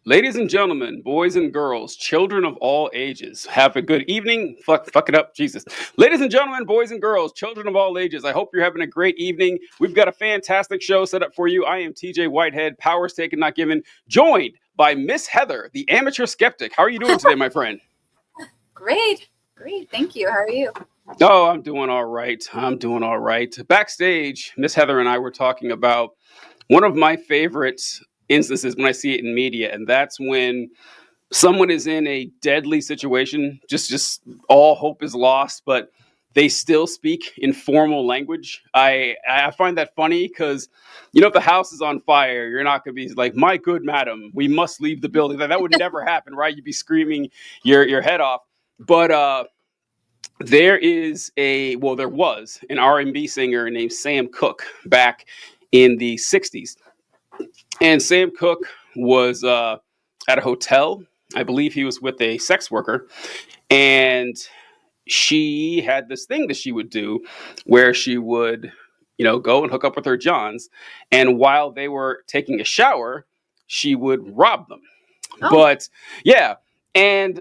Ladies and gentlemen, boys and girls, children of all ages, have a good evening. Fuck it up, Jesus. Ladies and gentlemen, boys and girls, children of all ages, I hope you're having a great evening. We've got a fantastic show set up for you. I am TJ Whitehead, powers taken, not given, joined by Miss Heather, the amateur skeptic. How are you doing today, my friend? Great. Thank you. How are you? Oh, I'm doing all right. Backstage, Miss Heather and I were talking about one of my favorite instances when I see it in media, and that's when someone is in a deadly situation, just all hope is lost, but they still speak in formal language. I find that funny because, if the house is on fire, you're not going to be like, "My good madam, we must leave the building." That would never happen, right? You'd be screaming your head off. But there was an R&B singer named Sam Cooke back in the 60s. And Sam Cooke was at a hotel. I believe he was with a sex worker. And she had this thing that she would do where she would, go and hook up with her Johns. And while they were taking a shower, she would rob them. Oh. But yeah. And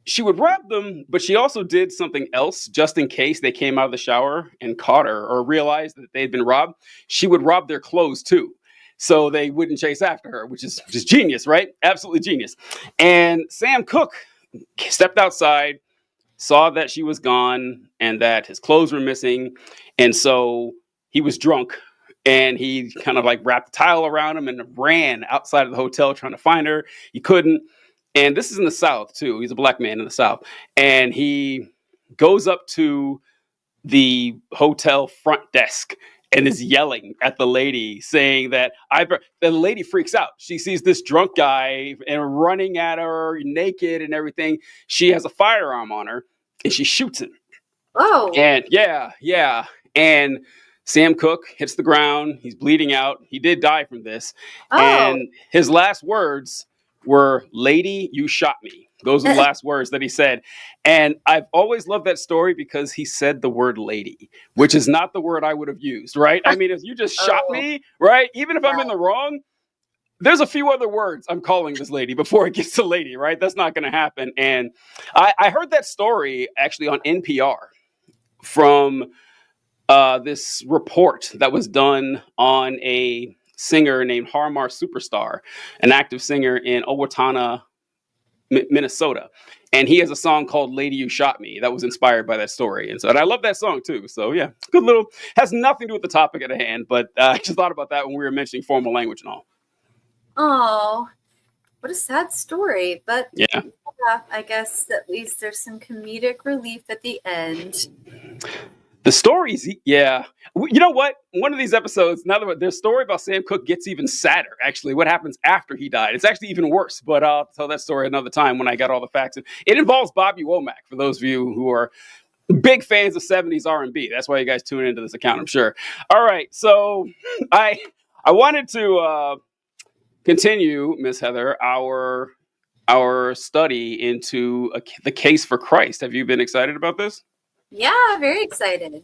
she would rob them, but she also did something else just in case they came out of the shower and caught her or realized that they'd been robbed. She would rob their clothes too, so they wouldn't chase after her, which is just genius, right? Absolutely genius. And Sam Cooke stepped outside, saw that she was gone and that his clothes were missing. And so he was drunk and he kind of like wrapped a towel around him and ran outside of the hotel trying to find her. He couldn't. And this is in the South, too. He's a black man in the South. And he goes up to the hotel front desk and is yelling at the lady, saying that the lady freaks out. She sees this drunk guy and running at her naked and everything. She has a firearm on her and she shoots him. Oh. And yeah. And Sam Cooke hits the ground. He's bleeding out. He did die from this. Oh. And his last words were, "Lady, you shot me." Those are the last words that he said. And I've always loved that story because he said the word lady, which is not the word I would have used, right? I mean, if you just shot me, right? Even if I'm in the wrong, there's a few other words I'm calling this lady before it gets to lady, right? That's not going to happen. And I heard that story actually on NPR from this report that was done on a singer named Harmar Superstar, an active singer in Owatonna, Minnesota. And he has a song called "Lady You Shot Me" that was inspired by that story. And I love that song too. So yeah, good little, has nothing to do with the topic at hand, but I just thought about that when we were mentioning formal language and all. Oh, what a sad story. But yeah, I guess at least there's some comedic relief at the end. The stories, yeah. You know what? One of these episodes, their story about Sam Cooke gets even sadder, actually, what happens after he died. It's actually even worse, but I'll tell that story another time when I got all the facts. It involves Bobby Womack, for those of you who are big fans of 70s R&B. That's why you guys tune into this account, I'm sure. All right, so I wanted to continue, Miss Heather, our study into the case for Christ. Have you been excited about this? Yeah, very excited.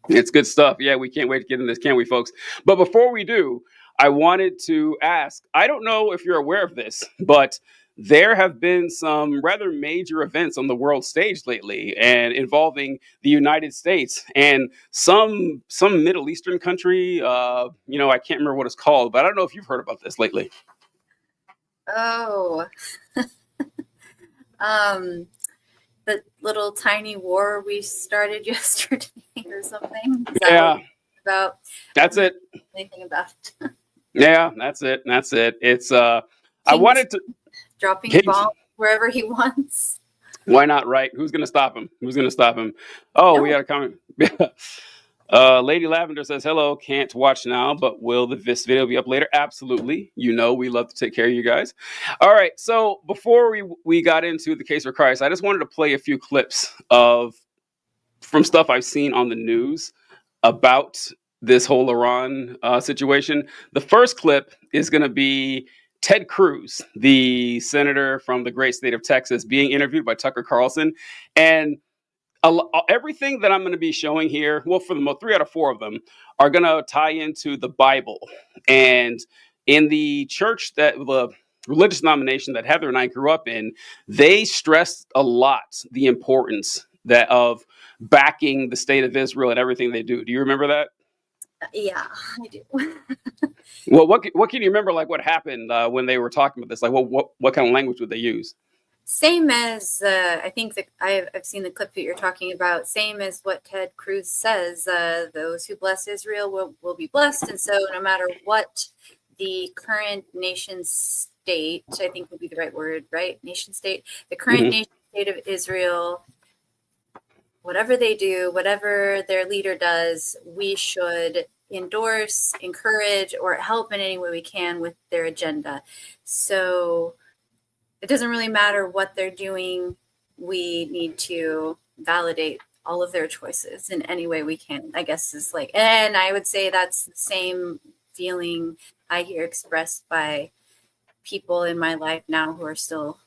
It's good stuff. Yeah, we can't wait to get into this, can we, folks? But before we do, I wanted to ask, I don't know if you're aware of this, but there have been some rather major events on the world stage lately and involving the United States and some Middle Eastern country. I can't remember what it's called, but I don't know if you've heard about this lately. Oh, the little tiny war we started yesterday or something. Yeah. That's it. Anything about it. Yeah, that's it. It's I wanted to dropping bombs wherever he wants. Why not, right? Who's gonna stop him? Oh, no. We got a comment. Lady Lavender says, "Hello, can't watch now, but will this video be up later?" Absolutely. We love to take care of you guys. All right. So before we got into the case for Christ, I just wanted to play a few clips from stuff I've seen on the news about this whole Iran situation. The first clip is going to be Ted Cruz, the senator from the great state of Texas, being interviewed by Tucker Carlson. And everything that I'm going to be showing here, well, for the 3 out of 4 of them, are going to tie into the Bible. And in the church religious denomination that Heather and I grew up in, they stressed a lot the importance that of backing the state of Israel and everything they do. Do you remember that? Yeah, I do. Well, what can you remember? Like what happened when they were talking about this? Like what kind of language would they use? Same as I think that I've seen the clip that you're talking about. Same as what Ted Cruz says: those who bless Israel will be blessed. And so, no matter what the current nation state, I think would be the right word, right? Nation state, the current nation state of Israel, whatever they do, whatever their leader does, we should endorse, encourage, or help in any way we can with their agenda. So it doesn't really matter what they're doing. We need to validate all of their choices in any way we can, I guess is like, and I would say that's the same feeling I hear expressed by people in my life now who are still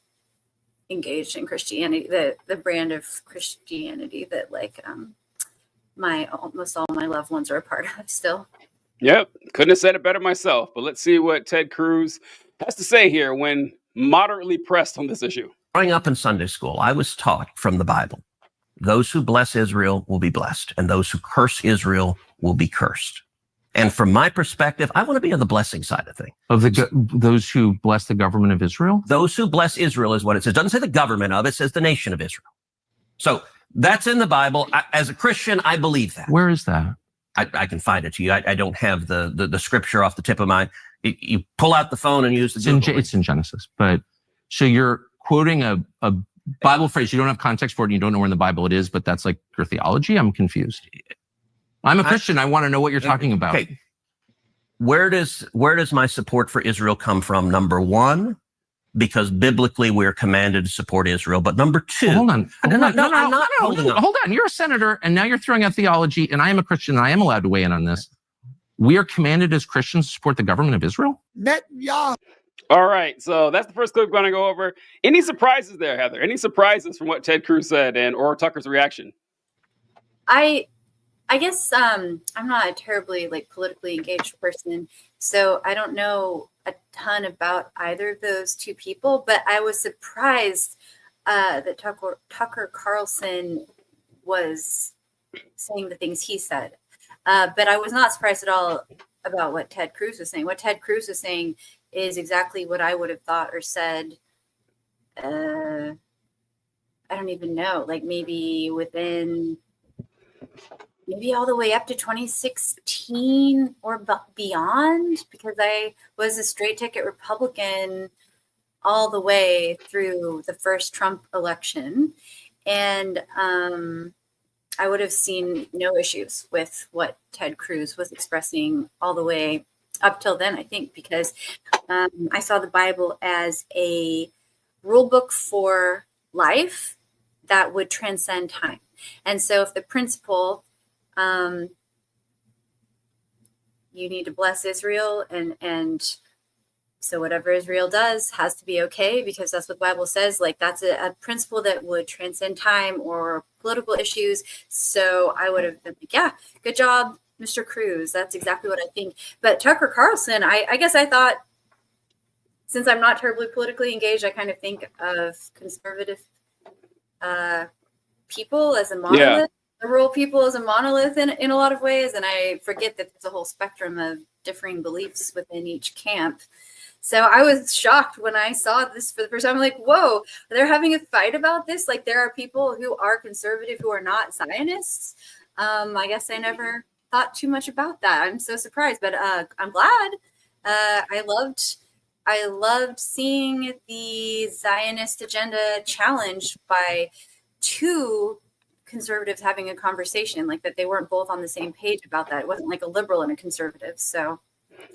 engaged in Christianity, the brand of Christianity that like almost all my loved ones are a part of still. Yep, couldn't have said it better myself. But let's see what Ted Cruz has to say here when moderately pressed on this issue. Growing up in Sunday school, I was taught from the Bible, those who bless Israel will be blessed, and those who curse Israel will be cursed. And from my perspective, I want to be on the blessing side of things. Of those who bless the government of Israel? Those who bless Israel is what it says. It doesn't say the government of, it says the nation of Israel. So that's in the Bible. As a Christian, I believe that. Where is that? I can find it to you. I don't have the scripture off the tip of my. You pull out the phone and use the Google. It's in Genesis. But so you're quoting a Bible phrase. You don't have context for it and you don't know where in the Bible it is, but that's like your theology? I'm confused. I'm a Christian. I want to know what you're talking about. Okay. Where does my support for Israel come from? Number one, because biblically we're commanded to support Israel. But number two, well, hold on. I'm not holding on. Hold on. You're a senator, and now you're throwing out theology, and I am a Christian, and I am allowed to weigh in on this. We are commanded as Christians to support the government of Israel? All right, so that's the first clip we're going to go over. Any surprises there, Heather? Any surprises from what Ted Cruz said or Tucker's reaction? I guess I'm not a terribly like politically engaged person, so I don't know a ton about either of those two people. But I was surprised that Tucker Carlson was saying the things he said. But I was not surprised at all about what Ted Cruz was saying. What Ted Cruz was saying is exactly what I would have thought or said. I don't even know, like maybe all the way up to 2016 or beyond, because I was a straight ticket Republican all the way through the first Trump election. And I would have seen no issues with what Ted Cruz was expressing all the way up till then, I think, because I saw the Bible as a rule book for life that would transcend time. And so if the principle, you need to bless Israel, and so whatever Israel does has to be okay, because that's what the Bible says. Like that's a principle that would transcend time or political issues. So I would have been like, yeah, good job, Mr. Cruz. That's exactly what I think. But Tucker Carlson, I guess I thought, since I'm not terribly politically engaged, I kind of think of conservative people as a monolith. Yeah. The rural people as a monolith in a lot of ways, and I forget that there's a whole spectrum of differing beliefs within each camp. So I was shocked when I saw this for the first time. I'm like, whoa, they're having a fight about this? Like there are people who are conservative who are not Zionists. I guess I never thought too much about that. I'm so surprised, but I'm glad. I loved seeing the Zionist agenda challenged by two conservatives having a conversation, like that they weren't both on the same page about that. It wasn't like a liberal and a conservative. So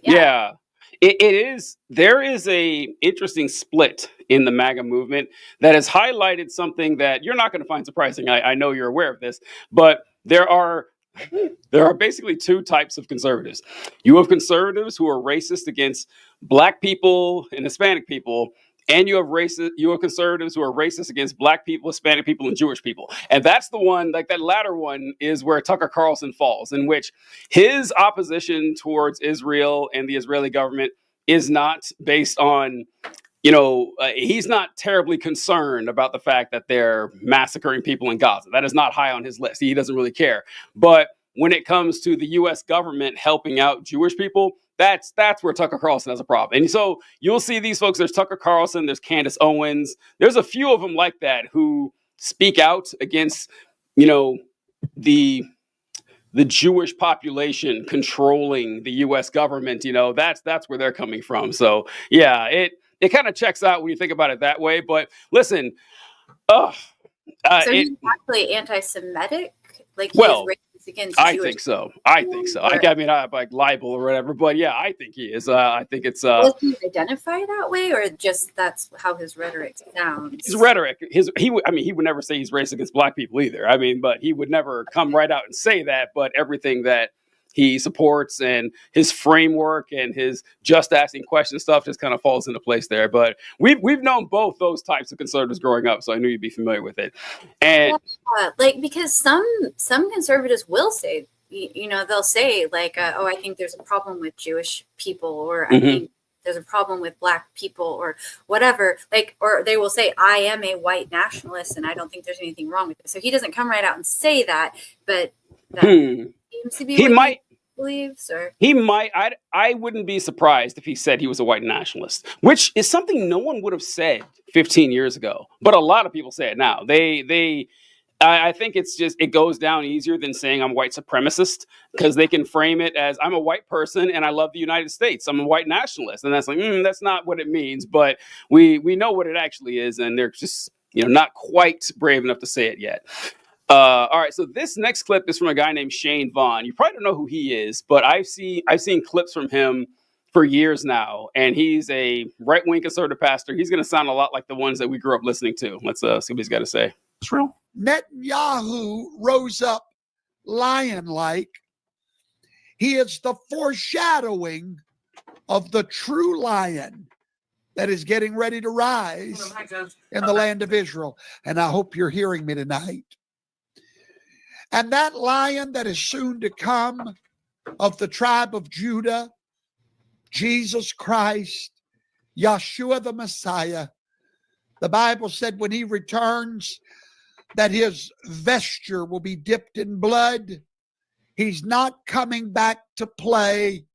yeah. It is. There is a interesting split in the MAGA movement that has highlighted something that you're not going to find surprising. I know you're aware of this, but there are basically two types of conservatives. You have conservatives who are racist against Black people and Hispanic people, and you have conservatives who are racist against Black people, Hispanic people, and Jewish people. And that's the one, like that latter one, is where Tucker Carlson falls, in which his opposition towards Israel and the Israeli government is not based on he's not terribly concerned about the fact that they're massacring people in Gaza. That is not high on his list. He doesn't really care. But when it comes to the U.S. government helping out Jewish people, that's where Tucker Carlson has a problem. And so you'll see these folks. There's Tucker Carlson. There's Candace Owens. There's a few of them like that who speak out against, the Jewish population controlling the U.S. government. That's where they're coming from. So yeah, it kind of checks out when you think about it that way. But listen, so he's actually anti-Semitic, like he's racist against I Jewish think so. I mean, I like libel or whatever, but yeah, I think he is. I think it's. Does he identify that way, or just that's how his rhetoric sounds? His rhetoric, he would never say he's racist against black people either. I mean, but he would never come right out and say that. But everything that he supports and his framework and his just asking questions stuff just kind of falls into place there. But we've known both those types of conservatives growing up, so I knew you'd be familiar with it. And because some conservatives will say, they'll say like, oh, I think there's a problem with Jewish people, or I think there's a problem with black people, or whatever. Like, or they will say, I am a white nationalist and I don't think there's anything wrong with it. So he doesn't come right out and say that, but that seems to be he might. Believes, or he might. I wouldn't be surprised if he said he was a white nationalist, which is something no one would have said 15 years ago, but a lot of people say it now. I think it's just, it goes down easier than saying I'm white supremacist, because they can frame it as I'm a white person and I love the United States. I'm a white nationalist, and that's like that's not what it means. But we know what it actually is, and they're just not quite brave enough to say it yet. All right, so this next clip is from a guy named Shane Vaughn. You probably don't know who he is, but I've seen clips from him for years now, and he's a right-wing conservative pastor. He's going to sound a lot like the ones that we grew up listening to. Let's see what he's got to say. Israel. Netanyahu rose up lion-like. He is the foreshadowing of the true lion that is getting ready to rise in the land of Israel. And I hope you're hearing me tonight. And that lion that is soon to come, of the tribe of Judah, Jesus Christ, Yeshua the Messiah, the Bible said when he returns that his vesture will be dipped in blood. He's not coming back to play.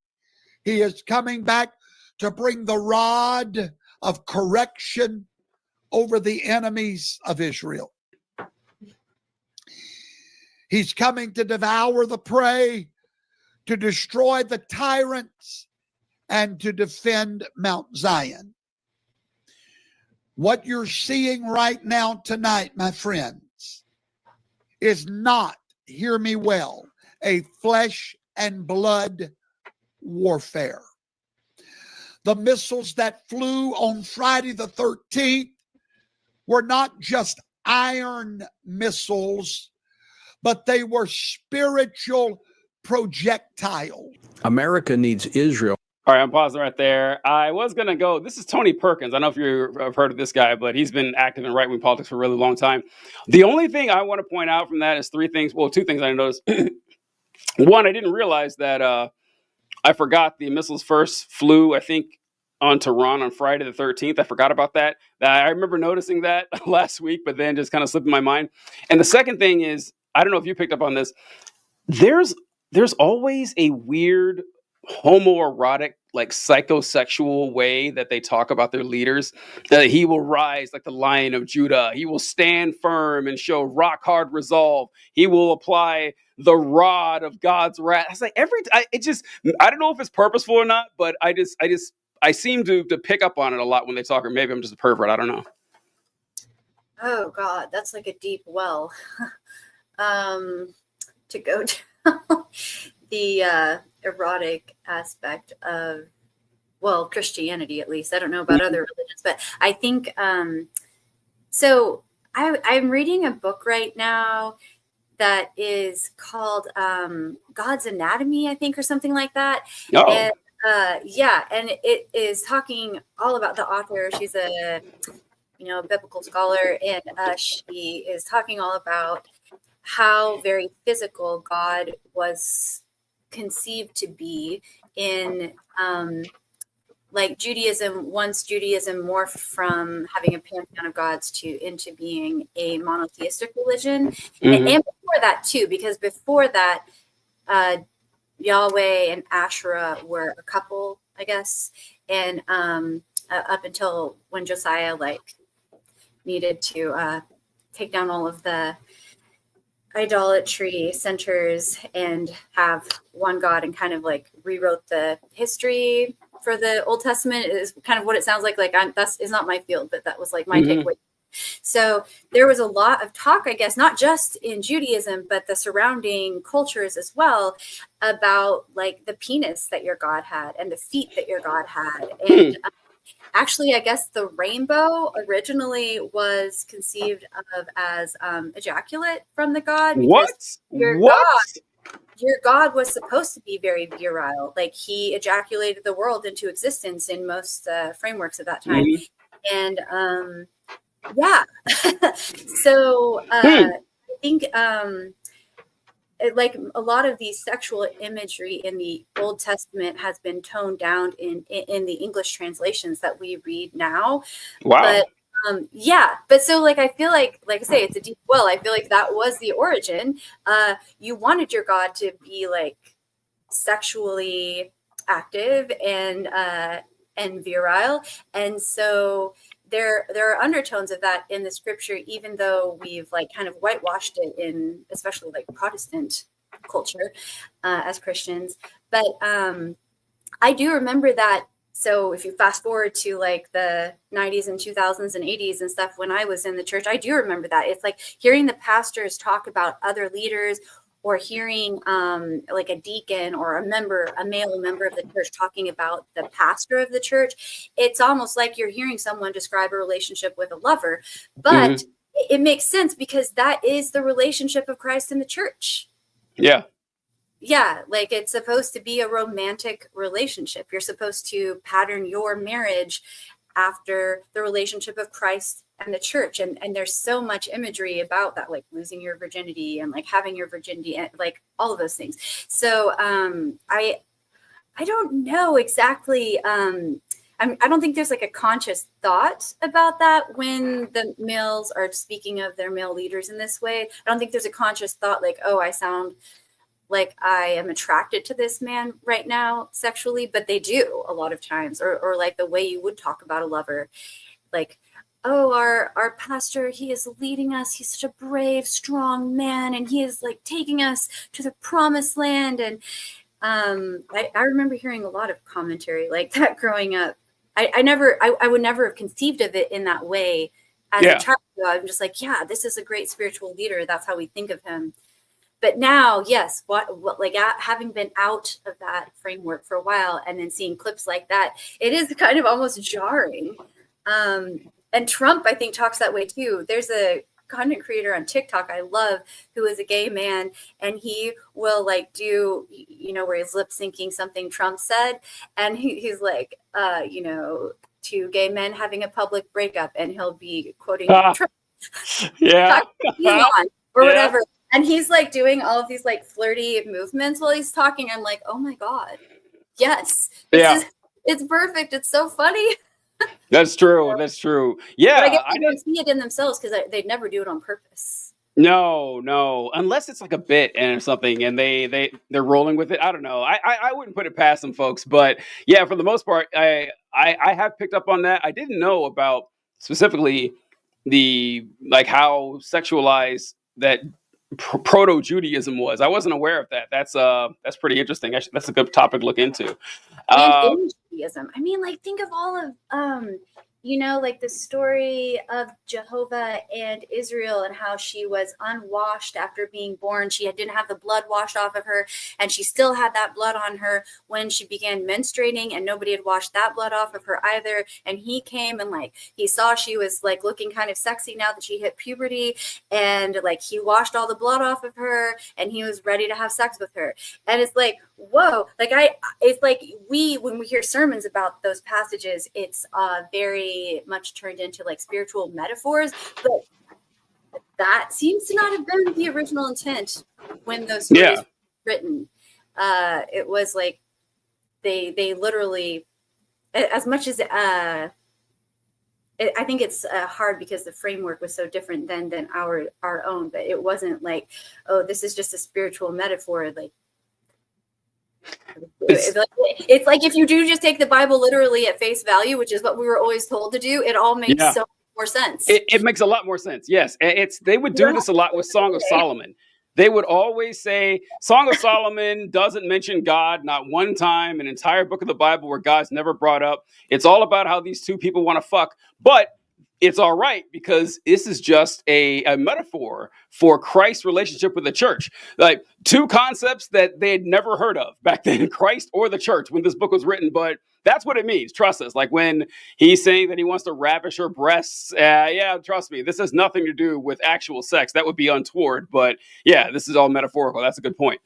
He is coming back to bring the rod of correction over the enemies of Israel. He's coming to devour the prey, to destroy the tyrants, and to defend Mount Zion. What you're seeing right now tonight, my friends, is not, hear me well, a flesh and blood warfare. The missiles that flew on Friday the 13th were not just iron missiles, but they were spiritual projectiles. America needs Israel. All right, I'm pausing right there. I was going to go. This is Tony Perkins. I don't know if you've heard of this guy, but he's been active in right-wing politics for a really long time. The only thing I want to point out from that is two things I noticed. One, I didn't realize that I forgot the missiles first flew, I think, on Tehran on Friday the 13th. I forgot about that. I remember noticing that last week, but then just kind of slipped in my mind. And the second thing is, I don't know if you picked up on this. There's always a weird homoerotic, like psychosexual way that they talk about their leaders. He will rise like the Lion of Judah. He will stand firm and show rock hard resolve. He will apply the rod of God's wrath. I was like, I don't know if it's purposeful or not, but I seem to pick up on it a lot when they talk, or maybe I'm just a pervert. I don't know. Oh God, that's like a deep well to go down. The erotic aspect of, well, Christianity, at least. I don't know about other religions, but I think so I'm reading a book right now that is called God's Anatomy, I think, or something like that. Oh. And and it is talking all about the author. She's a biblical scholar, and she is talking all about how very physical God was conceived to be in like Judaism, once Judaism morphed from having a pantheon of gods into being a monotheistic religion, and before that too, because before that, Yahweh and Asherah were a couple, I guess, and up until when Josiah like needed to take down all of the idolatry centers and have one God, and kind of like rewrote the history for the Old Testament, is kind of what it sounds like. Like that's is not my field, but that was like my takeaway. So there was a lot of talk, I guess, not just in Judaism, but the surrounding cultures as well, about like the penis that your God had and the feet that your God had. And actually, I guess the rainbow originally was conceived of as ejaculate from the God. Your God was supposed to be very virile. Like he ejaculated the world into existence in most frameworks of that time. And yeah. So I think like a lot of the sexual imagery in the Old Testament has been toned down in the English translations that we read now. Wow. But yeah, but so like I feel like I say, it's a deep well. I feel like that was the origin. You wanted your God to be like sexually active and virile, and so there are undertones of that in the scripture, even though we've like kind of whitewashed it in especially like Protestant culture as Christians. But I do remember that. So if you fast forward to like the 90s and 2000s and 80s and stuff, when I was in the church, I do remember that. It's like hearing the pastors talk about other leaders, or hearing like a deacon or a male member of the church talking about the pastor of the church. It's almost like you're hearing someone describe a relationship with a lover, but it makes sense because that is the relationship of Christ in the church. Yeah, like it's supposed to be a romantic relationship. You're supposed to pattern your marriage after the relationship of Christ and the church. And there's so much imagery about that, like losing your virginity and like having your virginity and like all of those things. So I don't know exactly. I don't think there's like a conscious thought about that when the males are speaking of their male leaders in this way. I don't think there's a conscious thought like, oh, I sound like I am attracted to this man right now sexually, but they do a lot of times, or like the way you would talk about a lover, like, oh, our pastor, he is leading us. He's such a brave, strong man, and he is like taking us to the promised land. And I remember hearing a lot of commentary like that growing up. I would never have conceived of it in that way as a child. I'm just like, yeah, this is a great spiritual leader. That's how we think of him. But now, yes, what like having been out of that framework for a while and then seeing clips like that, it is kind of almost jarring. And Trump, I think, talks that way too. There's a content creator on TikTok I love who is a gay man, and he will like do, where he's lip syncing something Trump said, and he's like, to gay men having a public breakup, and he'll be quoting Trump, or whatever. And he's like doing all of these like flirty movements while he's talking. I'm like, oh my God, yes, it's perfect. It's so funny. That's true. Yeah, but I guess they don't see it in themselves because they'd never do it on purpose. No, unless it's like a bit and something, and they're rolling with it. I don't know. I wouldn't put it past them folks, but yeah, for the most part, I have picked up on that. I didn't know about specifically the like how sexualized that proto-Judaism was. I wasn't aware of that. That's pretty interesting. That's a good topic to look into. And in Judaism, I mean, like think of all of like the story of Jehovah and Israel and how she was unwashed after being born. She didn't have the blood washed off of her, and she still had that blood on her when she began menstruating, and nobody had washed that blood off of her either. And he came and like he saw she was like looking kind of sexy now that she hit puberty, and like he washed all the blood off of her and he was ready to have sex with her. And it's like, whoa, like it's like when we hear sermons about those passages, it's very much turned into like spiritual metaphors, but that seems to not have been the original intent when those stories were written. It was like they literally as much as I think it's hard because the framework was so different than our own, but it wasn't like, oh, this is just a spiritual metaphor. Like it's like if you do just take the Bible literally at face value, which is what we were always told to do, it all makes so much more sense. It makes a lot more sense. Yes, they would do this a lot with Song of Solomon. They would always say Song of Solomon doesn't mention God not one time, an entire book of the Bible where God's never brought up. It's all about how these two people want to fuck, but it's all right because this is just a metaphor for Christ's relationship with the church. Like two concepts that they had never heard of back then, Christ or the church, when this book was written. But that's what it means. Trust us. Like when he's saying that he wants to ravish her breasts. Yeah, trust me. This has nothing to do with actual sex. That would be untoward. But yeah, this is all metaphorical. That's a good point.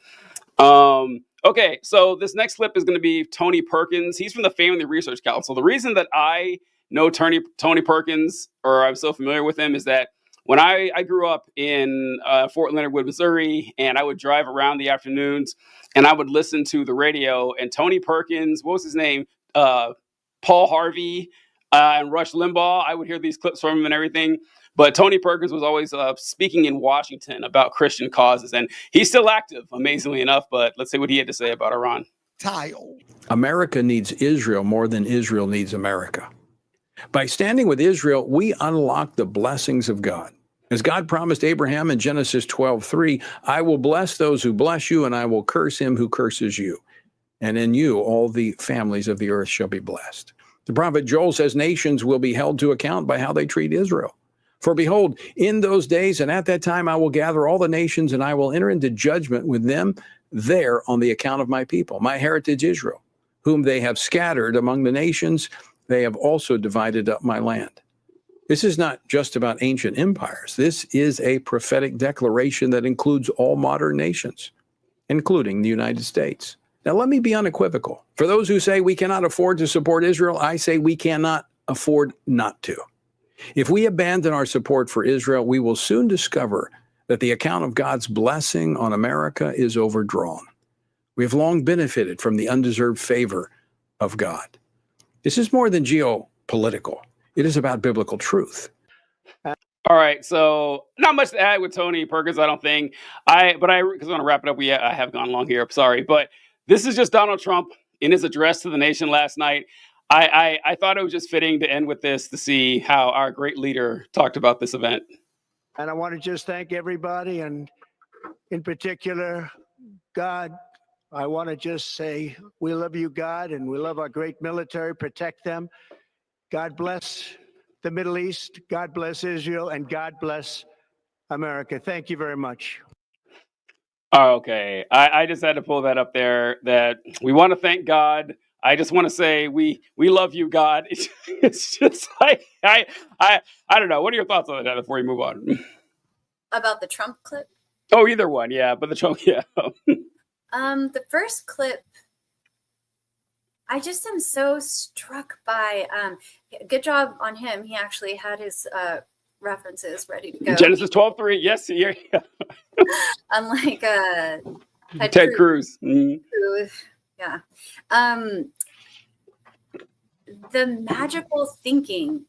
Okay, so this next clip is going to be Tony Perkins. He's from the Family Research Council. The reason that I know Tony Perkins, or I'm so familiar with him, is that when I grew up in Fort Leonard Wood, Missouri, and I would drive around the afternoons, and I would listen to the radio, and Tony Perkins, what was his name? Paul Harvey and Rush Limbaugh. I would hear these clips from him and everything. But Tony Perkins was always speaking in Washington about Christian causes, and he's still active, amazingly enough. But let's see what he had to say about Iran. America needs Israel more than Israel needs America. By standing with Israel, we unlock the blessings of God. As God promised Abraham in Genesis 12:3, I will bless those who bless you, and I will curse him who curses you. And in you, all the families of the earth shall be blessed. The prophet Joel says nations will be held to account by how they treat Israel. For behold, in those days and at that time, I will gather all the nations, and I will enter into judgment with them there on the account of my people, my heritage Israel, whom they have scattered among the nations. They have also divided up my land. This is not just about ancient empires. This is a prophetic declaration that includes all modern nations, including the United States. Now, let me be unequivocal. For those who say we cannot afford to support Israel, I say we cannot afford not to. If we abandon our support for Israel, we will soon discover that the account of God's blessing on America is overdrawn. We have long benefited from the undeserved favor of God. This is more than geopolitical. It is about biblical truth. All right, so not much to add with Tony Perkins, I don't think. Because I want to wrap it up. I have gone long here. I'm sorry, but this is just Donald Trump in his address to the nation last night. I thought it was just fitting to end with this to see how our great leader talked about this event. And I want to just thank everybody, and in particular, God. I want to just say we love you, God, and we love our great military. Protect them. God bless the Middle East. God bless Israel, and God bless America. Thank you very much. Okay, I just had to pull that up there. That we want to thank God. I just want to say we love you, God. It's just like I don't know. What are your thoughts on that before we move on? About the Trump clip? Oh, either one, yeah. But the Trump, yeah. The first clip, I just am so struck by. Good job on him. He actually had his references ready to go. Genesis 12:3. Yes, yeah. Unlike Ted Cruz. Mm-hmm. Yeah. The magical thinking,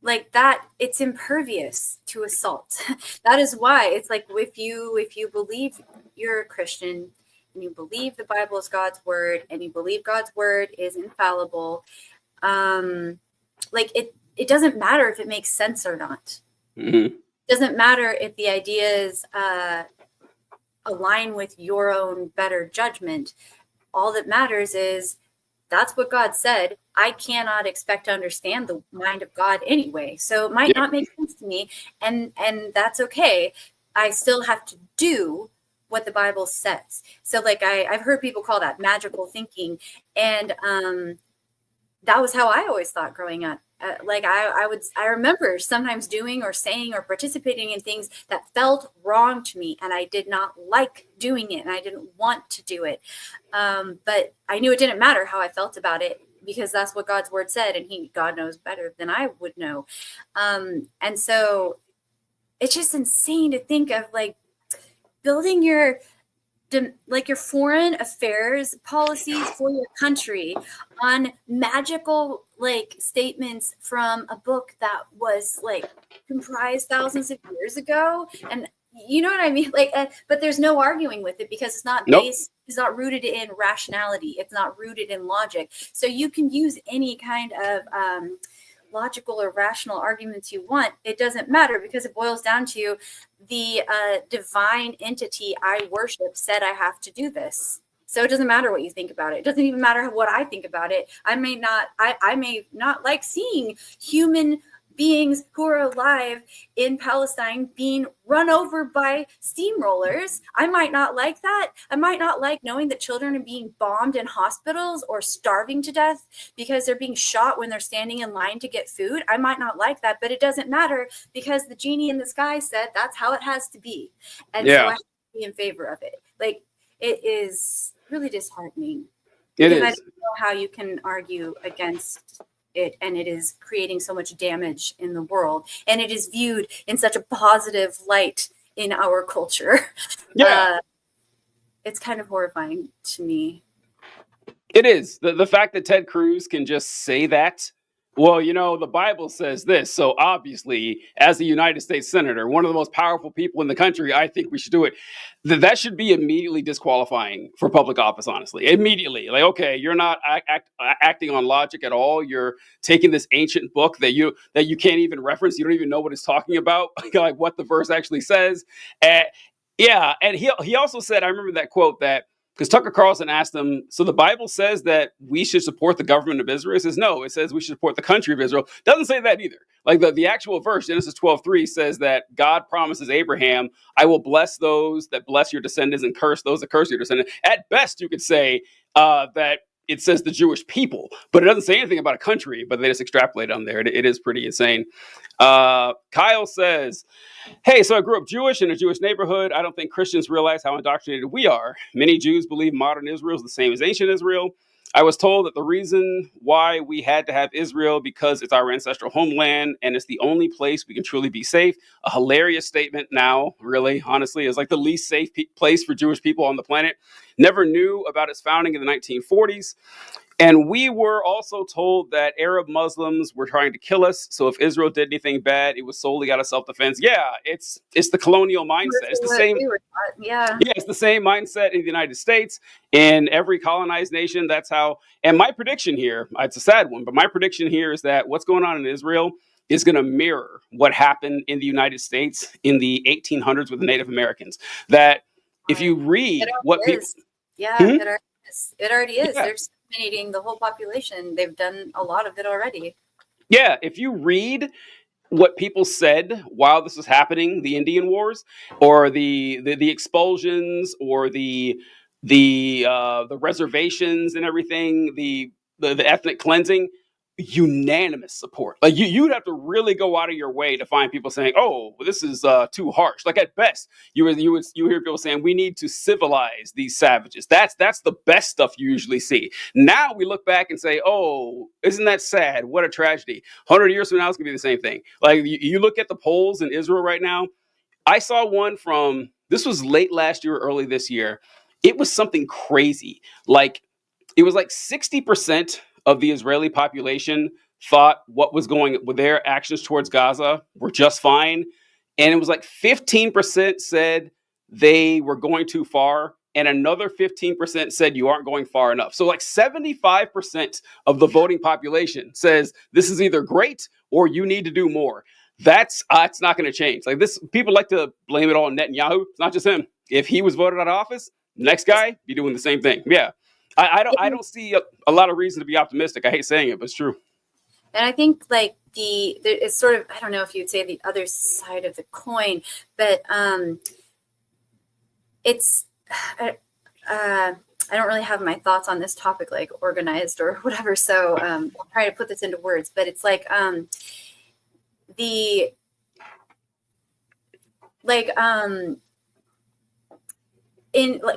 like that, it's impervious to assault. That is why it's like if you believe you're a Christian and you believe the Bible is God's word and you believe God's word is infallible, like it doesn't matter if it makes sense or not. Mm-hmm. It doesn't matter if the ideas align with your own better judgment. All that matters is that's what God said. I cannot expect to understand the mind of God anyway. So it might not make sense to me. And that's okay. I still have to do what the Bible says. So like I've heard people call that magical thinking. And that was how I always thought growing up. I remember sometimes doing or saying or participating in things that felt wrong to me, and I did not like doing it, and I didn't want to do it. But I knew it didn't matter how I felt about it because that's what God's word said, and God knows better than I would know. And so it's just insane to think of like building your like your foreign affairs policies for your country on magical like statements from a book that was like comprised thousands of years ago, and you know what I mean, like but there's no arguing with it because it's not Nope. based, it's not rooted in rationality, it's not rooted in logic. So you can use any kind of logical or rational arguments you want. It doesn't matter because it boils down to the divine entity I worship said I have to do this. So it doesn't matter what you think about it. It doesn't even matter what I think about it. I may not like seeing human beings who are alive in Palestine being run over by steamrollers. I might not like that. I might not like knowing that children are being bombed in hospitals or starving to death because they're being shot when they're standing in line to get food. I might not like that, but it doesn't matter because the genie in the sky said that's how it has to be. And so I have to be in favor of it. Like, it is really disheartening. It I is. don't know how you can argue against it, and it is creating so much damage in the world, and it is viewed in such a positive light in our culture. Yeah. It's kind of horrifying to me. It is. The fact that Ted Cruz can just say that, well, you know, the Bible says this, so obviously, as a United States Senator, one of the most powerful people in the country, I think we should do it. That should be immediately disqualifying for public office, honestly. Immediately. Like, okay, you're not acting on logic at all. You're taking this ancient book that you can't even reference. You don't even know what it's talking about, like what the verse actually says. Yeah, and he also said, I remember that quote that, because Tucker Carlson asked him, so the Bible says that we should support the government of Israel? He says, no, it says we should support the country of Israel. Doesn't say that either. Like the actual verse, Genesis 12:3 says that God promises Abraham, I will bless those that bless your descendants and curse those that curse your descendants. At best, you could say that it says the Jewish people, but it doesn't say anything about a country, but they just extrapolate on there. It is pretty insane. Kyle says, hey, so I grew up Jewish in a Jewish neighborhood. I don't think Christians realize how indoctrinated we are. Many Jews believe modern Israel is the same as ancient Israel. I was told that the reason why we had to have Israel because it's our ancestral homeland and it's the only place we can truly be safe. A hilarious statement now, really, honestly, is like the least safe place for Jewish people on the planet. Never knew about its founding in the 1940s. And we were also told that Arab Muslims were trying to kill us. So if Israel did anything bad, it was solely out of self-defense. Yeah, it's the colonial mindset. It's the same. Yeah, it's the same mindset in the United States. In every colonized nation, that's how. And my prediction here, it's a sad one, but my prediction here is that what's going on in Israel is going to mirror what happened in the United States in the 1800s with the Native Americans. That if you read what people... Yeah, it already is. Yeah. They're exterminating the whole population. They've done a lot of it already. Yeah, if you read what people said while this was happening, the Indian Wars, or the expulsions, or the reservations and everything, the ethnic cleansing, unanimous support. Like you'd have to really go out of your way to find people saying, "Oh, well, this is too harsh." Like at best, you hear people saying, "We need to civilize these savages." That's the best stuff you usually see. Now we look back and say, "Oh, isn't that sad? What a tragedy." 100 years from now, it's gonna be the same thing. Like you look at the polls in Israel right now. I saw one from this was late last year, early this year. It was something crazy. Like it was like 60% of the Israeli population thought what was going with their actions towards Gaza were just fine. And it was like 15% said they were going too far. And another 15% said you aren't going far enough. So like 75% of the voting population says this is either great or you need to do more. That's it's not going to change. Like this, people like to blame it all on Netanyahu. It's not just him. If he was voted out of office, next guy be doing the same thing. Yeah. I don't see a lot of reason to be optimistic. I hate saying it, but it's true. And I think like it's sort of, I don't know if you'd say the other side of the coin, but it's I don't really have my thoughts on this topic like organized or whatever. So I'll try to put this into words, but it's like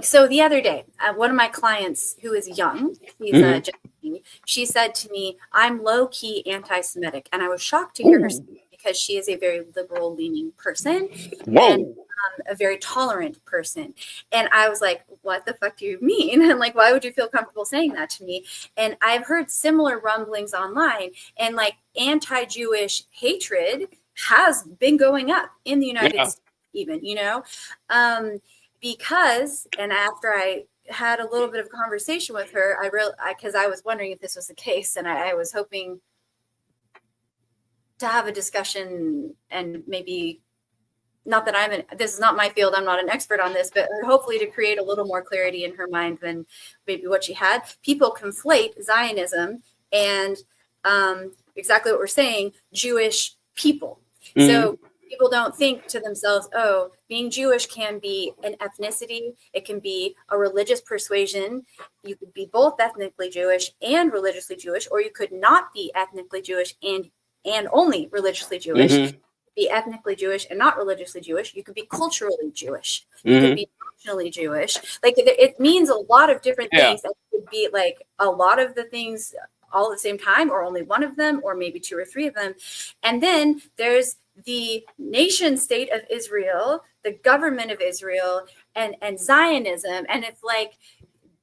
so the other day, one of my clients who is young, she said to me, I'm low-key anti-Semitic. And I was shocked to hear her say because she is a very liberal-leaning person. Whoa. And a very tolerant person. And I was like, what the fuck do you mean? And like, why would you feel comfortable saying that to me? And I've heard similar rumblings online, and like anti-Jewish hatred has been going up in the United States, even, because, and after I had a little bit of a conversation with her, because I was wondering if this was the case, and I was hoping to have a discussion and maybe, not that this is not my field, I'm not an expert on this, but hopefully to create a little more clarity in her mind than maybe what she had. People conflate Zionism and exactly what we're saying, Jewish people. Mm-hmm. So people don't think to themselves, oh, being Jewish can be an ethnicity. It can be a religious persuasion. You could be both ethnically Jewish and religiously Jewish, or you could not be ethnically Jewish and only religiously Jewish. Mm-hmm. Be ethnically Jewish and not religiously Jewish. You could be culturally Jewish. You could be functionally Jewish. Like it means a lot of different things. It could be like a lot of the things all at the same time, or only one of them, or maybe two or three of them. And then there's the nation state of Israel, the government of Israel, and Zionism. And it's like,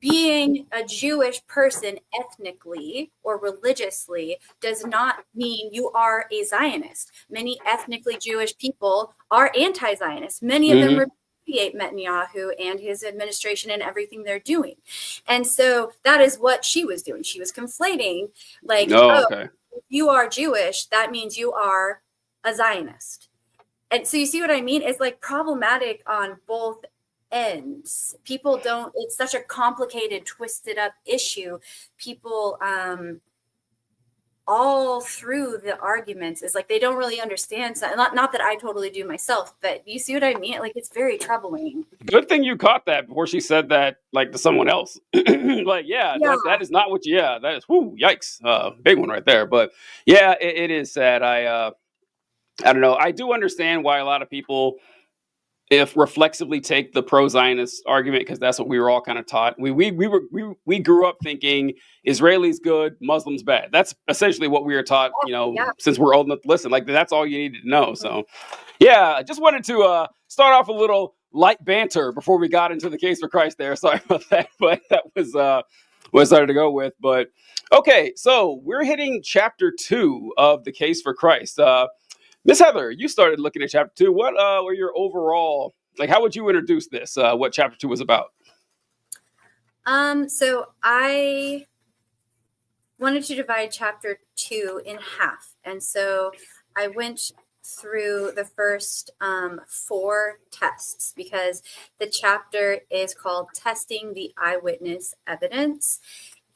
being a Jewish person ethnically or religiously does not mean you are a Zionist. Many ethnically Jewish people are anti-Zionist. Many of them repudiate Netanyahu and his administration and everything they're doing. And so that is what she was doing. She was conflating, like, if you are Jewish, that means you are a Zionist. And so you see what I mean? It's like problematic on both ends. People don't, it's such a complicated, twisted up issue. People all through the arguments is like they don't really understand. So not that I totally do myself, but you see what I mean? Like, it's very troubling. Good thing you caught that before she said that, like, to someone else. Like, that is not what that is, yikes, big one right there. But yeah, it is sad. I don't know. I do understand why a lot of people, if reflexively, take the pro-Zionist argument, because that's what we were all kind of taught. We grew up thinking Israelis good, Muslims bad. That's essentially what we were taught, since we're old enough to listen. Like, that's all you needed to know. So, I just wanted to start off a little light banter before we got into the Case for Christ there. Sorry about that, but that was what I started to go with. But okay, so we're hitting chapter 2 of the Case for Christ. Miss Heather, you started looking at chapter 2. What were your overall, like, how would you introduce this? What chapter 2 was about? So I wanted to divide chapter 2 in half. And so I went through the first 4 tests, because the chapter is called Testing the Eyewitness Evidence.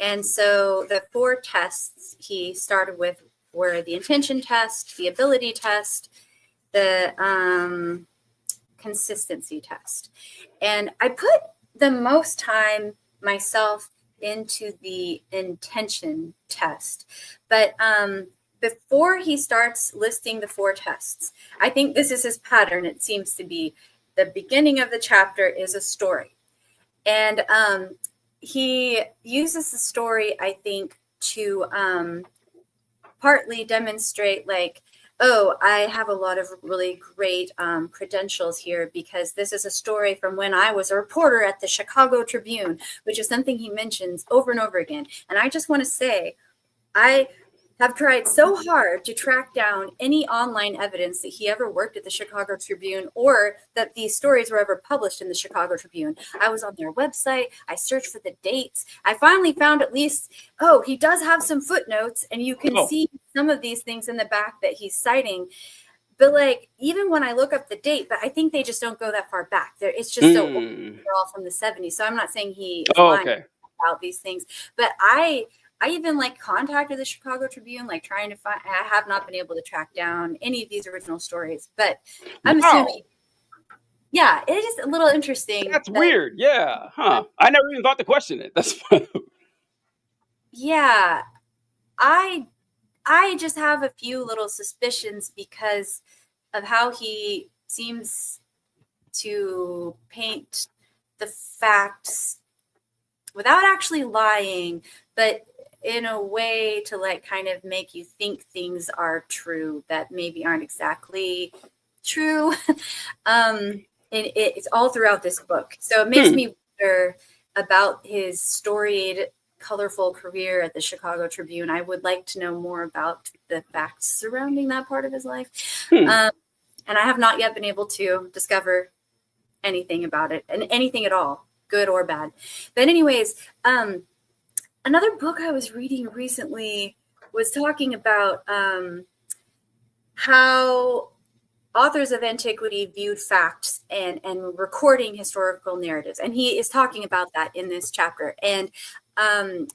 And so the 4 tests he started with were the intention test, the ability test, the consistency test. And I put the most time myself into the intention test. But before he starts listing the 4 tests, I think this is his pattern. It seems to be the beginning of the chapter is a story. And he uses the story, I think, to partly demonstrate, like, oh, I have a lot of really great credentials here, because this is a story from when I was a reporter at the Chicago Tribune, which is something he mentions over and over again. And I just want to say, I have tried so hard to track down any online evidence that he ever worked at the Chicago Tribune, or that these stories were ever published in the Chicago Tribune. I was on their website. I searched for the dates. I finally found at least, he does have some footnotes, and you can see some of these things in the back that he's citing. But like, even when I look up the date, but I think they just don't go that far back. It's just so old. They're all from the 70s. So I'm not saying he is lying about these things, but I even like contacted the Chicago Tribune, like trying to find. I have not been able to track down any of these original stories, but I'm assuming. Yeah, it is a little interesting. That's weird. Yeah, huh? I never even thought to question it. That's fun. Yeah, I just have a few little suspicions because of how he seems to paint the facts without actually lying, but in a way to like kind of make you think things are true that maybe aren't exactly true. and it's all throughout this book. So it makes me wonder about his storied, colorful career at the Chicago Tribune. I would like to know more about the facts surrounding that part of his life. And I have not yet been able to discover anything about it, and anything at all, good or bad. But anyways, another book I was reading recently was talking about how authors of antiquity viewed facts and recording historical narratives. And he is talking about that in this chapter. And I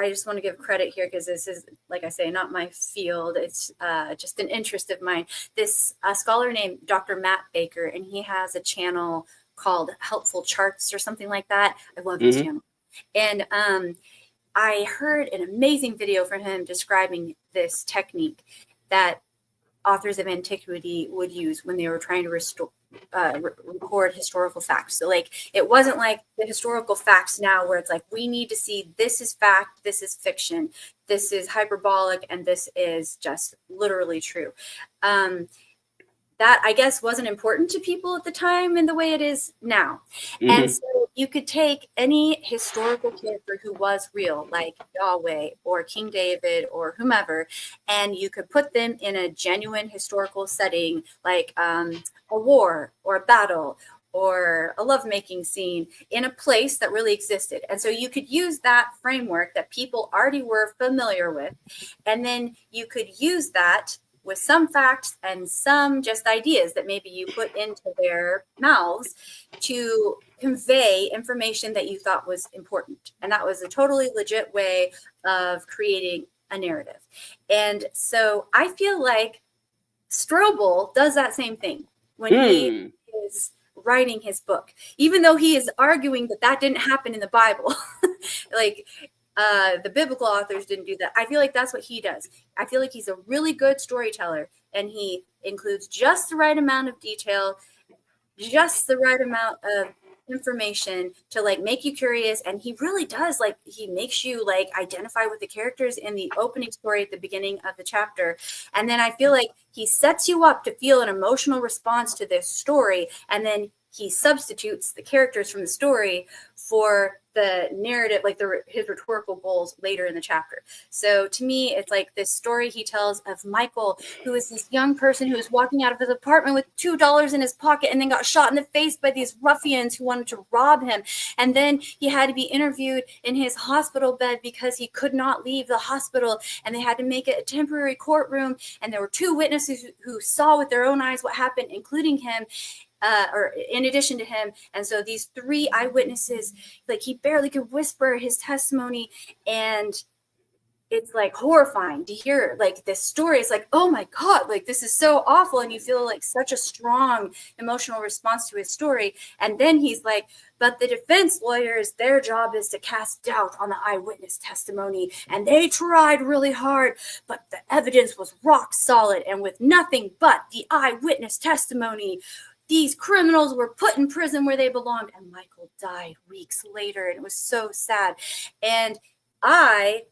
just want to give credit here, because this is, like I say, not my field. It's just an interest of mine. This scholar named Dr. Matt Baker, and he has a channel called Helpful Charts or something like that. I love his channel. And I heard an amazing video from him describing this technique that authors of antiquity would use when they were trying to record historical facts. So like, it wasn't like the historical facts now where it's like, we need to see this is fact, this is fiction, this is hyperbolic, and this is just literally true. That, I guess, wasn't important to people at the time in the way it is now. And so you could take any historical character who was real, like Yahweh or King David or whomever, and you could put them in a genuine historical setting, like a war or a battle or a lovemaking scene in a place that really existed. And so you could use that framework that people already were familiar with, and then you could use that with some facts and some just ideas that maybe you put into their mouths to convey information that you thought was important. And that was a totally legit way of creating a narrative. And so I feel like Strobel does that same thing when he is writing his book, even though he is arguing that that didn't happen in the Bible. Like, the biblical authors didn't do that. I feel like that's what he does. I feel like he's a really good storyteller, and he includes just the right amount of detail, just the right amount of information to like make you curious. And he really does, like, he makes you like identify with the characters in the opening story at the beginning of the chapter. And then I feel like he sets you up to feel an emotional response to this story, and then he substitutes the characters from the story for the narrative, like his rhetorical goals later in the chapter. So to me, it's like this story he tells of Michael, who is this young person who was walking out of his apartment with $2 in his pocket and then got shot in the face by these ruffians who wanted to rob him. And then he had to be interviewed in his hospital bed because he could not leave the hospital, and they had to make it a temporary courtroom. And there were 2 witnesses who saw with their own eyes what happened, including him. Or in addition to him. And so these 3 eyewitnesses, like, he barely could whisper his testimony, and it's like horrifying to hear like this story. It's like, oh my God, like this is so awful. And you feel like such a strong emotional response to his story. And then he's like, but the defense lawyers, their job is to cast doubt on the eyewitness testimony. And they tried really hard, but the evidence was rock solid. And with nothing but the eyewitness testimony, these criminals were put in prison where they belonged. And Michael died weeks later. And it was so sad. And I,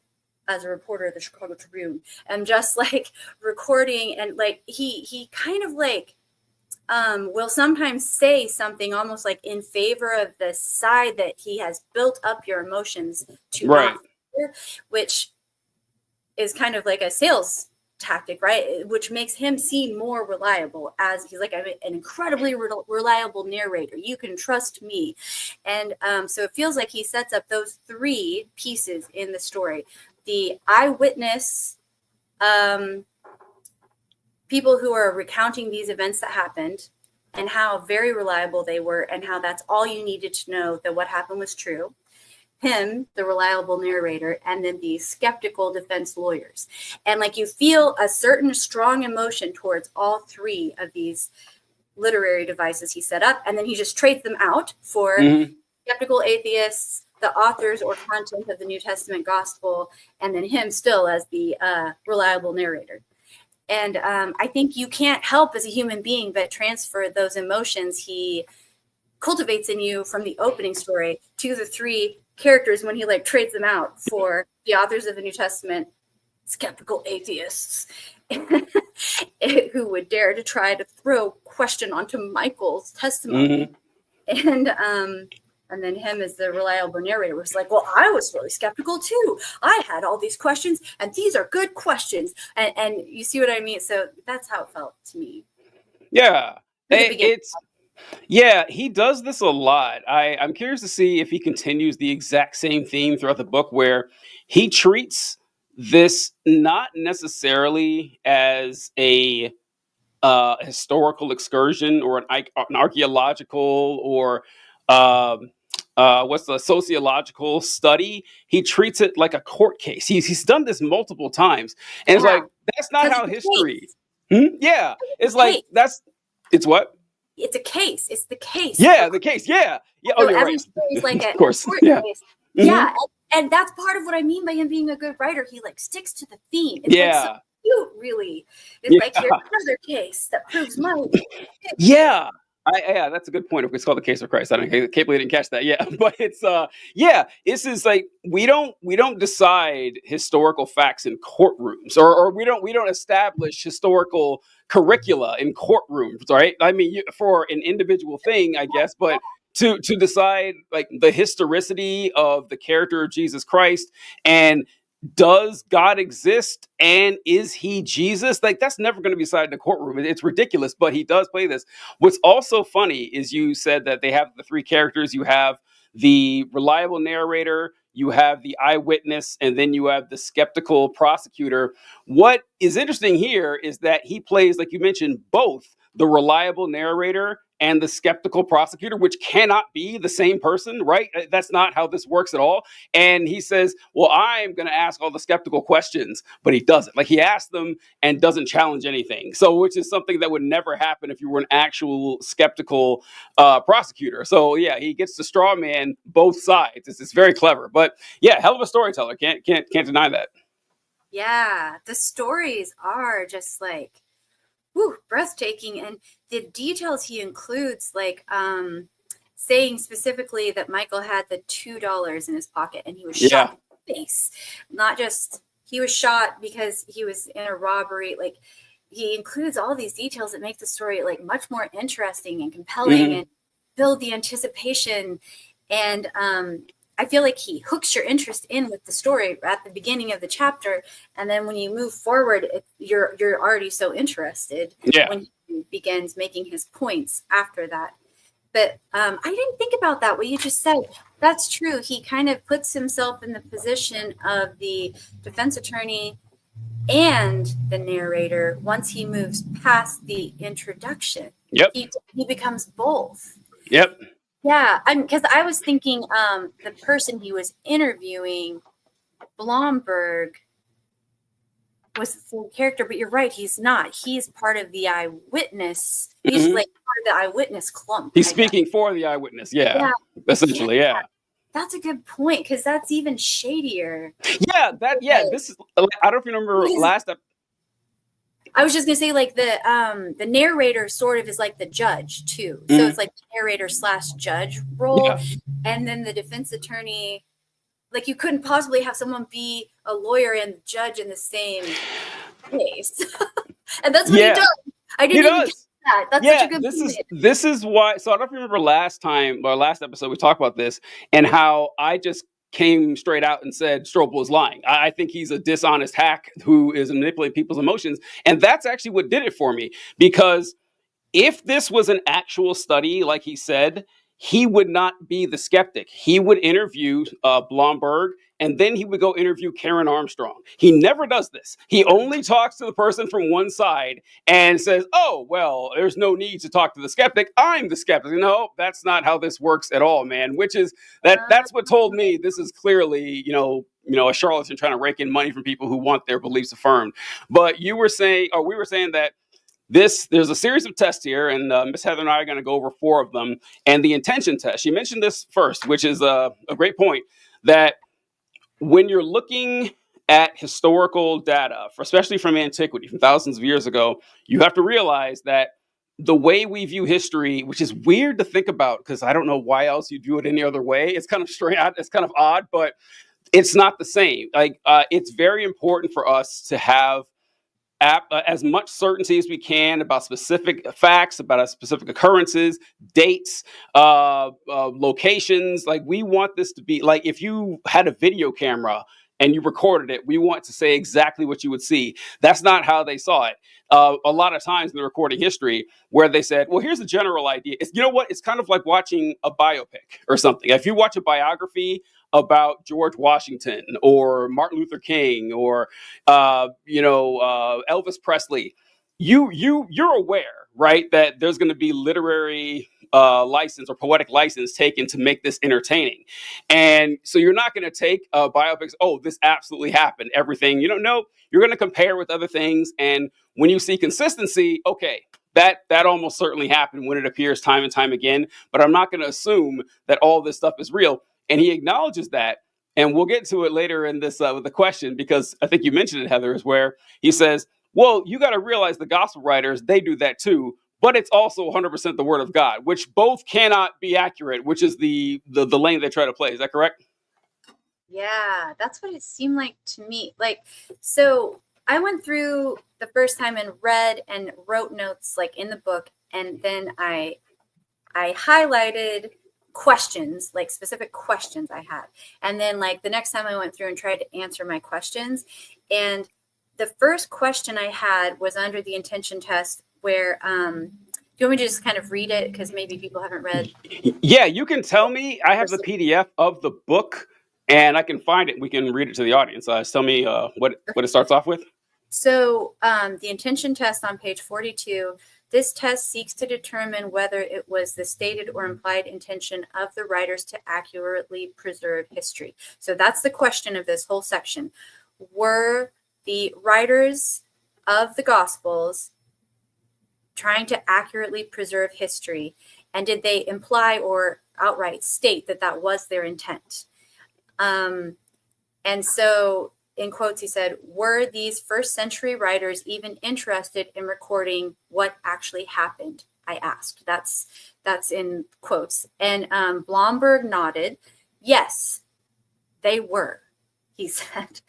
as a reporter at the Chicago Tribune, am just like recording, and like he kind of like will sometimes say something almost like in favor of the side that he has built up your emotions to, Right. Which is kind of like a sales tactic, right? Which makes him seem more reliable, as he's like an incredibly reliable narrator. You can trust me. And so it feels like he sets up those 3 pieces in the story: the eyewitness, people who are recounting these events that happened and how very reliable they were, and how that's all you needed to know that what happened was true. Him, the reliable narrator, and then the skeptical defense lawyers. And like you feel a certain strong emotion towards all 3 of these literary devices he set up, and then he just trades them out for skeptical atheists, the authors or content of the New Testament gospel, and then him still as the reliable narrator. And I think you can't help as a human being but transfer those emotions he cultivates in you from the opening story to the 3 characters when he like trades them out for the authors of the New Testament, skeptical atheists. who would dare to try to throw question onto Michael's testimony. And then him as the reliable narrator was like, well, I was really skeptical too. I had all these questions, and these are good questions. And you see what I mean? So that's how it felt to me. Yeah. In the beginning. Yeah, he does this a lot. I'm curious to see if he continues the exact same theme throughout the book, where he treats this not necessarily as a historical excursion or an archaeological or what's the sociological study. He treats it like a court case. He's done this multiple times, and it's Yeah. like that's not Because how it's a history. case. Yeah, it's a like case. it's what. It's a case. It's the case. Yeah, the case. Yeah. Oh, So you're every right. story is like Of course. a court Yeah. case. Mhm. Yeah. And that's part of what I mean by him being a good writer. He like sticks to the theme. It's like so Yeah. cute, really. It's like, here's another case that proves my Yeah. Yeah, that's a good point. It's called the Case of Christ. I can't believe I didn't catch that. Yeah, but it's this is like we don't decide historical facts in courtrooms, or we don't establish historical curricula in courtrooms, right? I mean, for an individual thing, I guess, but to decide like the historicity of the character of Jesus Christ and does God exist and is he Jesus? Like that's never going to be decided in a courtroom. It's ridiculous, but he does play this. What's also funny is you said that they have the three characters. You have the reliable narrator, you have the eyewitness, and then you have the skeptical prosecutor. What is interesting here is that he plays, like you mentioned, both the reliable narrator and the skeptical prosecutor, which cannot be the same person, right? That's not how this works at all. And he says, well, I'm going to ask all the skeptical questions, but he doesn't. Like he asks them and doesn't challenge anything. So, which is something that would never happen if you were an actual skeptical prosecutor. So yeah, he gets to straw man both sides. It's very clever, but yeah, hell of a storyteller. Can't deny that. Yeah, the stories are just like, whew, breathtaking. And the details he includes, like saying specifically that Michael had the $2 in his pocket and he was shot in the face. Not just he was shot because he was in a robbery. Like he includes all these details that make the story like much more interesting and compelling and build the anticipation. And I feel like he hooks your interest in with the story at the beginning of the chapter, and then when you move forward, you're already so interested when he begins making his points after that. But I didn't think about that. What you just said, that's true. He kind of puts himself in the position of the defense attorney and the narrator once he moves past the introduction. Yep. He becomes both. Yep. Yeah, because I was thinking the person he was interviewing, Blomberg, was the same character, but you're right, he's not. He's part of the eyewitness. He's like part of the eyewitness clump. He's speaking for the eyewitness. Yeah. Essentially, yeah. That's a good point, because that's even shadier. Yeah, this is, I don't know if you remember last episode. I was just gonna say, like the narrator sort of is like the judge too. So it's like the narrator / judge role, and then the defense attorney. Like you couldn't possibly have someone be a lawyer and judge in the same case, and that's what he does. I didn't even get that. That's such a good point. This is why. So I don't know if you remember last episode we talked about this and how I just came straight out and said Strobel is lying. I think he's a dishonest hack who is manipulating people's emotions. And that's actually what did it for me. Because if this was an actual study, like he said, he would not be the skeptic. He would interview Blomberg, and then he would go interview Karen Armstrong. He never does this. He only talks to the person from one side and says, oh, well, there's no need to talk to the skeptic. I'm the skeptic. No, that's not how this works at all, man, which is that's what told me this is clearly, a charlatan trying to rake in money from people who want their beliefs affirmed. But we were saying that there's a series of tests here, and Miss Heather and I are going to go over 4 of them. And the intention test, she mentioned this first, which is a great point, that when you're looking at historical data, especially from antiquity, from thousands of years ago, you have to realize that the way we view history, which is weird to think about, because I don't know why else you'd view it any other way. It's kind of strange. It's kind of odd, but it's not the same. Like, it's very important for us to have as much certainty as we can about specific facts, about specific occurrences, dates, locations. Like, we want this to be like, if you had a video camera and you recorded it, we want to say exactly what you would see. That's not how they saw it. A lot of times in the recording history, where they said, well, here's a general idea. You know what? It's kind of like watching a biopic or something. If you watch a biography about George Washington or Martin Luther King or Elvis Presley, you're aware, right, that there's going to be literary license or poetic license taken to make this entertaining. And so you're not going to take biopics, oh, this absolutely happened, everything. No, you're going to compare with other things. And when you see consistency, okay, that almost certainly happened when it appears time and time again. But I'm not going to assume that all this stuff is real. And he acknowledges that. And we'll get to it later in this with the question, because I think you mentioned it, Heather, is where he says, well, you got to realize the gospel writers, they do that too. But it's also 100% the word of God, which both cannot be accurate, which is the lane they try to play. Is that correct? Yeah, that's what it seemed like to me. Like, so I went through the first time and read and wrote notes like in the book. And then I highlighted questions, like specific questions I had. And then like the next time I went through and tried to answer my questions. And the first question I had was under the intention test, where do you want me to just kind of read it, because maybe people haven't read? Yeah, you can tell me. I have the PDF of the book and I can find it. We can read it to the audience. Tell me what it starts off with. So the intention test on page 42, this test seeks to determine whether it was the stated or implied intention of the writers to accurately preserve history. So that's the question of this whole section. Were the writers of the Gospels trying to accurately preserve history? And did they imply or outright state that that was their intent? And so in quotes, he said, were these first century writers even interested in recording what actually happened? I asked. That's in quotes. And Blomberg nodded. Yes, they were, he said.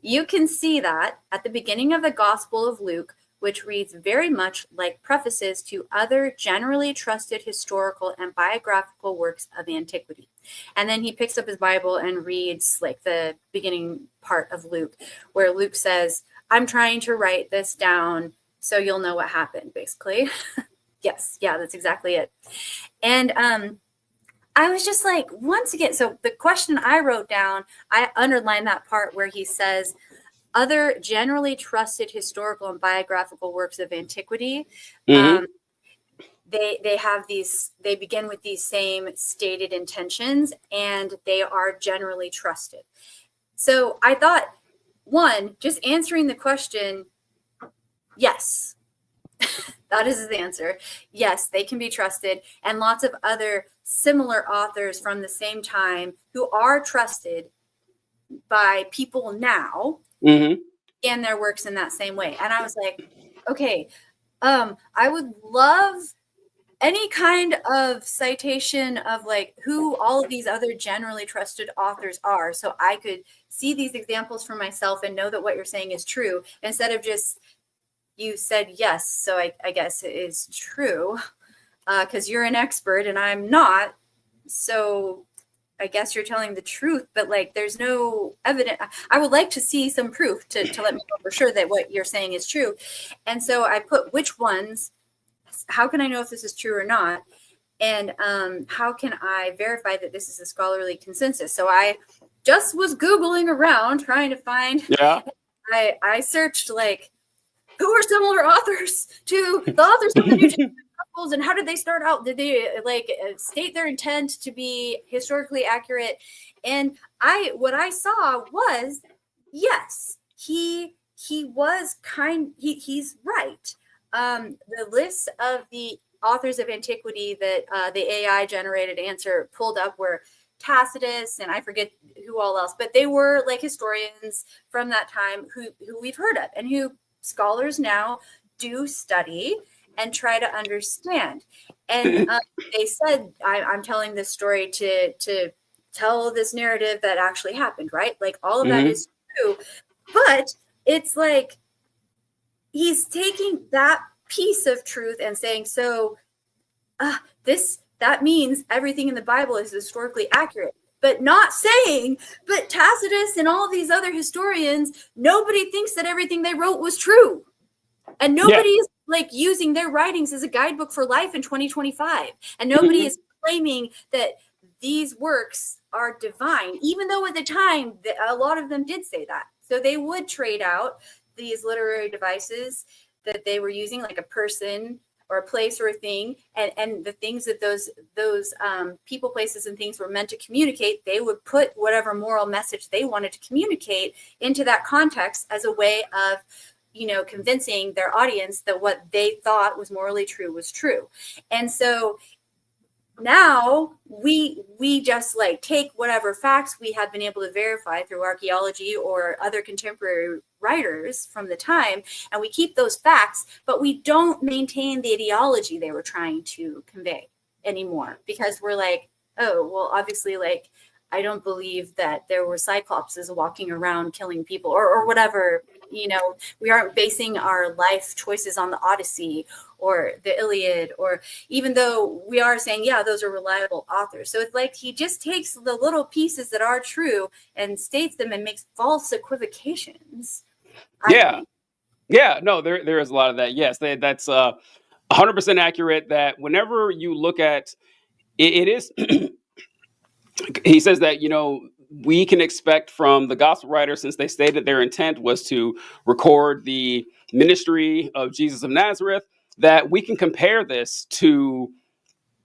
You can see that at the beginning of the Gospel of Luke, which reads very much like prefaces to other generally trusted historical and biographical works of antiquity. And then he picks up his Bible and reads like the beginning part of Luke, where Luke says, I'm trying to write this down so you'll know what happened, basically. Yes, yeah, that's exactly it. And I was just like, once again, so the question I wrote down, I underlined that part where he says, other generally trusted historical and biographical works of antiquity, they have these, they begin with these same stated intentions, and they are generally trusted. So I thought, one, just answering the question, yes, that is his answer. Yes, they can be trusted. And lots of other similar authors from the same time who are trusted by people now, and their works in that same way. And I was like, okay, I would love any kind of citation of like who all of these other generally trusted authors are, so I could see these examples for myself and know that what you're saying is true, instead of just, you said yes, so I guess it is true, because you're an expert and I'm not, so I guess you're telling the truth, but like there's no evidence. I would like to see some proof to let me know for sure that what you're saying is true. And so I put which ones, how can I know if this is true or not? And how can I verify that this is a scholarly consensus? So I just was Googling around trying to find, I searched like, who are similar authors to the authors of the New Testament Gospels, and how did they start out? Did they like state their intent to be historically accurate? And what I saw was, yes, he's right. The list of the authors of antiquity that the AI generated answer pulled up were Tacitus, and I forget who all else, but they were like historians from that time who we've heard of and who scholars now do study and try to understand. And they said, I'm telling this story to tell this narrative that actually happened, right? Like all of that is true, but it's like, he's taking that piece of truth and saying, so that means everything in the Bible is historically accurate, but not saying, but Tacitus and all these other historians, nobody thinks that everything they wrote was true. And nobody is like using their writings as a guidebook for life in 2025. And nobody is claiming that these works are divine, even though at the time a lot of them did say that. So they would trade out these literary devices that they were using, like a person or a place or a thing, and the things that those people, places, and things were meant to communicate, they would put whatever moral message they wanted to communicate into that context as a way of, convincing their audience that what they thought was morally true was true. And so now we just like take whatever facts we have been able to verify through archaeology or other contemporary writers from the time, and we keep those facts, but we don't maintain the ideology they were trying to convey anymore, because we're like, oh, well, obviously, like, I don't believe that there were cyclopses walking around killing people or whatever. We aren't basing our life choices on the Odyssey or the Iliad, or even though we are saying, yeah, those are reliable authors. So it's like he just takes the little pieces that are true and states them and makes false equivocations. Yeah. No, there is a lot of that. Yes, that's 100% accurate. That whenever you look at it is, he says that, we can expect from the gospel writers, since they stated their intent was to record the ministry of Jesus of Nazareth, that we can compare this to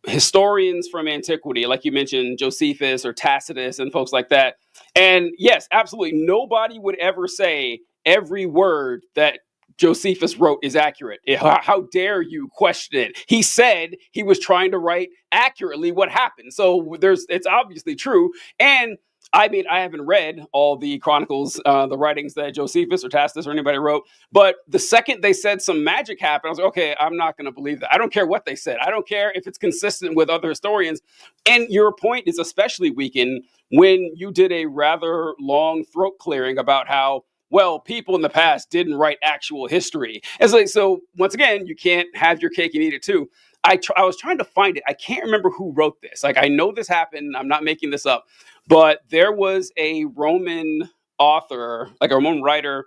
historians from antiquity, like you mentioned, Josephus or Tacitus and folks like that. And yes, absolutely, nobody would ever say every word that Josephus wrote is accurate. How dare you question it? He said he was trying to write accurately what happened. So it's obviously true. And I mean, I haven't read all the chronicles, the writings that Josephus or Tacitus or anybody wrote, but the second they said some magic happened, I was like, okay, I'm not going to believe that. I don't care what they said. I don't care if it's consistent with other historians. And your point is especially weakened when you did a rather long throat clearing about how, well, people in the past didn't write actual history. It's like, so once again, you can't have your cake and eat it too. I was trying to find it. I can't remember who wrote this. Like, I know this happened. I'm not making this up. But there was a Roman author, like a Roman writer.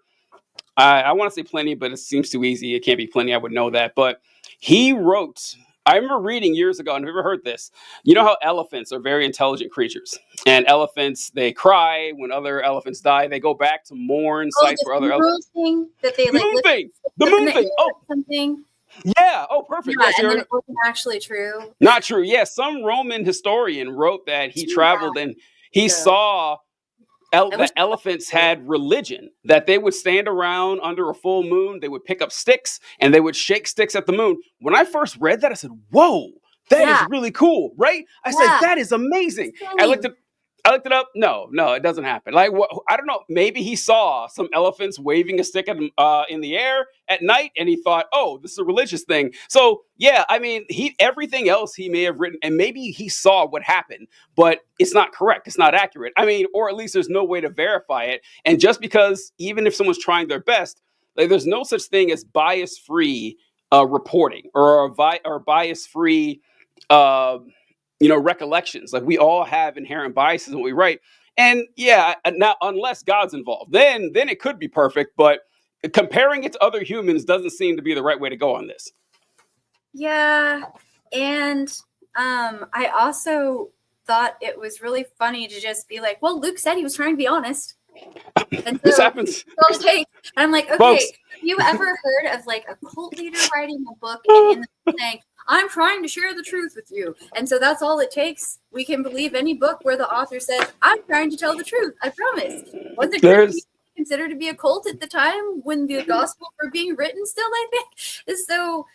I want to say Pliny, but it seems too easy. It can't be Pliny. I would know that. But he wrote, I remember reading years ago, and have you ever heard this? You know how elephants are very intelligent creatures. And elephants, they cry when other elephants die. They go back to mourn sites where other elephants. That they, The moon thing. The moon thing. Oh, something. Yeah. Oh, perfect. Yeah, Yes, and then it wasn't actually true. not true. Yes, some Roman historian wrote that he traveled and he saw that elephants had religion, that they would stand around under a full moon, they would pick up sticks and they would shake sticks at the moon. When I first read that, I said, whoa, that is really cool, right? I said, that is amazing. I looked it up. No, it doesn't happen. Like, I don't know. Maybe he saw some elephants waving a stick at him, in the air at night, and he thought, "Oh, this is a religious thing." So, yeah, I mean, everything else he may have written, and maybe he saw what happened, but it's not correct. It's not accurate. I mean, or at least there's no way to verify it. And just because, even if someone's trying their best, like, there's no such thing as bias-free reporting or bias-free. Recollections. Like, we all have inherent biases in what we write. And yeah, now unless God's involved, then it could be perfect, but comparing it to other humans doesn't seem to be the right way to go on this. Yeah. And I also thought it was really funny to just be like, well, Luke said he was trying to be honest. And this happens. And I'm like, okay, Folks. Have you ever heard of like a cult leader writing a book and in the book saying, I'm trying to share the truth with you. And so that's all it takes. We can believe any book where the author says, I'm trying to tell the truth. I promise. Was it considered to be a cult at the time when the Gospels were being written still, I think? So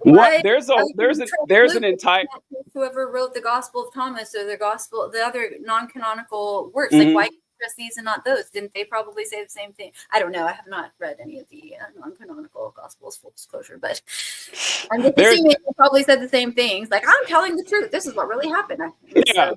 what there's an entire whoever wrote the Gospel of Thomas or the other non-canonical works, like why trust these and not those? Didn't they probably say the same thing? I don't know. I have not read any of the non-canonical Gospels, full disclosure, but I'm just assuming they probably said the same things. Like, I'm telling the truth. This is what really happened. Yeah.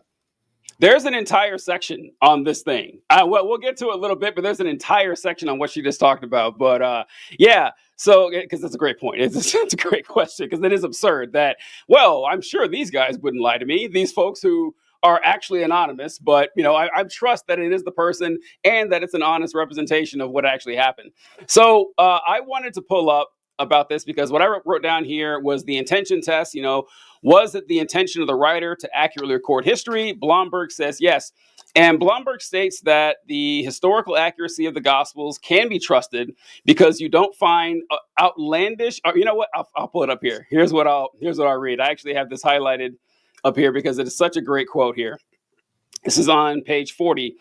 there's an entire section on this thing. Well, we'll get to it a little bit, but there's an entire section on what she just talked about. But yeah, so because that's a great point. It's a great question because it is absurd that, well, I'm sure these guys wouldn't lie to me. These folks who are actually anonymous, but I trust that it is the person and that it's an honest representation of what actually happened. So I wanted to pull up about this because what I wrote down here was the intention test. Was it the intention of the writer to accurately record history? Blomberg says yes. And Blomberg states that the historical accuracy of the Gospels can be trusted because you don't find outlandish. Or, you know what? I'll pull it up here. Here's what I'll read. I actually have this highlighted up here because it is such a great quote here. This is on page 40.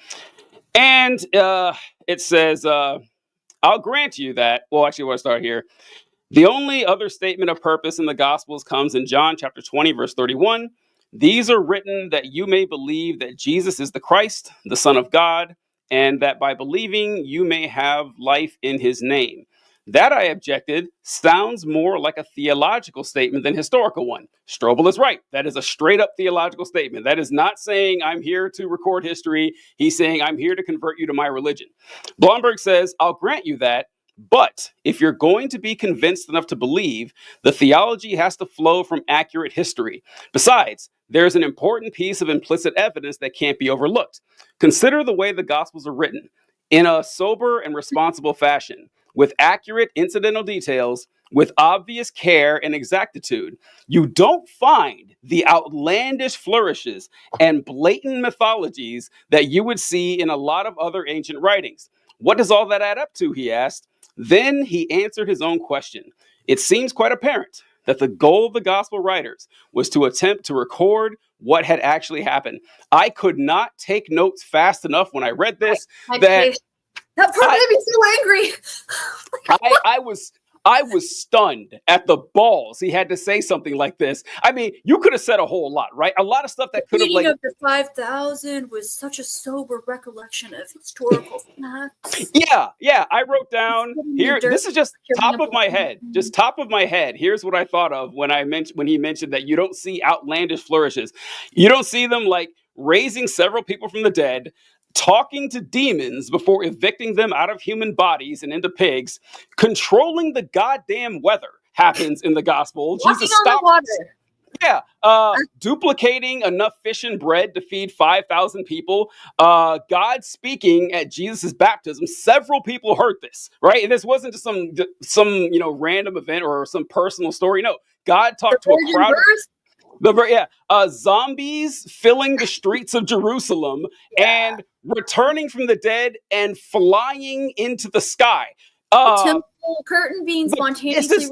And it says, I'll grant you that. Well, actually, I want to start here. The only other statement of purpose in the Gospels comes in John chapter 20, verse 31. These are written that you may believe that Jesus is the Christ, the Son of God, and that by believing you may have life in his name. That, I objected, sounds more like a theological statement than historical one. Strobel is right. That is a straight up theological statement. That is not saying I'm here to record history. He's saying I'm here to convert you to my religion. Blomberg says, I'll grant you that. But if you're going to be convinced enough to believe, the theology has to flow from accurate history. Besides, there's an important piece of implicit evidence that can't be overlooked. Consider the way the Gospels are written in a sober and responsible fashion, with accurate incidental details, with obvious care and exactitude. You don't find the outlandish flourishes and blatant mythologies that you would see in a lot of other ancient writings. What does all that add up to, he asked. Then he answered his own question. It seems quite apparent that the goal of the gospel writers was to attempt to record what had actually happened. I could not take notes fast enough when I read this. That part made me so angry. I was stunned at the balls he had to say something like this. I mean, you could have said a whole lot, right? A lot of stuff that could have Reading of the 5,000 was such a sober recollection of historical facts. Yeah. I wrote down here. This is just top of my head. Just top of my head. Here's what I thought of when he mentioned that you don't see outlandish flourishes. You don't see them like raising several people from the dead, talking to demons before evicting them out of human bodies and into pigs, controlling the goddamn weather happens in the gospel. Walking Jesus on the stops. water. Yeah, duplicating enough fish and bread to feed 5,000 people. God speaking at Jesus' baptism. Several people heard this, right? And this wasn't just some random event or some personal story. No, God talked to a crowd. Zombies filling the streets of Jerusalem and returning from the dead and flying into the sky. The temple curtain being spontaneously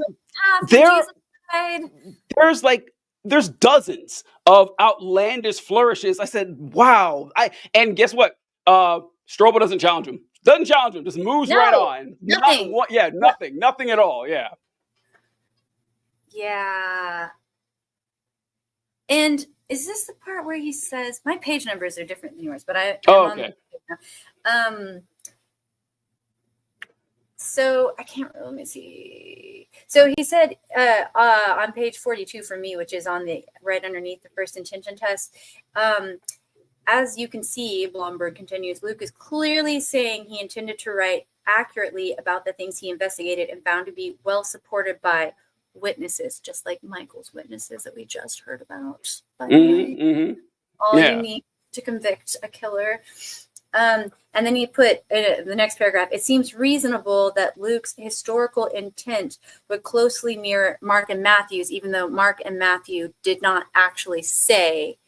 there's dozens of outlandish flourishes. I said, wow. And guess what? Strobel doesn't challenge him. Just moves right on. Nothing. Nothing at all. Yeah. Yeah. And is this the part where he says, my page numbers are different than yours, but okay. So I can't, let me see. So he said on page 42 for me, which is on the right underneath the first intention test, as you can see, Blomberg continues, Luke is clearly saying he intended to write accurately about the things he investigated and found to be well supported by witnesses, just like Michael's witnesses that we just heard about. All you need to convict a killer. And then he put the next paragraph, it seems reasonable that Luke's historical intent would closely mirror Mark and Matthew's, even though Mark and Matthew did not actually say,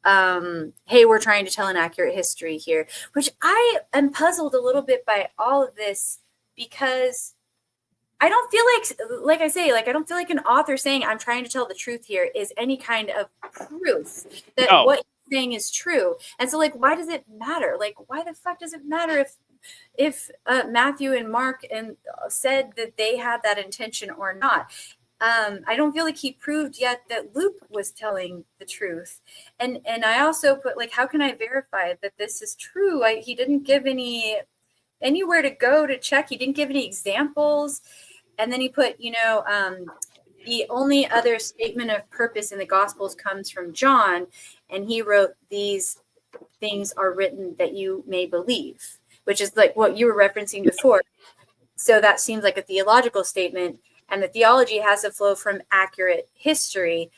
hey, we're trying to tell an accurate history here, which I am puzzled a little bit by all of this because I don't feel like I say, I don't feel like an author saying I'm trying to tell the truth here is any kind of proof that what he's saying is true. And so why does it matter? Why the fuck does it matter if Matthew and Mark said that they had that intention or not? I don't feel like he proved yet that Luke was telling the truth. And I also put how can I verify that this is true? He didn't give anywhere to go to check. He didn't give any examples. And then he put, the only other statement of purpose in the Gospels comes from John, and he wrote these things are written that you may believe, which is like what you were referencing before. So that seems like a theological statement, and the theology has to flow from accurate history.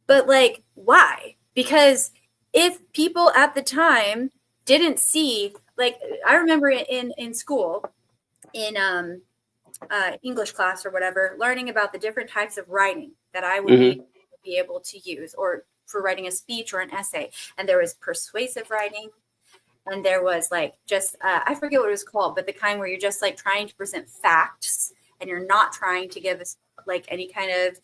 But like, why? Because if people at the time didn't see, like, I remember in school, in English class or whatever, learning about the different types of writing that I would be able to use, or for writing a speech or an essay. And there was persuasive writing, and there was like just I forget what it was called, but the kind where you're just like trying to present facts and you're not trying to give us like any kind of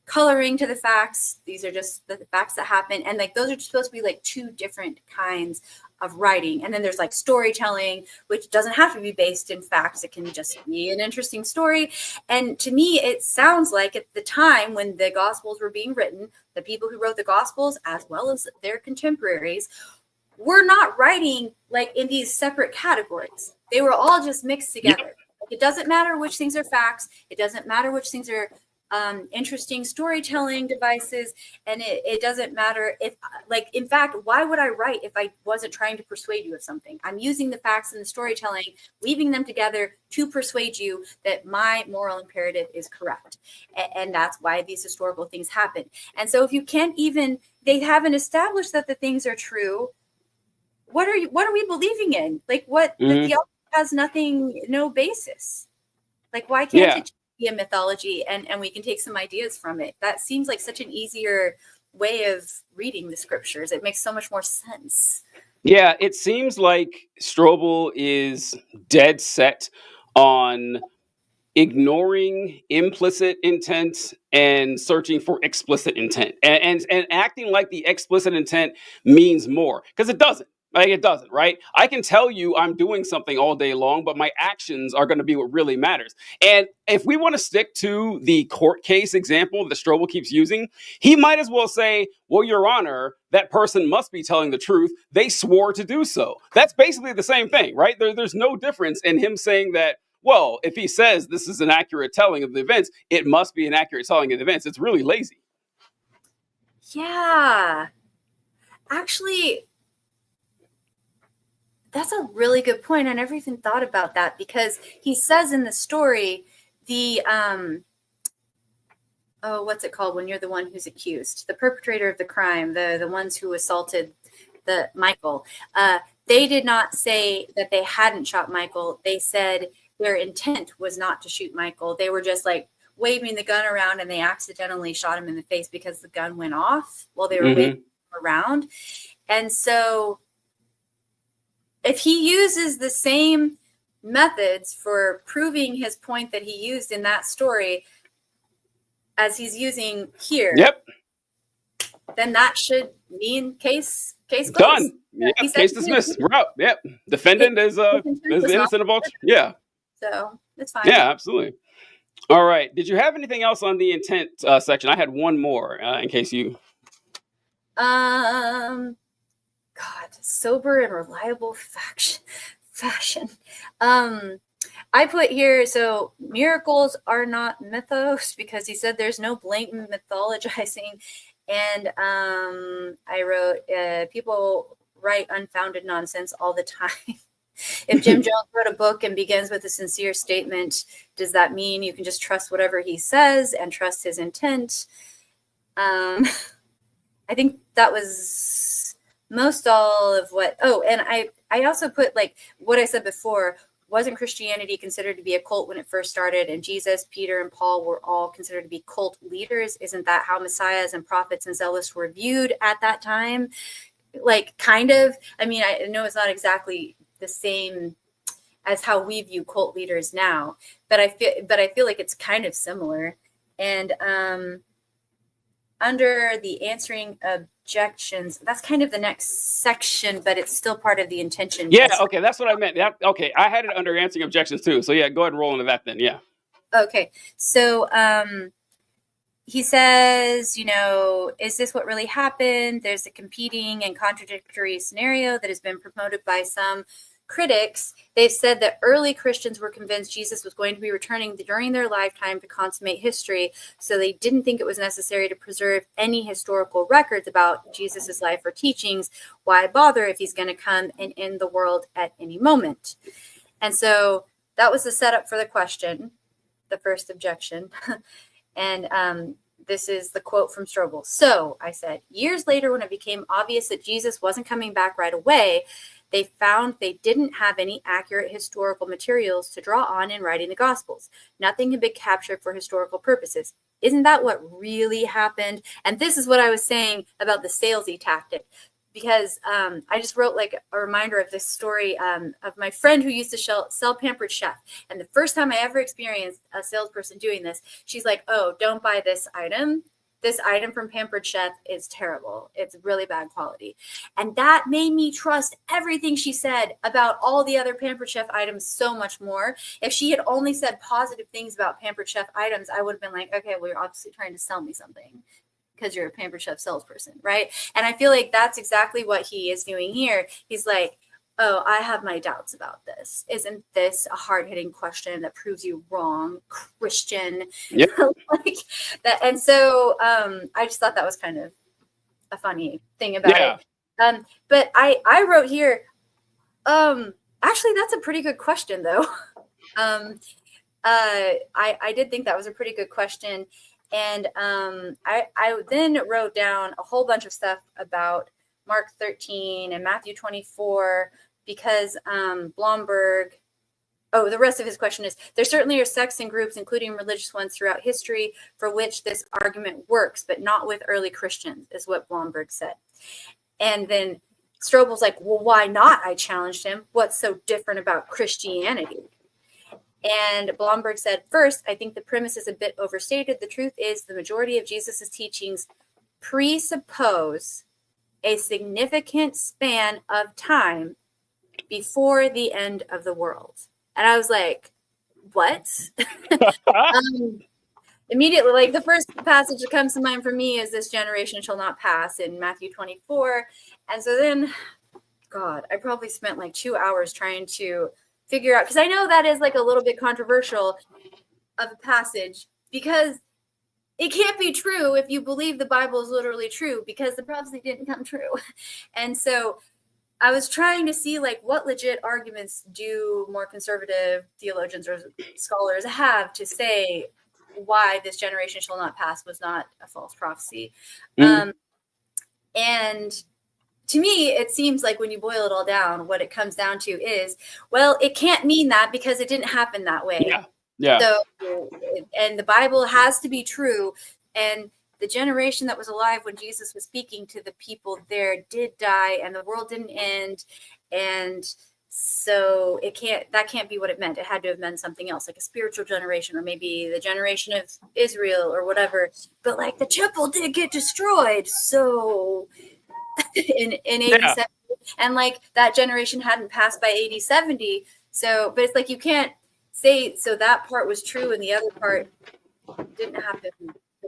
coloring to the facts. These are just the facts that happen, and like those are supposed to be like two different kinds of writing. And then there's like storytelling, which doesn't have to be based in facts. It can just be an interesting story. And to me, it sounds like at the time when the Gospels were being written, the people who wrote the Gospels, as well as their contemporaries, were not writing like in these separate categories. They were all just mixed together. It doesn't matter which things are facts. It doesn't matter which things are interesting storytelling devices. And it doesn't matter if, like, in fact, why would I write if I wasn't trying to persuade you of something? I'm using the facts and the storytelling, weaving them together to persuade you that my moral imperative is correct. And that's why these historical things happen. And so if you can't even, they haven't established that the things are true, what are we believing in? Like, what the theology has nothing, no basis. Like, why can't it be a mythology and we can take some ideas from it? That seems like such an easier way of reading the scriptures. It makes so much more sense. Yeah, it seems like Strobel is dead set on ignoring implicit intent and searching for explicit intent, and acting like the explicit intent means more, because it doesn't. Like, it doesn't, right? I can tell you I'm doing something all day long, but my actions are going to be what really matters. And if we want to stick to the court case example that Strobel keeps using, he might as well say, well, Your Honor, that person must be telling the truth. They swore to do so. That's basically the same thing, right? There's no difference in him saying that, well, if he says this is an accurate telling of the events, it must be an accurate telling of the events. It's really lazy. Yeah. Actually, that's a really good point. I never even thought about that, because he says in the story, the what's it called when you're the one who's accused, the perpetrator of the crime, the ones who assaulted the Michael, they did not say that they hadn't shot Michael. They said their intent was not to shoot Michael. They were just like waving the gun around, and they accidentally shot him in the face because the gun went off while they were waving him around. And so if he uses the same methods for proving his point that he used in that story as he's using here, then that should mean case closed. Done. Yeah, case dismissed. We're out. Yep. Defendant is innocent of all. Yeah. So it's fine. Yeah, absolutely. All right. Did you have anything else on the intent section? I had one more in case you. God, sober and reliable fashion. I put here, so miracles are not mythos, because he said there's no blatant mythologizing. And I wrote, people write unfounded nonsense all the time. If Jim Jones wrote a book and begins with a sincere statement, does that mean you can just trust whatever he says and trust his intent? I think that was most all of what, and I also put, like what I said before, wasn't Christianity considered to be a cult when it first started? And Jesus, Peter, and Paul were all considered to be cult leaders. Isn't that how messiahs and prophets and zealots were viewed at that time? Like, kind of. I mean, I know it's not exactly the same as how we view cult leaders now, but I feel like it's kind of similar. And under the answering objections, that's kind of the next section, but it's still part of the intention. Yeah, okay, that's what I meant. Yeah, okay, I had it under answering objections too. So yeah, go ahead and roll into that then. Yeah. Okay, so he says, is this what really happened? There's a competing and contradictory scenario that has been promoted by some critics, they've said that early Christians were convinced Jesus was going to be returning during their lifetime to consummate history, so they didn't think it was necessary to preserve any historical records about Jesus's life or teachings. Why bother if he's going to come and end the world at any moment? And so that was the setup for the question, the first objection. And this is the quote from Strobel. So I said, years later, when it became obvious that Jesus wasn't coming back right away, they found they didn't have any accurate historical materials to draw on in writing the Gospels. Nothing had been captured for historical purposes. Isn't that what really happened? And this is what I was saying about the salesy tactic, because I just wrote like a reminder of this story of my friend who used to sell Pampered Chef. And the first time I ever experienced a salesperson doing this, she's like, oh, don't buy this item. This item from Pampered Chef is terrible. It's really bad quality. And that made me trust everything she said about all the other Pampered Chef items so much more. If she had only said positive things about Pampered Chef items, I would have been like, okay, well, you're obviously trying to sell me something because you're a Pampered Chef salesperson, right? And I feel like that's exactly what he is doing here. He's like, oh, I have my doubts about this. Isn't this a hard-hitting question that proves you wrong, Christian? Yep. Like that. And so I just thought that was kind of a funny thing about it. But I wrote here, actually, that's a pretty good question, though. I did think that was a pretty good question. And I then wrote down a whole bunch of stuff about Mark 13 and Matthew 24, because Blomberg, the rest of his question is, there certainly are sects and groups, including religious ones throughout history, for which this argument works, but not with early Christians, is what Blomberg said. And then Strobel's like, well, why not? I challenged him. What's so different about Christianity? And Blomberg said, first, I think the premise is a bit overstated. The truth is the majority of Jesus's teachings presuppose a significant span of time before the end of the world. And I was like, what? Immediately, like the first passage that comes to mind for me is this generation shall not pass in Matthew 24. And so then, God, I probably spent like 2 hours trying to figure out, because I know that is like a little bit controversial of a passage, because it can't be true if you believe the Bible is literally true, because the prophecy didn't come true. And so I was trying to see like what legit arguments do more conservative theologians or scholars have to say why this generation shall not pass was not a false prophecy. And to me, it seems like when you boil it all down, what it comes down to is, well, it can't mean that because it didn't happen that way. Yeah. So, and the Bible has to be true. And the generation that was alive when Jesus was speaking to the people there did die, and the world didn't end. And so that can't be what it meant. It had to have meant something else, like a spiritual generation, or maybe the generation of Israel or whatever. But like the temple did get destroyed. So in AD 70, and like that generation hadn't passed by AD 70. So, but it's like, you can't say, so that part was true and the other part didn't happen.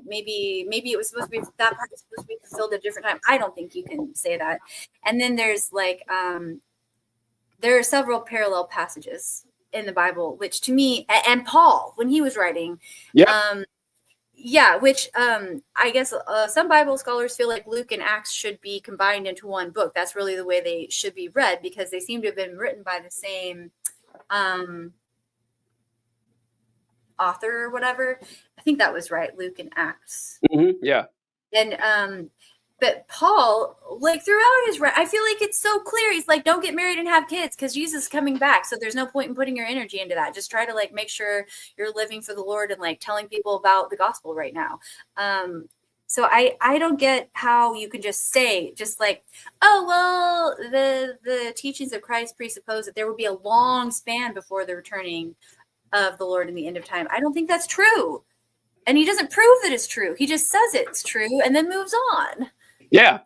Maybe it was supposed to be, that part was supposed to be fulfilled at a different time. I don't think you can say that. And then there's like, there are several parallel passages in the Bible, which to me, and Paul, when he was writing, which I guess some Bible scholars feel like Luke and Acts should be combined into one book. That's really the way they should be read, because they seem to have been written by the same author or whatever. I think that was right, Luke and Acts. Yeah. And but Paul, like throughout his, I feel like it's so clear. He's like, don't get married and have kids because Jesus is coming back. So there's no point in putting your energy into that. Just try to like make sure you're living for the Lord and like telling people about the gospel right now. So I don't get how you can just say, just like, oh, well, the teachings of Christ presuppose that there would be a long span before the returning of the Lord in the end of time. I don't think that's true. And he doesn't prove that it's true. He just says it's true and then moves on. Yeah.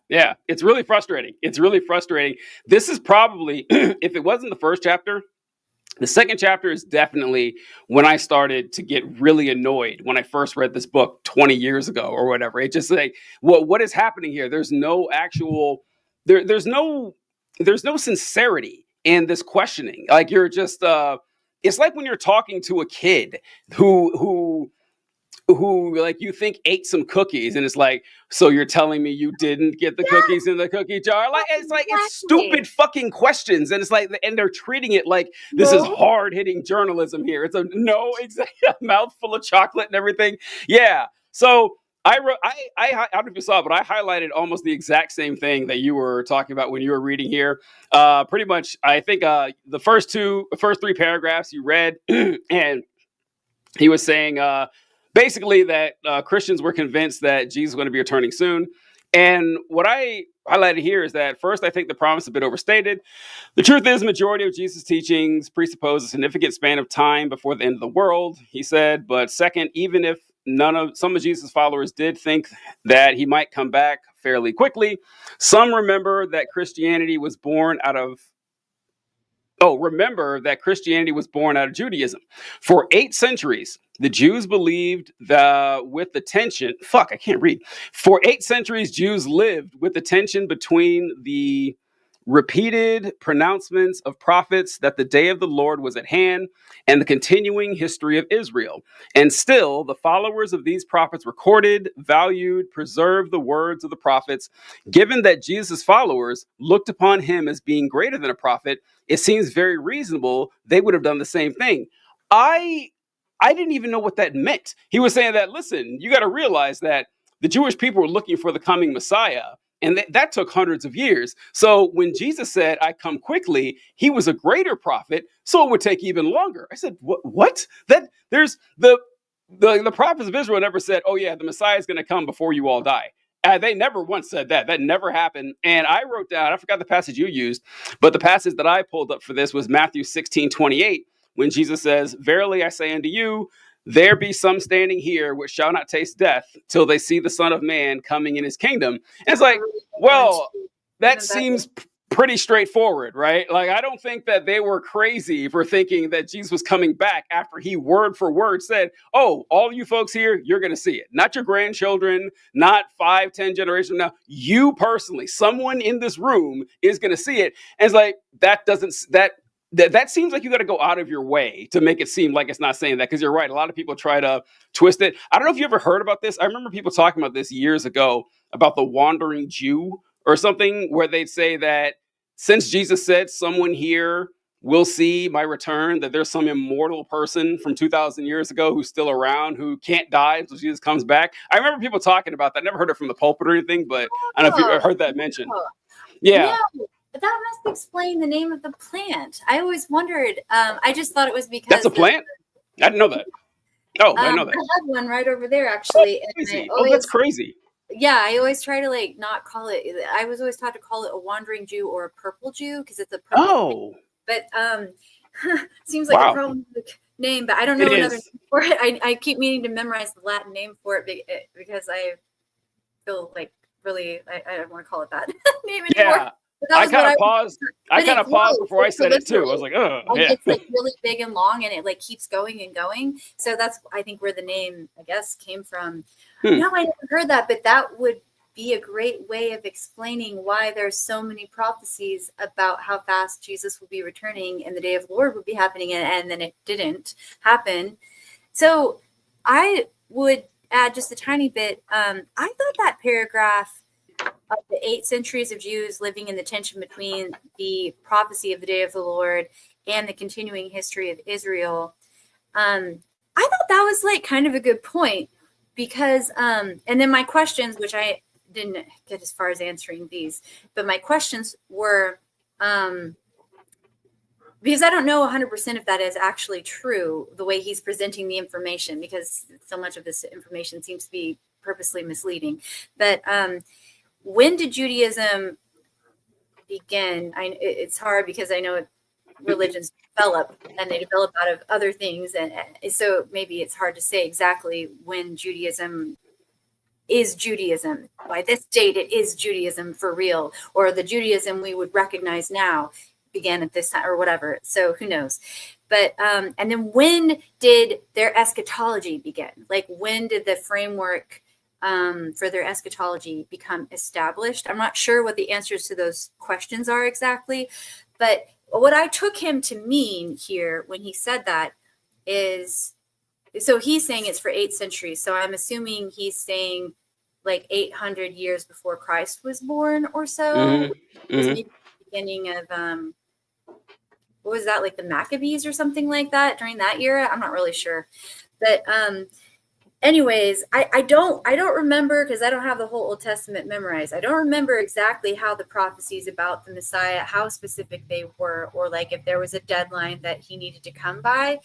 It's really frustrating. This is probably, if it wasn't the first chapter, the second chapter is definitely when I started to get really annoyed when I first read this book 20 years ago or whatever. It's just like, what is happening here? There's no actual, there's no sincerity in this questioning. Like you're just it's like when you're talking to a kid who like you think ate some cookies and it's like, so you're telling me you didn't get the cookies in the cookie jar? Like it's Exactly. stupid fucking questions, and it's like, and they're treating it like this is No. hard hitting journalism here. It's a a mouthful of chocolate and everything. Yeah. So I wrote, I don't know if you saw it, but I highlighted almost the exact same thing that you were talking about when you were reading here. Pretty much, I think the first three paragraphs you read, and he was saying basically that Christians were convinced that Jesus was going to be returning soon. And what I highlighted here is that first, I think the promise is a bit overstated. The truth is, the majority of Jesus' teachings presuppose a significant span of time before the end of the world, he said. But second, even if some of Jesus' followers did think that he might come back fairly quickly, some remember that Christianity was born out of Judaism. For 8 centuries, the Jews believed that with the tension, For 8 centuries, Jews lived with the tension between the repeated pronouncements of prophets that the day of the Lord was at hand and the continuing history of Israel. And still, the followers of these prophets recorded, valued, preserved the words of the prophets. Given that Jesus' followers looked upon him as being greater than a prophet, it seems very reasonable they would have done the same thing. I didn't even know what that meant. He was saying that, listen, you got to realize that the Jewish people were looking for the coming Messiah, and that took hundreds of years. So when Jesus said, I come quickly, he was a greater prophet, so it would take even longer. I said, what? That there's the prophets of Israel never said, oh yeah, the Messiah is going to come before you all die. They never once said that. That never happened. And I wrote down, I forgot the passage you used, but the passage that I pulled up for this was Matthew 16:28, when Jesus says, verily I say unto you, there be some standing here which shall not taste death till they see the Son of Man coming in his kingdom. And it's like, well, that seems pretty straightforward, right? Like, I don't think that they were crazy for thinking that Jesus was coming back after he word for word said, oh, all you folks here, you're going to see it. Not your grandchildren, not 5-10 generations now. You personally, someone in this room is going to see it. And it's like, that seems like you got to go out of your way to make it seem like it's not saying that, because you're right. A lot of people try to twist it. I don't know if you ever heard about this. I remember people talking about this years ago about the wandering Jew or something, where they'd say that since Jesus said someone here will see my return, that there's some immortal person from 2,000 years ago who's still around, who can't die until Jesus comes back. I remember people talking about that. I never heard it from the pulpit or anything, but I don't know if you heard that mentioned. Yeah. No. But that must explain the name of the plant. I always wondered. I just thought it was because that's a plant. I didn't know that. Oh, I know that. I had one right over there actually. That's crazy. Yeah, I always try to not call it. I was always taught to call it a wandering Jew or a purple Jew because it's a purple. But seems like a problematic name. But I don't know another name for it. I keep meaning to memorize the Latin name for it because I feel like really I don't want to call it that name anymore. Yeah. I kind of paused. Before I said it too. I was like, oh, yeah. It's really big and long, and it keeps going and going. So that's, I think, where the name, I guess, came from. No, I never heard that, but that would be a great way of explaining why there's so many prophecies about how fast Jesus will be returning and the day of the Lord would be happening, and then it didn't happen. So I would add just a tiny bit. I thought that paragraph of the 8 centuries of Jews living in the tension between the prophecy of the day of the Lord and the continuing history of Israel. I thought that was kind of a good point because, and then my questions, which I didn't get as far as answering these, but my questions were, because I don't know 100% if that is actually true, the way he's presenting the information, because so much of this information seems to be purposely misleading. But, when did Judaism begin? It's hard because I know religions develop and they develop out of other things. And so maybe it's hard to say exactly when Judaism is Judaism. By this date, it is Judaism for real, or the Judaism we would recognize now began at this time or whatever. So who knows? But, and then when did their eschatology begin? When did the framework for their eschatology become established? I'm not sure what the answers to those questions are exactly, but what I took him to mean here when he said that is, so he's saying it's for 8 centuries. So I'm assuming he's saying like 800 years before Christ was born or so. Mhm. It was Mhm. maybe the beginning of what was that, like the Maccabees or something like that during that era? I'm not really sure. But anyways, I don't remember, because I don't have the whole Old Testament memorized. I don't remember exactly how the prophecies about the Messiah, how specific they were, or like if there was a deadline that he needed to come by.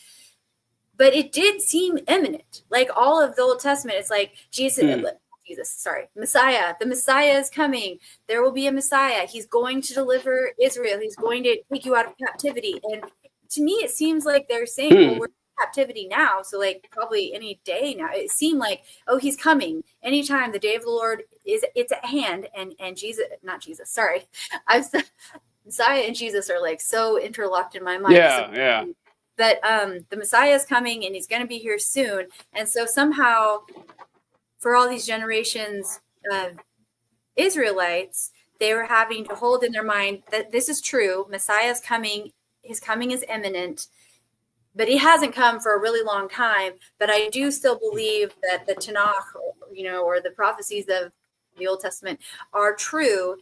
But it did seem imminent. Like all of the Old Testament, it's like Messiah. The Messiah is coming. There will be a Messiah. He's going to deliver Israel. He's going to take you out of captivity. And to me, it seems like they're saying, well, we're in captivity now. So like probably any day now. It seemed like, oh, he's coming. Anytime the day of the Lord it's at hand. And Jesus, not Jesus, sorry. Messiah and Jesus are like so interlocked in my mind. Yeah. But the Messiah is coming and he's going to be here soon. And so somehow for all these generations of Israelites, they were having to hold in their mind that this is true. Messiah is coming. His coming is imminent, but he hasn't come for a really long time. But I do still believe that the Tanakh, or the prophecies of the Old Testament are true,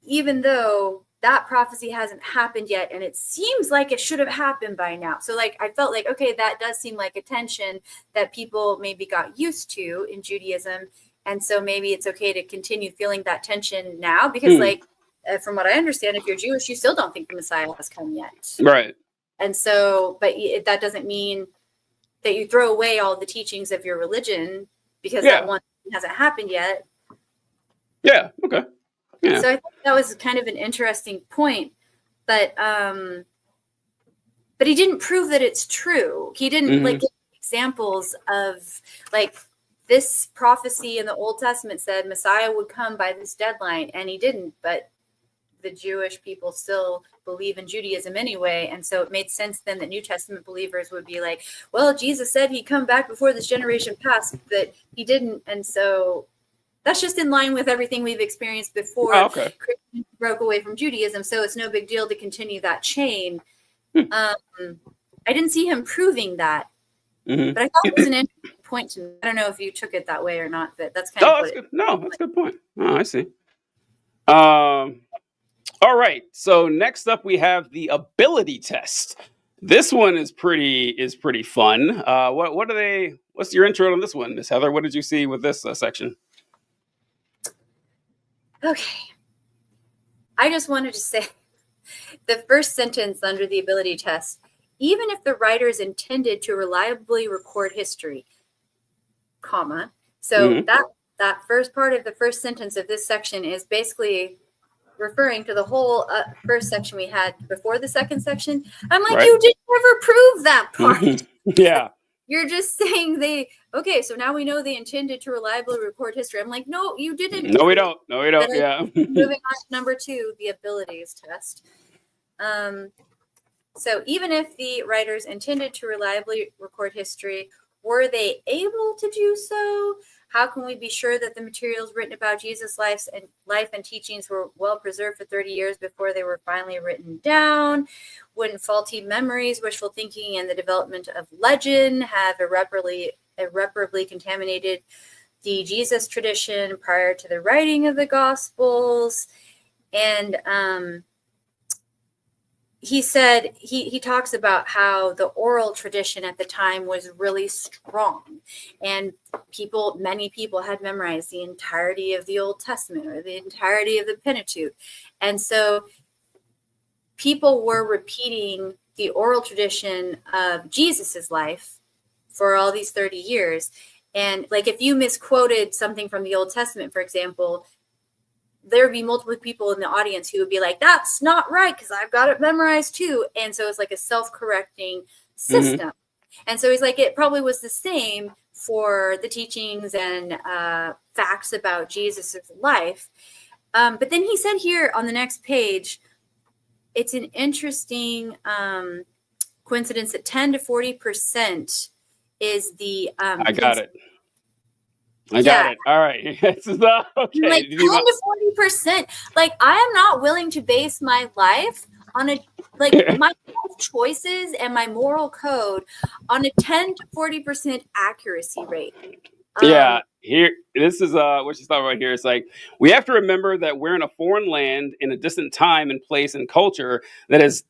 even though that prophecy hasn't happened yet. And it seems like it should have happened by now. So like, I felt like, okay, that does seem like a tension that people maybe got used to in Judaism. And so maybe it's okay to continue feeling that tension now, because from what I understand, if you're Jewish, you still don't think the Messiah has come yet. Right. And so, but that doesn't mean that you throw away all the teachings of your religion because that one hasn't happened yet. Yeah. Okay. Yeah. So I think that was kind of an interesting point, but he didn't prove that it's true. He didn't like give examples of like this prophecy in the Old Testament said Messiah would come by this deadline, and he didn't. But the Jewish people still believe in Judaism anyway, and so it made sense then that New Testament believers would be like, well, Jesus said he'd come back before this generation passed, but he didn't, and so. That's just in line with everything we've experienced before. Oh, okay. Christians broke away from Judaism, so it's no big deal to continue that chain. I didn't see him proving that, but I thought it was an interesting point to me. I don't know if you took it that way or not, but that's kind of that's good. No, that's a good point. Oh, I see. All right. So next up, we have the ability test. This one is pretty fun. What's your intro on this one, Miss Heather? What did you see with this section? Okay. I just wanted to say the first sentence under the ability test, even if the writers intended to reliably record history, comma. So that first part of the first sentence of this section is basically referring to the whole first section we had before the second section. I'm like, you didn't ever prove that part. Yeah. You're just saying so now we know they intended to reliably record history. I'm like, no, you didn't. No, we don't. Yeah. Moving on to number 2, the abilities test. So even if the writers intended to reliably record history, were they able to do so? How can we be sure that the materials written about Jesus' life and teachings were well preserved for 30 years before they were finally written down? Wouldn't faulty memories, wishful thinking, and the development of legend have irreparably contaminated the Jesus tradition prior to the writing of the Gospels? And he said he talks about how the oral tradition at the time was really strong, and many people had memorized the entirety of the Old Testament or the entirety of the Pentateuch, and so people were repeating the oral tradition of Jesus's life for all these 30 years. And like if you misquoted something from the Old Testament, for example, there would be multiple people in the audience who would be like, that's not right, because I've got it memorized too. And so it's like a self-correcting system. And so he's like, it probably was the same for the teachings and facts about Jesus's life. But then he said here on the next page, it's an interesting coincidence that 10 to 40% is the I got it. I got it. All right. Okay. Like 10 to 40%. Like I am not willing to base my life on a like my life choices and my moral code on a 10 to 40% accuracy rate. Yeah, here this is what she's talking about here. It's like we have to remember that we're in a foreign land in a distant time and place and culture that has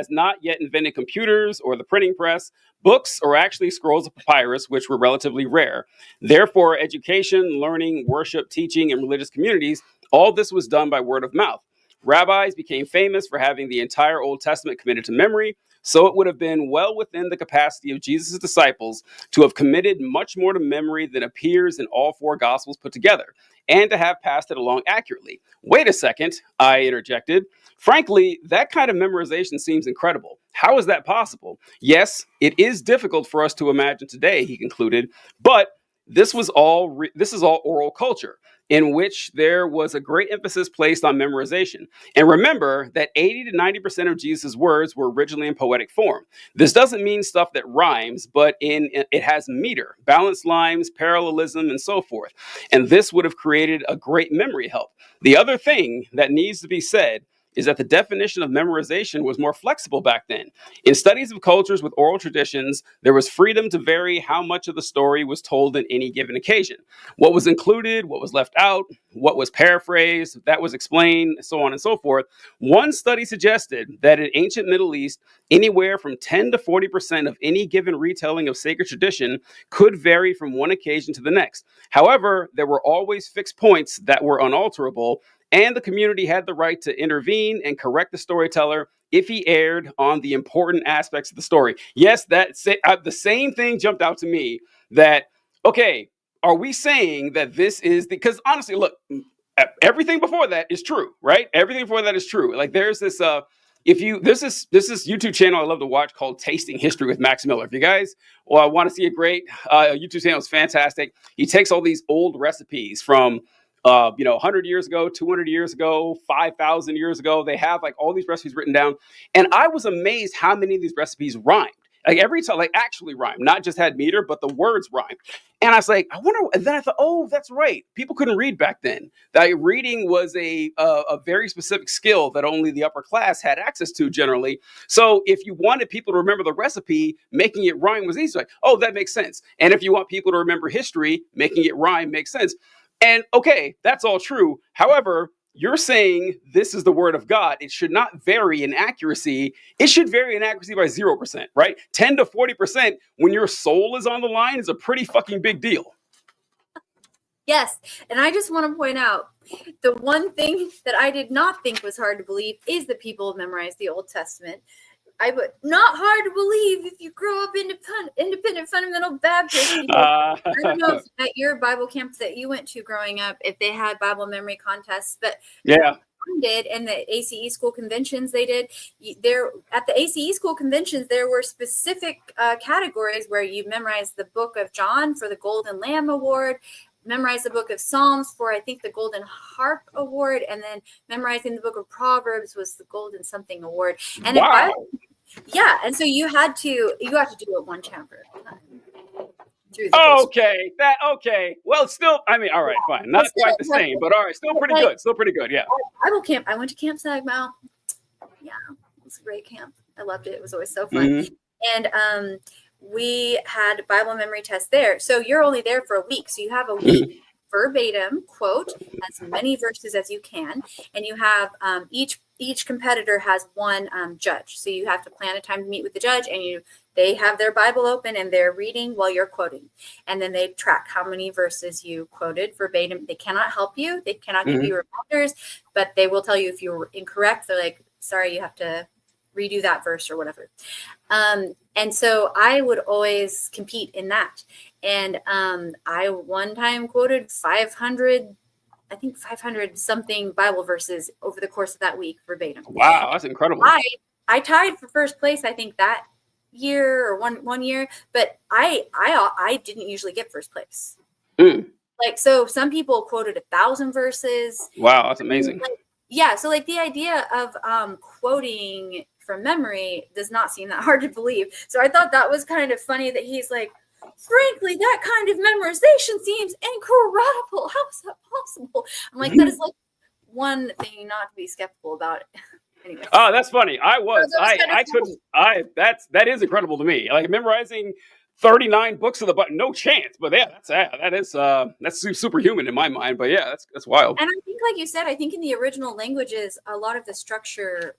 not yet invented computers or the printing press, books, or actually scrolls of papyrus, which were relatively rare. Therefore, education, learning, worship, teaching, and religious communities, all this was done by word of mouth. Rabbis became famous for having the entire Old Testament committed to memory, so it would have been well within the capacity of Jesus' disciples to have committed much more to memory than appears in all four Gospels put together, and to have passed it along accurately. Wait a second, I interjected. Frankly, that kind of memorization seems incredible. How is that possible? Yes, it is difficult for us to imagine today, he concluded, but this is all oral culture, in which there was a great emphasis placed on memorization. And remember that 80 to 90% of Jesus' words were originally in poetic form. This doesn't mean stuff that rhymes, but it has meter, balanced lines, parallelism, and so forth. And this would have created a great memory help. The other thing that needs to be said is that the definition of memorization was more flexible back then. In studies of cultures with oral traditions, there was freedom to vary how much of the story was told in any given occasion. What was included, what was left out, what was paraphrased, that was explained, so on and so forth. One study suggested that in ancient Middle East, anywhere from 10 to 40% of any given retelling of sacred tradition could vary from one occasion to the next. However, there were always fixed points that were unalterable, and the community had the right to intervene and correct the storyteller if he erred on the important aspects of the story. Yes, the same thing jumped out to me that, okay, are we saying that this is because honestly, look, everything before that is true, right? Everything before that is true. Like there's this, this is YouTube channel I love to watch called Tasting History with Max Miller. If you guys want to see a great YouTube channel, it's fantastic. He takes all these old recipes from 100 years ago, 200 years ago, 5,000 years ago. They have like all these recipes written down. And I was amazed how many of these recipes rhymed. Like every time, like actually rhymed, not just had meter, but the words rhymed. And I was like, I wonder, and then I thought, oh, that's right. People couldn't read back then. That reading was a very specific skill that only the upper class had access to generally. So if you wanted people to remember the recipe, making it rhyme was easy. Like, oh, that makes sense. And if you want people to remember history, making it rhyme makes sense. And okay, that's all true. However, you're saying this is the word of God. It should not vary in accuracy. It should vary in accuracy by 0%, right? 10 to 40% when your soul is on the line is a pretty fucking big deal. Yes. And I just want to point out the one thing that I did not think was hard to believe is that people memorized the Old Testament. Not hard to believe if you grow up independent fundamental Baptist. I don't know if at your Bible camp that you went to growing up, if they had Bible memory contests, but yeah, did, and the ACE school conventions they did. There at the ACE school conventions, there were specific categories where you memorized the book of John for the Golden Lamb Award, memorize the book of Psalms for, I think, the Golden Harp Award, and then memorizing the book of Proverbs was the Golden something award. And wow. And so you had to do it one chapter at a time. Okay. Well, it's still, I mean, all right, fine. Not quite the same, but all right, still pretty good. Still pretty good, yeah. Bible camp. I went to Camp Sagmau. Yeah, it was a great camp. I loved it. It was always so fun. Mm-hmm. And we had Bible memory tests there. So you're only there for a week. So you have a week verbatim quote as many verses as you can, and you have each competitor has one judge. So you have to plan a time to meet with the judge, and they have their Bible open and they're reading while you're quoting, and then they track how many verses you quoted verbatim. They cannot help you. They cannot give you reminders, but they will tell you if you're incorrect. They're like, sorry, you have to redo that verse or whatever. And so I would always compete in that. And I one time quoted 500 something Bible verses over the course of that week verbatim. Wow, that's incredible. I tied for first place, I think that year or one year, but I didn't usually get first place. Like, so some people quoted 1,000 verses. Wow, that's amazing. So like the idea of quoting from memory does not seem that hard to believe. So I thought that was kind of funny that he's like, frankly, that kind of memorization seems incredible. How is that possible? I'm like, that is like one thing not to be skeptical about. Anyways. Oh, that's funny. I was. that was kind of I couldn't. That is incredible to me. Like memorizing 39 books of the Bible, no chance. But yeah, that's superhuman in my mind. But yeah, that's wild. And I think, like you said, I think in the original languages, a lot of the structure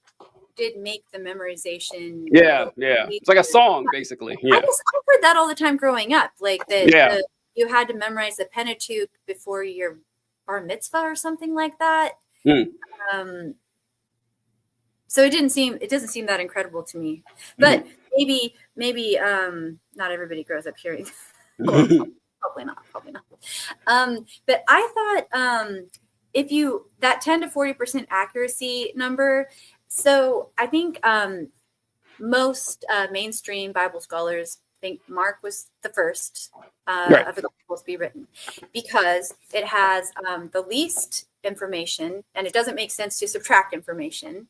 did make the memorization. Yeah. It's like a song, basically. Yeah. I heard that all the time growing up. Like that, Yeah. You had to memorize the Pentateuch before your bar mitzvah or something like that. So it doesn't seem that incredible to me. But maybe not everybody grows up hearing. Probably not. But I thought that 10 to 40% accuracy number. So I think most mainstream Bible scholars think Mark was the first of the Gospels to be written because it has the least information, and it doesn't make sense to subtract information.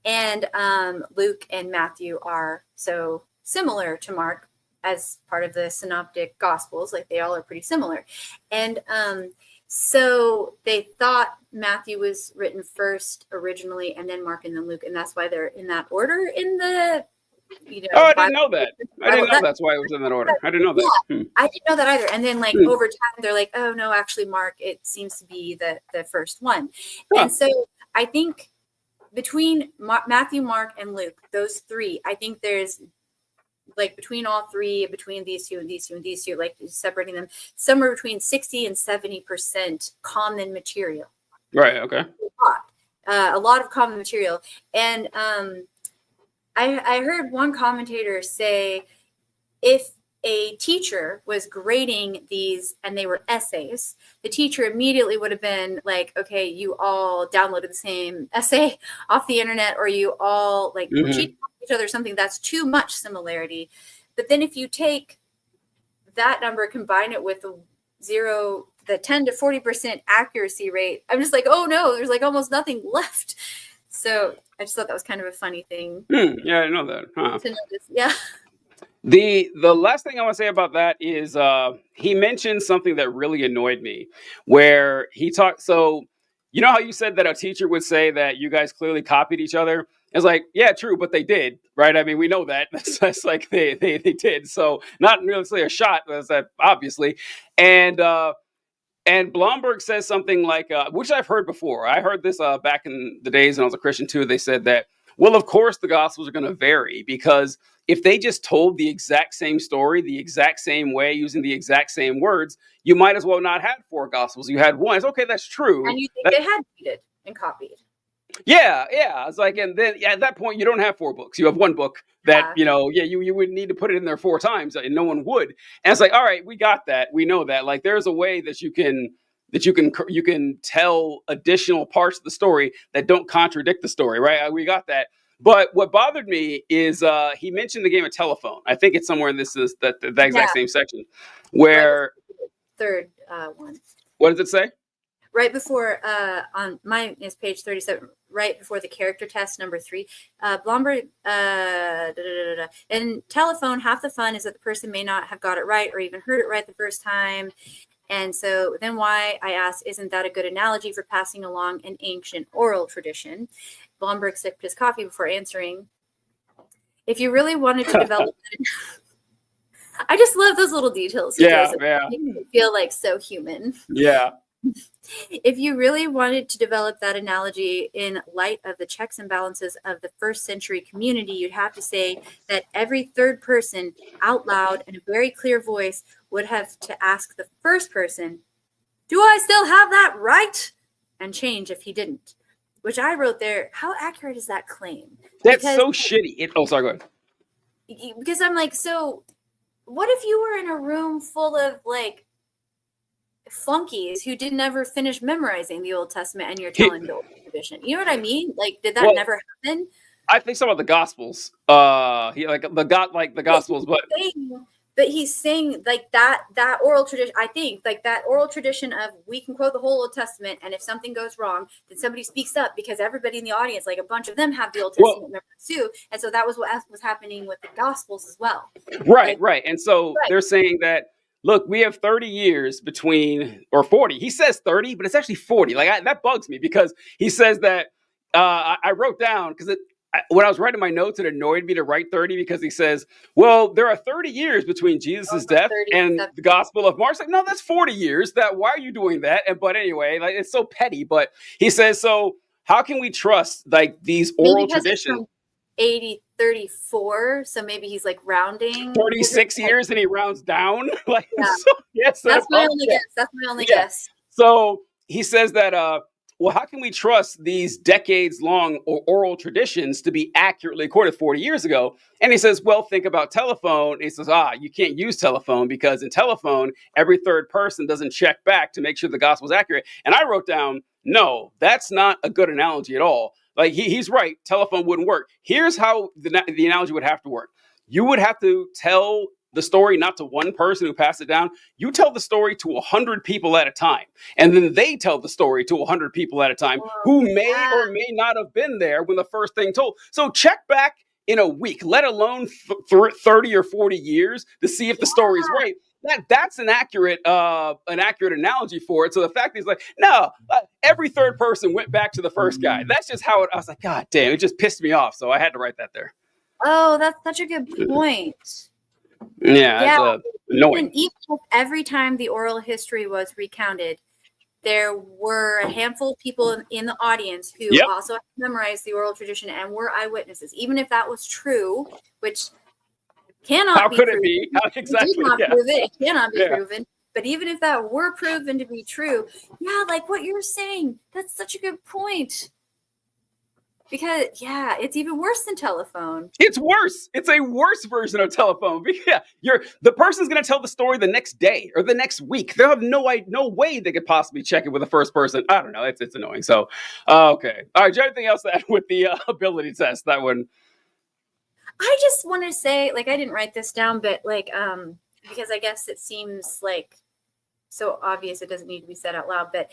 And Luke and Matthew are so similar to Mark as part of the synoptic Gospels, like they all are pretty similar. And so they thought Matthew was written first originally, and then Mark, and then Luke, and that's why they're in that order in the. I didn't know that. I didn't know that's why it was in that order. I didn't know that. Yeah, I didn't know that either. And then, like over time, they're like, "Oh no, actually, Mark, it seems to be the first one." And so I think between Matthew, Mark, and Luke, those three, I think there's like between all three, between these two and these two and these two, like separating them, somewhere between 60 and 70% common material. Right. Okay. A lot of common material, and I heard one commentator say if a teacher was grading these and they were essays, the teacher immediately would have been like, okay, you all downloaded the same essay off the internet, or you all like cheated each other, something that's too much similarity. But then if you take that number, combine it with the 10 to 40% accuracy rate, I'm just like, oh no, there's like almost nothing left. So I just thought that was kind of a funny thing. Yeah, I know that. To notice. Yeah. The last thing I want to say about that is he mentioned something that really annoyed me, where he talked. So you know how you said that a teacher would say that you guys clearly copied each other? It's like, yeah, true, but they did, right? I mean, we know that. That's like they did. So not really a shot, obviously. And Blomberg says something like, which I've heard before. I heard this back in the days when I was a Christian too. They said that, well, of course the Gospels are going to vary, because if they just told the exact same story, the exact same way, using the exact same words, you might as well not have 4 Gospels. You had one. It's okay, that's true. And you think they had cheated and copied. Yeah. It's like, and then at that point, you don't have 4 books. You have one book that, you would need to put it in there 4 times, and no one would. And it's like, all right, we got that. We know that. Like, there's a way that you can tell additional parts of the story that don't contradict the story, right? We got that. But what bothered me is he mentioned the game of telephone. I think it's somewhere in that exact same section where third one. What does it say? Right before on mine is page 37, right before the character test number 3. Blomberg in telephone, half the fun is that the person may not have got it right or even heard it right the first time. And so then why, I asked, isn't that a good analogy for passing along an ancient oral tradition? Blomberg sipped his coffee before answering. If you really wanted to develop I just love those little details. Yeah. Make me feel like so human. Yeah. If you really wanted to develop that analogy in light of the checks and balances of the first century community, you'd have to say that every third person out loud in a very clear voice would have to ask the first person, do I still have that right? And change if he didn't. Which I wrote there, how accurate is that claim? That's so shitty. Sorry, go ahead. Because I'm like, so what if you were in a room full of like flunkies who didn't ever finish memorizing the Old Testament and you're telling the Old tradition? You know what I mean? Like, did that never happen? I think some of the Gospels. The Gospels, but he's saying like that oral tradition. I think like that oral tradition of we can quote the whole Old Testament, and if something goes wrong, then somebody speaks up, because everybody in the audience, like a bunch of them, have the Old Testament memorized too, and so that was what was happening with the Gospels as well. Right. And so they're saying that, look, we have 30 years between, or 40. He says 30, but it's actually 40. Like that bugs me, because he says that I wrote down because when I was writing my notes, it annoyed me to write 30 because he says, well, there are 30 years between Jesus' death 30 and steps. the Gospel of Mark. Like, no, that's 40 years. Why are you doing that? But anyway, like, it's so petty. But he says, so how can we trust like these oral Maybe because it's traditions? from 34, so maybe he's like rounding. 36 Like, years and he rounds down. Like, Yeah. so, yes, that's my only guess. That's my only Yeah. guess. So he says that, well, how can we trust these decades-long oral traditions to be accurately recorded 40 years ago? And he says, well, think about telephone. He says, you can't use telephone because in telephone, every third person doesn't check back to make sure the gospel is accurate. And I wrote down, no, that's not a good analogy at all. Like he's right, telephone wouldn't work. Here's how the analogy would have to work. You would have to tell the story not to one person who passed it down. You tell the story to 100 people at a time. And then they tell the story to 100 people at a time who may or may not have been there when the first thing told. So check back in a week, let alone 30 or 40 years to see if the story is right. That's an accurate analogy for it. So the fact that he's like, no, every third person went back to the first guy. That's just how I was like, God damn, it just pissed me off. So I had to write that there. Oh, that's such a good point. Yeah. It's annoying. Even if every time the oral history was recounted, there were a handful of people in the audience who also memorized the oral tradition and were eyewitnesses. Even if that was true, which cannot How be could proven. it be? Exactly. Did not Yeah. prove it. It cannot be Yeah. proven. But even if that were proven to be true, like what you're saying, that's such a good point. Because it's even worse than telephone. It's worse. It's a worse version of telephone. Yeah, the person's gonna tell the story the next day or the next week. They'll have no way they could possibly check it with the first person. I don't know. It's annoying. So, okay. All right. Do you have anything else to add with the ability test? That one. I just want to say, like, I didn't write this down, but like, because I guess it seems like so obvious it doesn't need to be said out loud, but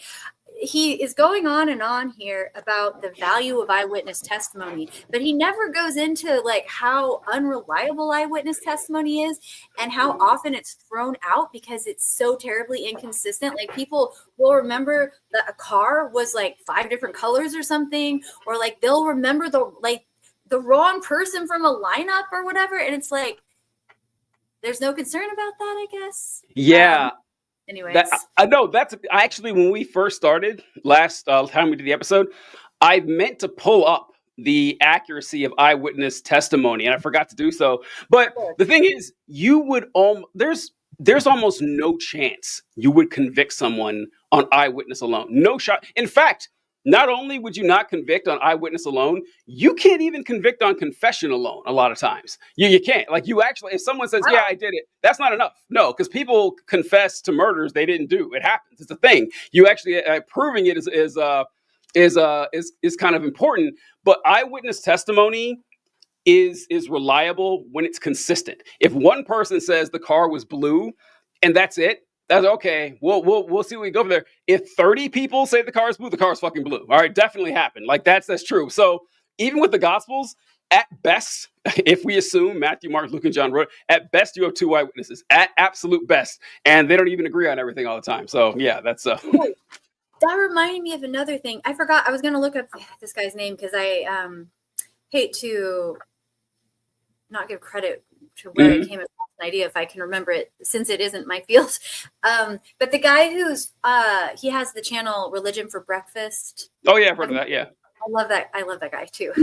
he is going on and on here about the value of eyewitness testimony, but he never goes into like how unreliable eyewitness testimony is and how often it's thrown out because it's so terribly inconsistent. Like people will remember that a car was like 5 different colors or something, or like they'll remember the wrong person from a lineup or whatever. And it's like, there's no concern about that, I guess. Yeah. Anyways. I know that's actually when we first started last time we did the episode, I meant to pull up the accuracy of eyewitness testimony and I forgot to do so. But the thing is, you would there's almost no chance you would convict someone on eyewitness alone. No shot. In fact, not only would you not convict on eyewitness alone, you can't even convict on confession alone a lot of times. You can't. Like you actually, if someone says, yeah, I did it, that's not enough. No, because people confess to murders they didn't do. It happens. It's a thing. You actually proving it is kind of important. But eyewitness testimony is reliable when it's consistent. If one person says the car was blue and that's it, that's okay. We'll see what we go from there. If 30 people say the car is blue, the car is fucking blue. All right, definitely happened. Like that's true. So even with the Gospels, at best, if we assume Matthew, Mark, Luke, and John wrote, at best you have 2 eyewitnesses. At absolute best, and they don't even agree on everything all the time. So yeah, that's. That reminded me of another thing. I forgot. I was going to look up this guy's name because I hate to not give credit to where it came up. Idea if I can remember it since it isn't my field, but the guy who's he has the channel Religion for Breakfast. Oh yeah, I've heard of that. Yeah, I love that guy too.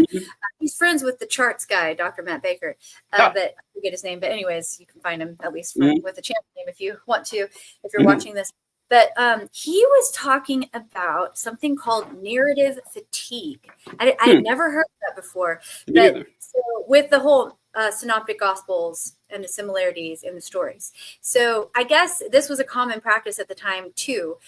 He's friends with the charts guy, Dr. Matt Baker, but I forget his name, but anyways, you can find him at least with the channel name if you want to, if you're watching this. But he was talking about something called narrative fatigue. I had never heard of that before. But so with the whole synoptic gospels and the similarities in the stories. So I guess this was a common practice at the time too.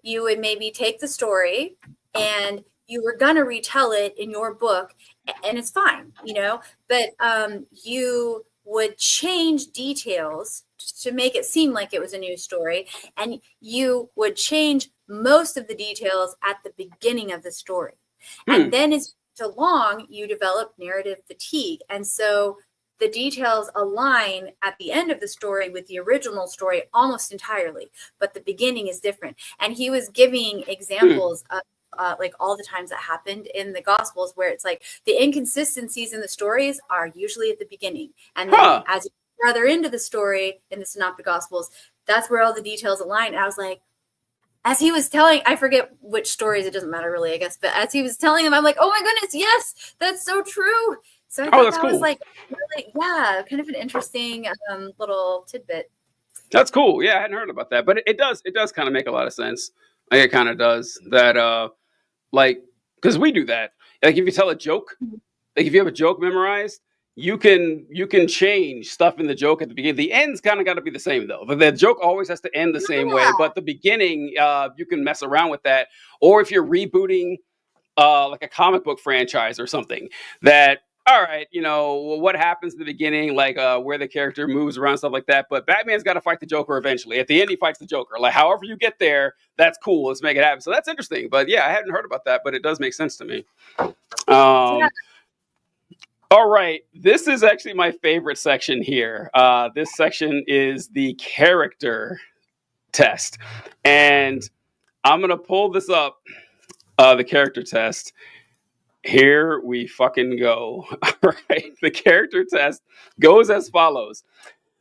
You would maybe take the story and you were going to retell it in your book and it's fine, but you would change details to make it seem like it was a new story. And you would change most of the details at the beginning of the story. And then as so long, you develop narrative fatigue. And so the details align at the end of the story with the original story almost entirely, but the beginning is different. And he was giving examples like all the times that happened in the Gospels, where it's like the inconsistencies in the stories are usually at the beginning, and then as you get further into the story in the Synoptic Gospels, that's where all the details align. And I was like, as he was telling, I forget which stories, it doesn't matter really, I guess, but as he was telling them, I'm like, oh my goodness, yes, that's so true. So I thought that was like, really, yeah, kind of an interesting little tidbit. That's cool. Yeah, I hadn't heard about that, but it does kind of make a lot of sense. Like it kind of does that, like, because we do that. Like if you tell a joke, like if you have a joke memorized, you can change stuff in the joke at the beginning. The end's kind of got to be the same though. But the joke always has to end the same way. But the beginning, you can mess around with that. Or if you're rebooting like a comic book franchise or something, that all right, you know, what happens in the beginning, like where the character moves around, stuff like that. But Batman's got to fight the Joker eventually. At the end, he fights the Joker. Like however you get there, that's cool. Let's make it happen. So that's interesting. But yeah, I hadn't heard about that, but it does make sense to me. All right, this is actually my favorite section here. This section is the character test. And I'm going to pull this up, the character test. Here we fucking go. All right, the character test goes as follows.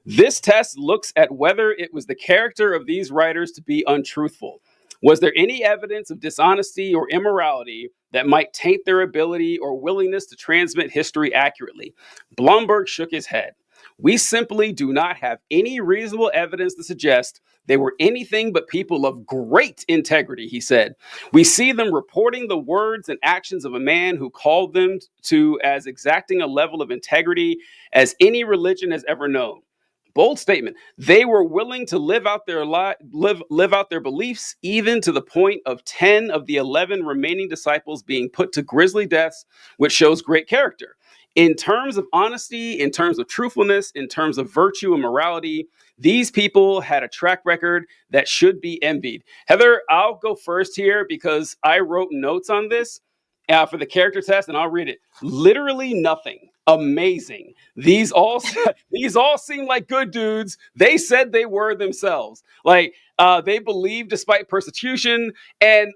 This test looks at whether it was the character of these writers to be untruthful. Was there any evidence of dishonesty or immorality that might taint their ability or willingness to transmit history accurately? Blumberg shook his head. We simply do not have any reasonable evidence to suggest they were anything but people of great integrity, he said. We see them reporting the words and actions of a man who called them to as exacting a level of integrity as any religion has ever known. Bold statement. They were willing to live out their live out their beliefs, even to the point of 10 of the 11 remaining disciples being put to grisly deaths, which shows great character. In terms of honesty, in terms of truthfulness, in terms of virtue and morality, these people had a track record that should be envied. Heather, I'll go first here because I wrote notes on this for the character test, and I'll read it. Literally nothing. Amazing. These all seem like good dudes. They said they were themselves. Like they believed despite persecution. And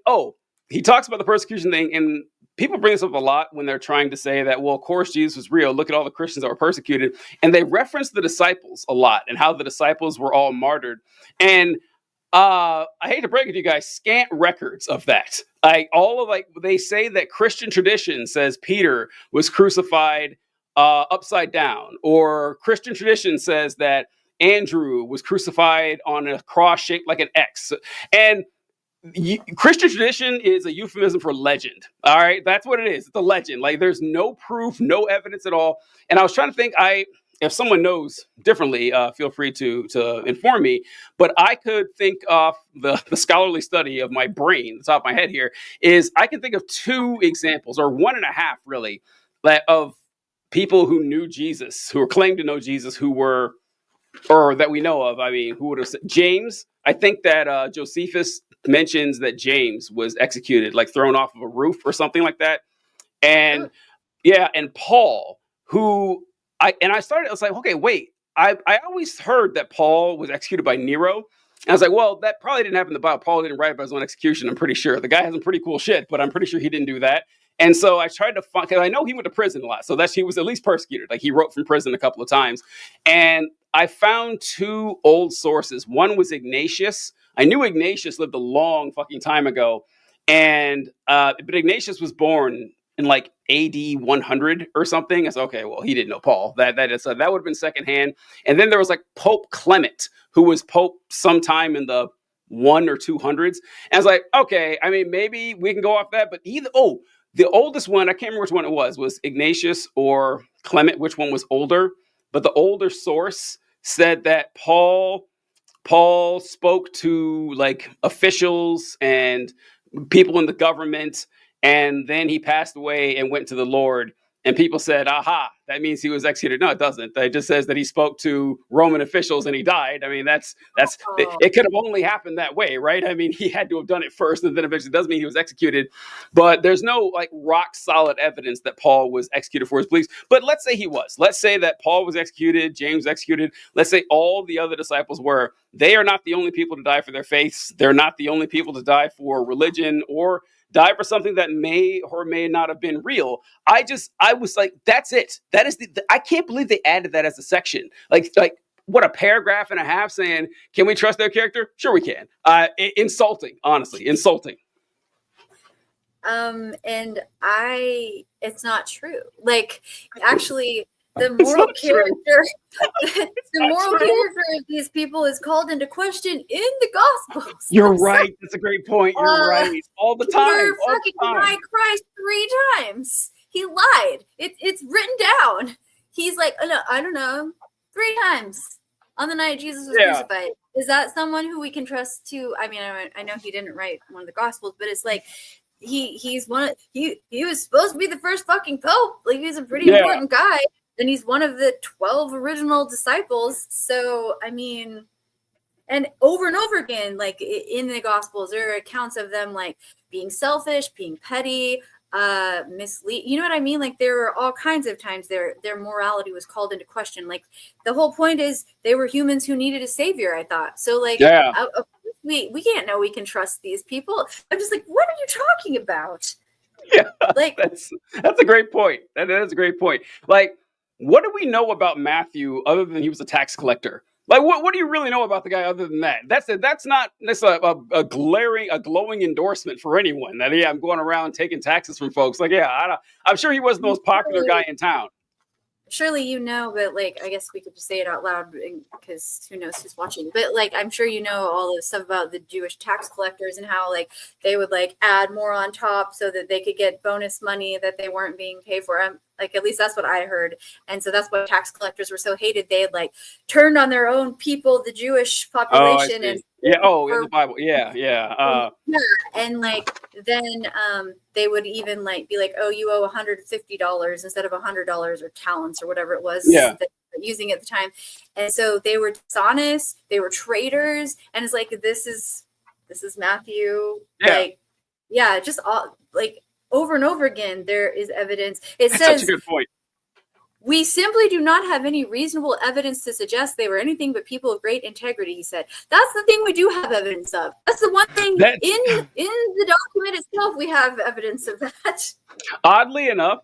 he talks about the persecution thing, and people bring this up a lot when they're trying to say that, well, of course Jesus was real. Look at all the Christians that were persecuted. And they reference the disciples a lot and how the disciples were all martyred. And I hate to break it to you guys, scant records of that. They say that Christian tradition says Peter was crucified upside down, or Christian tradition says that Andrew was crucified on a cross shaped like an X. And Christian tradition is a euphemism for legend. All right, that's what it is. It's a legend. Like there's no proof, no evidence at all. And I was trying to think, if someone knows differently, feel free to inform me. But I could think of the scholarly study of my brain, the top of my head here, is I can think of 2 examples, or 1.5 really, of people who knew Jesus, who claimed to know Jesus, who were, or that we know of. I mean, who would have said James? I think that Josephus mentions that James was executed, like thrown off of a roof or something like that. And and Paul, who I was like, okay, wait, I always heard that Paul was executed by Nero. And I was like, well, that probably didn't happen in the Bible. Paul didn't write about his own execution, I'm pretty sure. The guy has some pretty cool shit, but I'm pretty sure he didn't do that. And so I tried to find, because I know he went to prison a lot. So he was at least persecuted. Like he wrote from prison a couple of times. And I found 2 old sources. One was Ignatius. I knew Ignatius lived a long fucking time ago. And, but Ignatius was born in like AD 100 or something. I said, okay, well, he didn't know Paul. That would have been secondhand. And then there was like Pope Clement, who was Pope sometime in the 100s or 200s. And I was like, okay, I mean, maybe we can go off that. But the oldest one, I can't remember which one it was Ignatius or Clement, which one was older. But the older source said that Paul spoke to like officials and people in the government, and then he passed away and went to the Lord. And people said, aha, that means he was executed. No, it doesn't. It just says that he spoke to Roman officials and he died. I mean, it could have only happened that way, right? I mean, he had to have done it first, and then eventually doesn't mean he was executed. But there's no like rock solid evidence that Paul was executed for his beliefs. But let's say he was. Let's say that Paul was executed, James was executed. Let's say all the other disciples were. they are not the only people to die for their faiths. They're not the only people to die for religion or die for something that may or may not have been real. I was like, that's it. That is I can't believe they added that as a section. Like what, a paragraph and a half saying, can we trust their character? Sure we can. Insulting, honestly, insulting. And it's not true. Like, actually, the moral character, the moral character of these people is called into question in the Gospels. You're right. That's a great point. You're right. All the time. Peter fucking denied Christ 3 times. He lied. It's written down. He's like, oh, no, I don't know, 3 times on the night Jesus was crucified. Is that someone who we can trust to? I mean, I know he didn't write one of the Gospels, but it's like he was supposed to be the first fucking pope. Like, he's a pretty important guy. And he's one of the 12 original disciples. So, I mean, and over again, like in the Gospels, there are accounts of them like being selfish, being petty, mislead. You know what I mean? Like, there were all kinds of times their morality was called into question. Like, the whole point is they were humans who needed a savior, I thought. So, like, we can't know we can trust these people. I'm just like, what are you talking about? Yeah, like that's a great point. That is a great point. Like, what do we know about Matthew other than he was a tax collector? Like, what do you really know about the guy other than that? That's a glowing endorsement for anyone. That I'm going around taking taxes from folks. Like, I'm sure he wasn't the most popular guy in town. Surely you know, but like, I guess we could just say it out loud because who knows who's watching. But like, I'm sure you know all the stuff about the Jewish tax collectors and how like they would like add more on top so that they could get bonus money that they weren't being paid for. Like, at least that's what I heard. And so that's why tax collectors were so hated. They had like turned on their own people, the Jewish population. In the Bible. Yeah. And like, then they would even like be like, oh, you owe $150 instead of $100 or talents or whatever it was that they were using at the time. And so they were dishonest, they were traitors. And it's like, this is Matthew. Just all like, over and over again, there is evidence. It says, such a good point. We simply do not have any reasonable evidence to suggest they were anything but people of great integrity, he said. That's the thing we do have evidence of. That's the one thing in the document itself we have evidence of that. Oddly enough,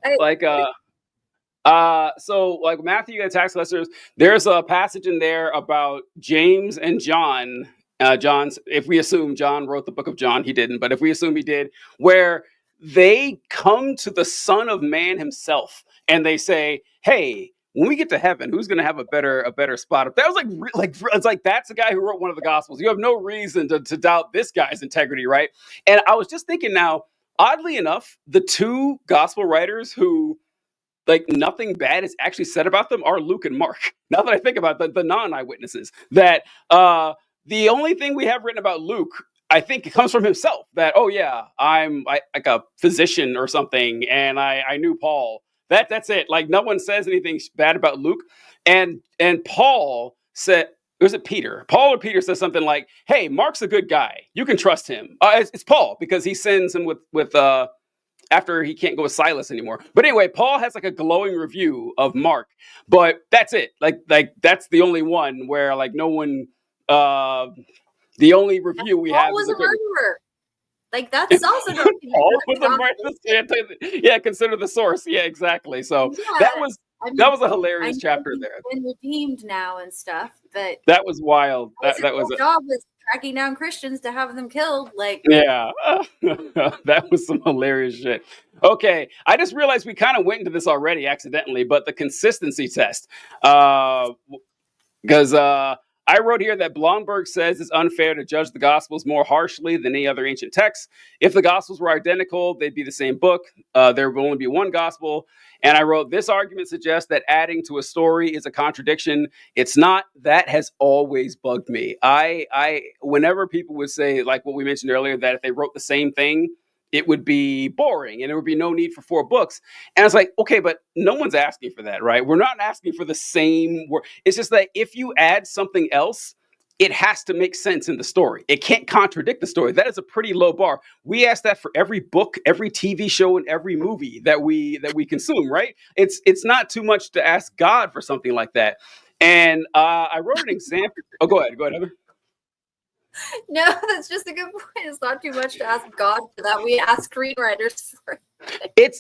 so like Matthew and tax collectors, there's a passage in there about James and John. John's, if we assume John wrote the book of John, he didn't, but if we assume he did, where they come to the Son of Man himself and they say, hey, when we get to heaven, who's going to have a better spot? That was it's like, that's the guy who wrote one of the Gospels. You have no reason to doubt this guy's integrity, right? And I was just thinking now, oddly enough, the 2 gospel writers who like nothing bad is actually said about them are Luke and Mark. Now that I think about the non-eyewitnesses, that the only thing we have written about Luke, I think it comes from himself, that, oh yeah, I'm like a physician or something, and I knew Paul. That's it. Like, no one says anything bad about Luke. And Paul said, was it Peter? Paul or Peter says something like, hey, Mark's a good guy. You can trust him. It's Paul, because he sends him with after he can't go with Silas anymore. But anyway, Paul has like a glowing review of Mark, but that's it. Like that's the only one where like no one, the only review we have was is a murderer. Like, that's also Paul was a murderer. Yeah, consider the source. Yeah, exactly. So that was a hilarious chapter there. Been redeemed now and stuff, but that was wild. That was a job was tracking down Christians to have them killed. Like, yeah, that was some hilarious shit. Okay, I just realized we kind of went into this already accidentally, but the consistency test, because I wrote here that Blomberg says it's unfair to judge the Gospels more harshly than any other ancient texts. If the Gospels were identical, they'd be the same book. There would only be one Gospel. And I wrote, this argument suggests that adding to a story is a contradiction. It's not. That has always bugged me. Whenever people would say, like what we mentioned earlier, that if they wrote the same thing, it would be boring and there would be no need for 4 books. And it's like, okay, but no one's asking for that, right? We're not asking for the same word. It's just that if you add something else, it has to make sense in the story. It can't contradict the story. That is a pretty low bar. We ask that for every book, every TV show, and every movie that we consume, right? It's not too much to ask God for something like that. And I wrote an example. Oh, go ahead, Heather. No, that's just a good point. It's not too much to ask God for that. We ask screenwriters for it.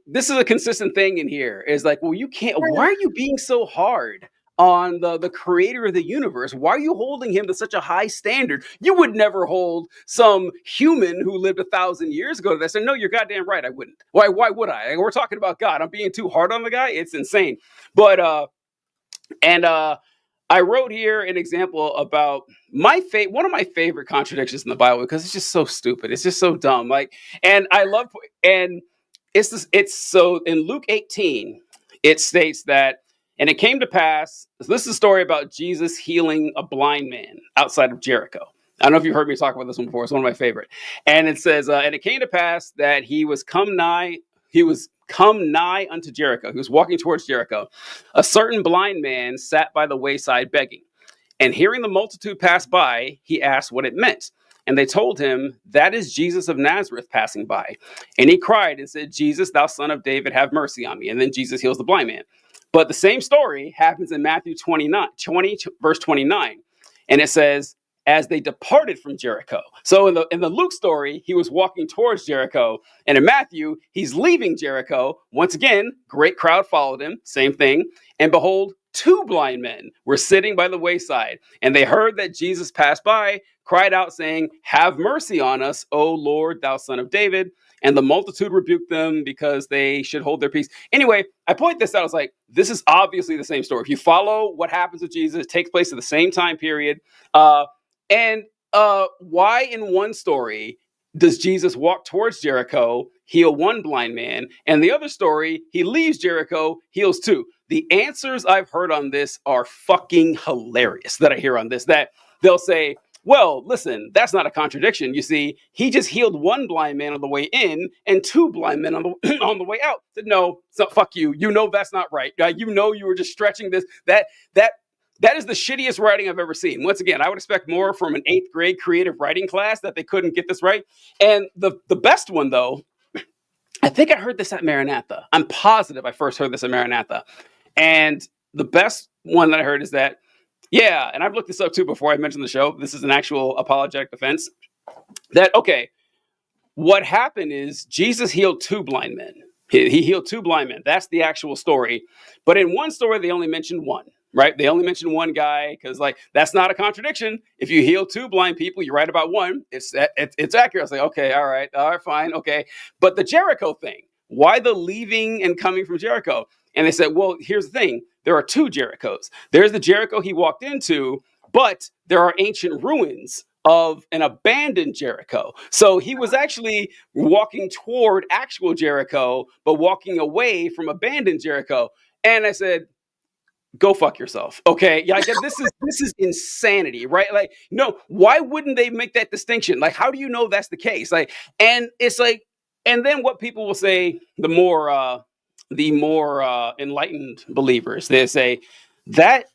This is a consistent thing in here. Is like, well, you can't. Why are you being so hard on the creator of the universe? Why are you holding him to such a high standard? You would never hold some human who lived 1,000 years ago to that. So no, you're goddamn right. I wouldn't. Why would I? We're talking about God. I'm being too hard on the guy. It's insane. But I wrote here an example about one of my favorite contradictions in the Bible, because it's just so stupid. It's just so dumb. And it's this. It's so in Luke 18, it states that, and it came to pass. This is a story about Jesus healing a blind man outside of Jericho. I don't know if you've heard me talk about this one before. It's one of my favorite. And it says, and it came to pass that he was come nigh unto Jericho. He was walking towards Jericho. A certain blind man sat by the wayside begging. And hearing the multitude pass by, he asked what it meant. And they told him, that is Jesus of Nazareth passing by. And he cried and said, Jesus, thou son of David, have mercy on me. And then Jesus heals the blind man. But the same story happens in Matthew 20, verse 29. And it says, as they departed from Jericho. So in the Luke story, he was walking towards Jericho. And in Matthew, he's leaving Jericho. Once again, great crowd followed him. Same thing. And behold, 2 blind men were sitting by the wayside. And they heard that Jesus passed by, cried out, saying, have mercy on us, O Lord, thou son of David. And the multitude rebuked them because they should hold their peace. Anyway, I point this out. I was like, this is obviously the same story. If you follow what happens with Jesus, it takes place at the same time period. And why in one story does Jesus walk towards Jericho, heal 1 blind man, and the other story, he leaves Jericho, heals 2? The answers I've heard on this are fucking hilarious that I hear on this, that they'll say, well, listen, that's not a contradiction. You see, he just healed 1 blind man on the way in and 2 blind men on the way out. No, so fuck you. You know that's not right. You know you were just stretching this. That is the shittiest writing I've ever seen. Once again, I would expect more from an 8th grade creative writing class, that they couldn't get this right. And the best one, though, I think I heard this at Maranatha. I'm positive I first heard this at Maranatha. And the best one that I heard is that, yeah, and I've looked this up too before I mentioned the show. This is an actual apologetic defense. That, okay, what happened is Jesus healed 2 blind men. He healed 2 blind men. That's the actual story. But in one story, they only mentioned 1. Right? They only mentioned 1 guy because, that's not a contradiction. If you heal 2 blind people, you write about 1. It's accurate. I was like, okay, all right, fine, okay. But the Jericho thing, why the leaving and coming from Jericho? And they said, well, here's the thing. There are 2 Jerichos. There's the Jericho he walked into, but there are ancient ruins of an abandoned Jericho. So he was actually walking toward actual Jericho, but walking away from abandoned Jericho. And I said, go fuck yourself. Okay. Yeah. This is insanity, right? No, why wouldn't they make that distinction? How do you know that's the case? And it's and then what people will say, the more enlightened believers, they say that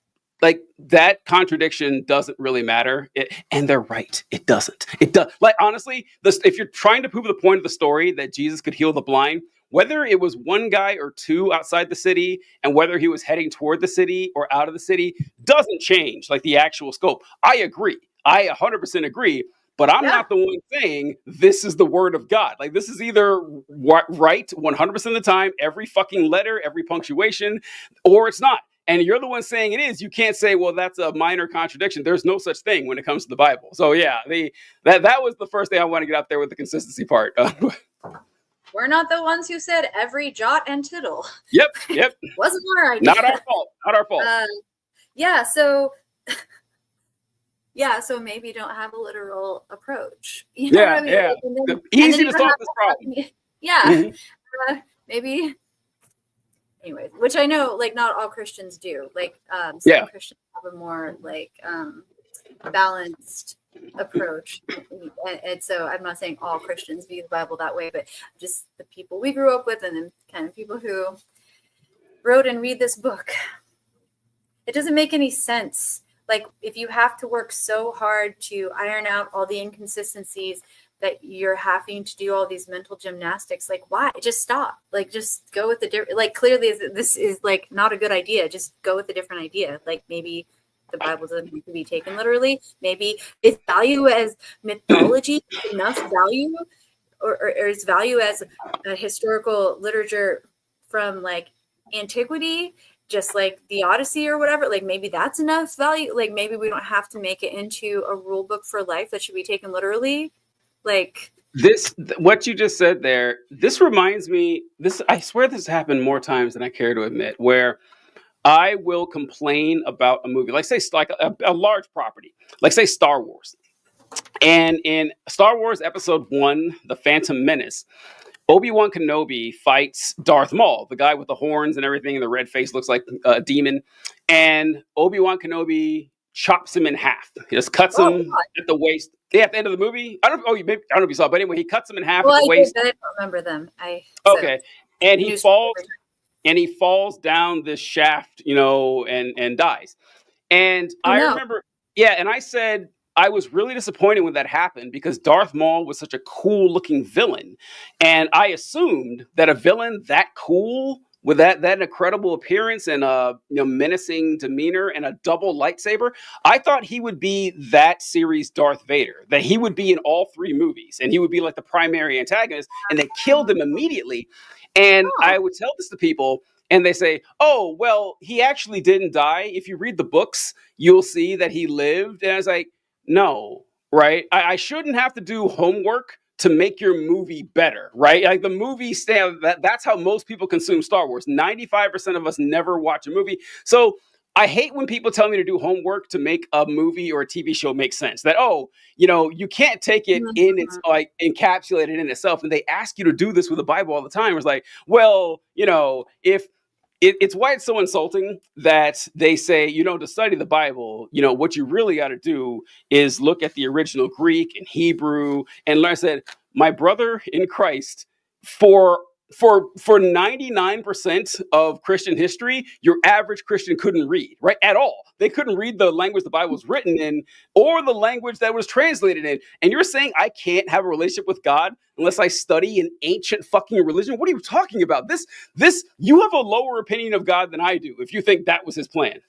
that contradiction doesn't really matter. And they're right. It doesn't. It does. Honestly, if you're trying to prove the point of the story that Jesus could heal the blind, whether it was 1 guy or 2 outside the city, and whether he was heading toward the city or out of the city, doesn't change the actual scope. I agree. I 100% agree. But I'm not the one saying this is the word of God. This is either right 100% of the time, every fucking letter, every punctuation, or it's not. And you're the one saying it is. You can't say, well, that's a minor contradiction. There's no such thing when it comes to the Bible. So yeah, that was the first thing I want to get out there with the consistency part. We're not the ones who said every jot and tittle. Yep. Wasn't our idea. Not our fault. So maybe don't have a literal approach. You know what I mean? Yeah. Easy to solve this problem. Yeah. Maybe. Anyways, which I know, not all Christians do. Some Christians have a more balanced approach, and so I'm not saying all Christians view the Bible that way, but just the people we grew up with, and then kind of people who wrote and read this book. It doesn't make any sense. If you have to work so hard to iron out all the inconsistencies, that you're having to do all these mental gymnastics, why? Just stop. Just go with the different. Clearly this is not a good idea. Just go with a different idea. Maybe the Bible doesn't have to be taken literally. Maybe its value as mythology enough value, or its value as a historical literature from like antiquity, just like the Odyssey or whatever. Like maybe that's enough value. Like maybe we don't have to make it into a rule book for life that should be taken literally. Like What you just said there, this reminds me, I swear this happened more times than I care to admit, where I will complain about a movie, like say like a large property, like say Star Wars. And in Star Wars Episode 1, The Phantom Menace, Obi-Wan Kenobi fights Darth Maul, the guy with the horns and everything, and the red face looks like a demon. And Obi-Wan Kenobi chops him in half. He just cuts him at the waist. Yeah, at the end of the movie. I don't know if you saw, but anyway, he cuts him in half at the waist. I don't remember them. Okay. And he falls down this shaft, and dies. And I remember, and I said, I was really disappointed when that happened because Darth Maul was such a cool looking villain. And I assumed that a villain that cool with that incredible appearance and menacing demeanor and a double lightsaber, I thought he would be that series Darth Vader, that he would be in all 3 movies and he would be like the primary antagonist, and they killed him immediately. And I would tell this to people and they say, oh, well, he actually didn't die. If you read the books, you'll see that he lived. And I was like, no, right? I shouldn't have to do homework to make your movie better, right? Like the movie that's how most people consume Star Wars. 95% of us never watch a movie. So I hate when people tell me to do homework to make a movie or a TV show make sense. That, you can't take it in its like encapsulated in itself. And they ask you to do this with the Bible all the time. It's like, well, if it's why it's so insulting that they say, to study the Bible, what you really got to do is look at the original Greek and Hebrew and learn. I said, my brother in Christ, for 99% of Christian history, your average Christian couldn't read, right? At all. They couldn't read the language the Bible was written in or the language that was translated in. And you're saying I can't have a relationship with God unless I study an ancient fucking religion? What are you talking about? You have a lower opinion of God than I do if you think that was his plan.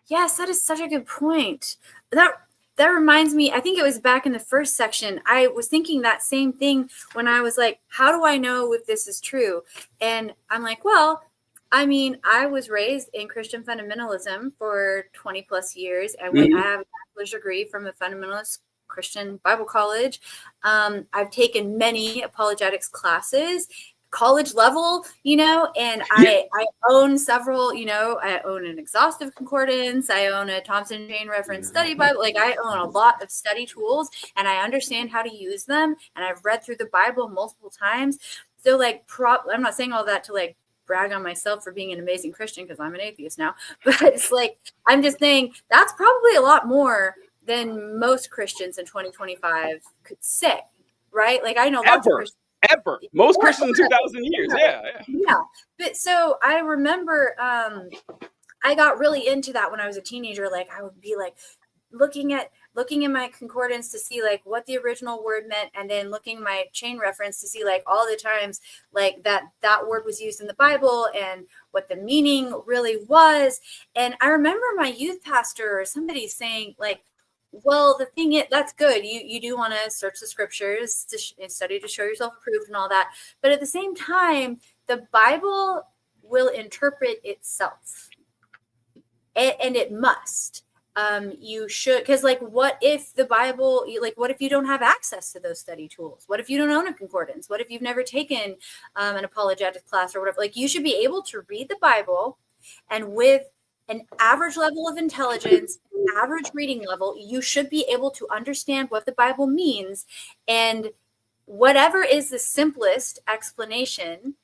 Yes, that is such a good point. That reminds me, I think it was back in the first section, I was thinking that same thing when I was like, how do I know if this is true? And I'm like, well, I mean, I was raised in Christian fundamentalism for 20 plus years. I have a bachelor's degree from a fundamentalist Christian Bible college. I've taken many apologetics classes, college level, and I own several, I own an exhaustive concordance. I own a Thompson Jane reference study Bible. Like I own a lot of study tools and I understand how to use them. And I've read through the Bible multiple times. So like, I'm not saying all that to like brag on myself for being an amazing Christian because I'm an atheist now, but it's like, I'm just saying that's probably a lot more than most Christians in 2025 could say, right? Like I know lots of Christians. Ever. Most Christians in 2,000 years. Yeah. But so I remember I got really into that when I was a teenager. Like I would be like looking in my concordance to see like what the original word meant, and then looking my chain reference to see like all the times like that word was used in the Bible and what the meaning really was. And I remember my youth pastor or somebody saying like, well, the thing is, that's good. You do want to search the scriptures and study to show yourself approved and all that. But at the same time, the Bible will interpret itself. And it must. You should, because like, what if the Bible, like, what if you don't have access to those study tools? What if you don't own a concordance? What if you've never taken an apologetic class or whatever? Like, you should be able to read the Bible, and with an average level of intelligence, average reading level, you should be able to understand what the Bible means. And whatever is the simplest explanation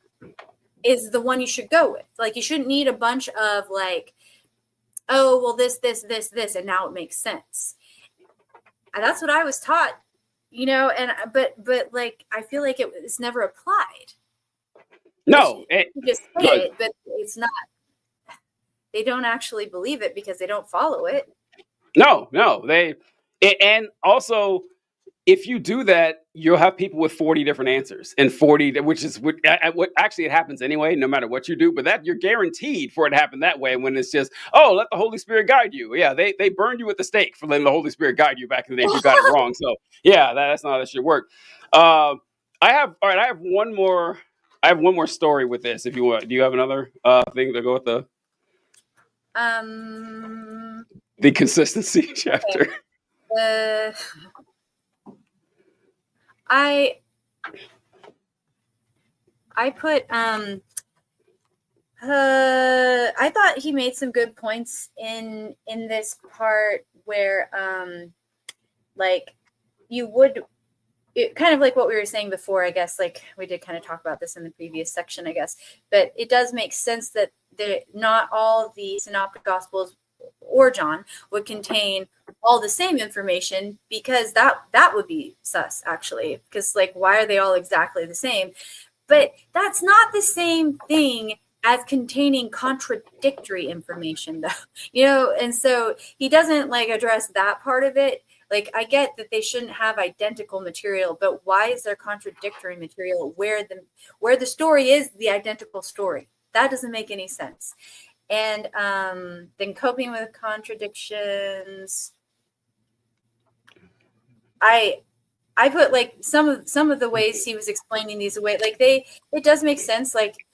is the one you should go with. Like, you shouldn't need a bunch of like, oh, well, this, and now it makes sense. And that's what I was taught, and but like, I feel like it's never applied. No. You just say it, but it's not. They don't actually believe it because they don't follow it. No. And also, if you do that, you'll have people with 40 different answers, and 40, which is what actually it happens anyway, no matter what you do. But that you're guaranteed for it to happen that way when it's just, oh, let the Holy Spirit guide you. Yeah, they burned you at the stake for letting the Holy Spirit guide you back in the day if you got it wrong. So yeah, that's not how that should work. I have one more. I have one more story with this. If you want, do you have another thing to go with the consistency chapter? I put I thought he made some good points in this part where like you would kind of like what we were saying before, I guess, like we did kind of talk about this in the previous section, I guess, but it does make sense that not all the synoptic gospels or John would contain all the same information, because that would be sus, actually, because like, why are they all exactly the same? But that's not the same thing as containing contradictory information, though, and so he doesn't like address that part of it. Like, I get that they shouldn't have identical material, but why is there contradictory material where the story is the identical story? That doesn't make any sense. And then coping with contradictions. I put like some of the ways he was explaining these away, like it does make sense, like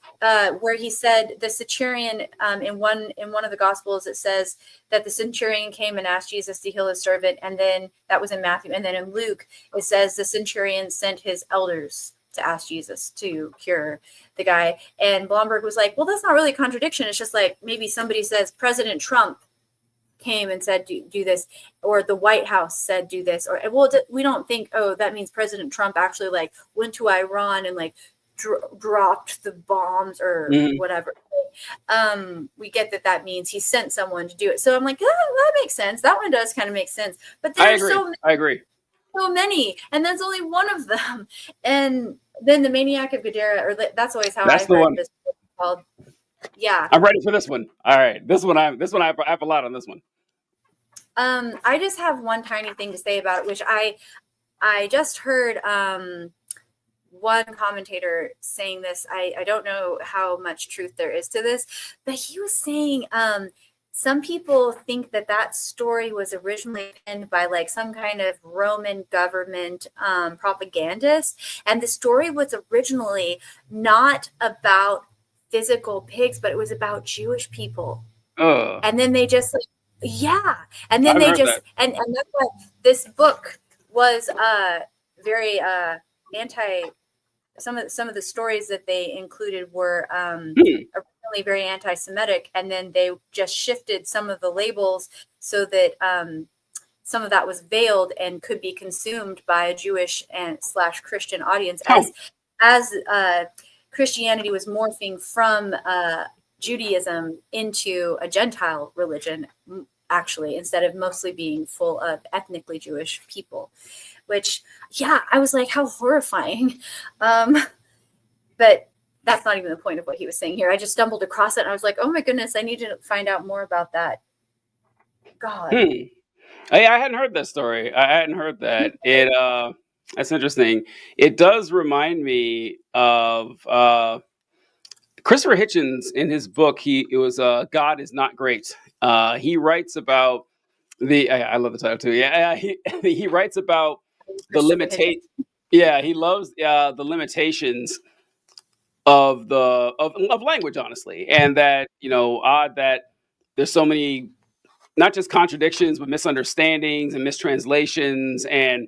where he said the centurion in one of the gospels, it says that the centurion came and asked Jesus to heal his servant, and then that was in Matthew, and then in Luke it says the centurion sent his elders to ask Jesus to cure the guy. And Blomberg was like, well, that's not really a contradiction. It's just like maybe somebody says President Trump came and said do this, or the White House said do this, or well, we don't think, oh, that means President Trump actually like went to Iran and like dropped the bombs or whatever. We get that means he sent someone to do it. So I'm like, that makes sense. That one does kind of make sense. But there's I agree. So many, and that's only one of them. And then the Maniac of Gadara, or that's always how I heard this book called. Yeah, I'm ready for this one. All right, this one I have a lot on this one. I just have one tiny thing to say about it, which I just heard one commentator saying this. I don't know how much truth there is to this, but he was saying some people think that story was originally penned by like some kind of Roman government propagandist, and the story was originally not about physical pigs, but it was about Jewish people. And then they just and then they just and that's why this book was very anti. Some of the stories that they included were originally very anti-Semitic, and then they just shifted some of the labels so that some of that was veiled and could be consumed by a Jewish and / Christian audience as Christianity was morphing from Judaism into a Gentile religion, actually, instead of mostly being full of ethnically Jewish people. Which, I was like, how horrifying. But that's not even the point of what he was saying here. I just stumbled across it and I was like, oh my goodness, I need to find out more about that. God. I hadn't heard that story. I hadn't heard that. That's interesting. It does remind me of Christopher Hitchens in his book. It was God is Not Great. He writes about I love the title too. He writes about the limitation. Yeah, he loves the limitations of language, honestly, and that odd that there's so many not just contradictions but misunderstandings and mistranslations and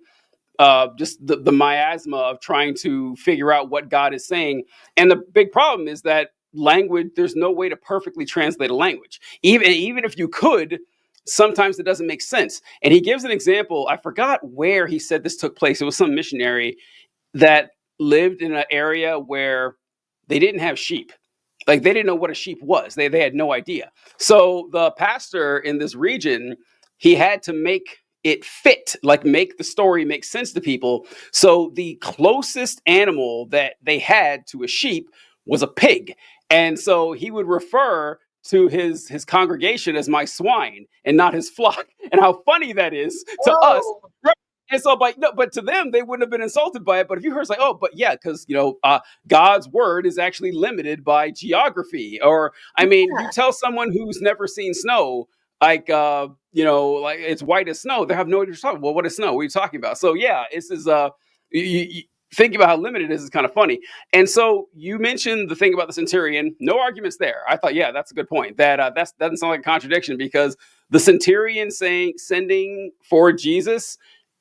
just the miasma of trying to figure out what God is saying. And the big problem is that language, there's no way to perfectly translate a language. Even if you could, sometimes it doesn't make sense. And he gives an example. I forgot where he said this took place. It was some missionary that lived in an area where they didn't have sheep. Like, they didn't know what a sheep was. They had no idea. So the pastor in this region, he had to make it fit, like make the story make sense to people. So the closest animal that they had to a sheep was a pig. And so he would refer to his congregation as my swine and not his flock. And how funny that is to us. And so, but to them, they wouldn't have been insulted by it. But if you heard, it's like, oh, but yeah, because God's word is actually limited by geography. Or, I mean, you tell someone who's never seen snow, like, like it's white as snow, they have no idea what you're talking. Well, what is snow? What are you talking about? So yeah, this is thinking about how limited it is kind of funny. And so you mentioned the thing about the centurion. No arguments there. I thought, yeah, that's a good point. That doesn't sound like a contradiction, because the centurion sending for Jesus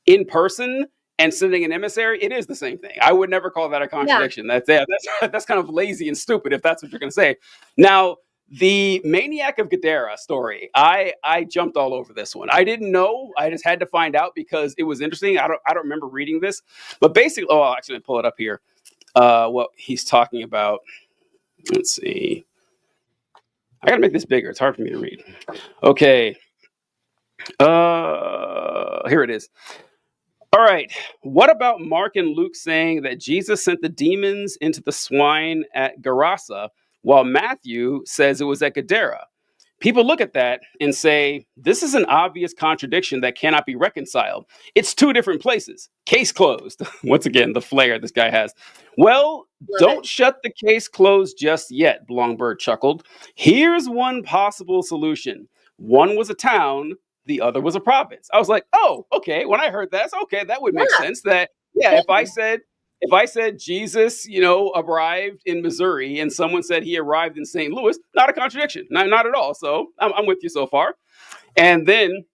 in person and sending an emissary, it is the same thing. I would never call that a contradiction. Yeah. That's kind of lazy and stupid if that's what you're going to say. Now, the Maniac of Gadara story, I jumped all over this one. I didn't know. I just had to find out because it was interesting. I don't remember reading this, but basically, I'll actually pull it up here. What he's talking about. Let's see. I gotta make this bigger. It's hard for me to read. Okay. Here it is. All right. What about Mark and Luke saying that Jesus sent the demons into the swine at Gerasa, while Matthew says it was at Gadara? People look at that and say, this is an obvious contradiction that cannot be reconciled. It's two different places. Case closed. Once again, the flair this guy has. Well, don't shut the case closed just yet, Blomberg chuckled. Here's one possible solution. One was a town, the other was a province. I was like, oh, okay. When I heard that, okay, that would make sense. That, yeah, if I said Jesus, arrived in Missouri and someone said he arrived in St. Louis, not a contradiction, not at all. So I'm with you so far. And then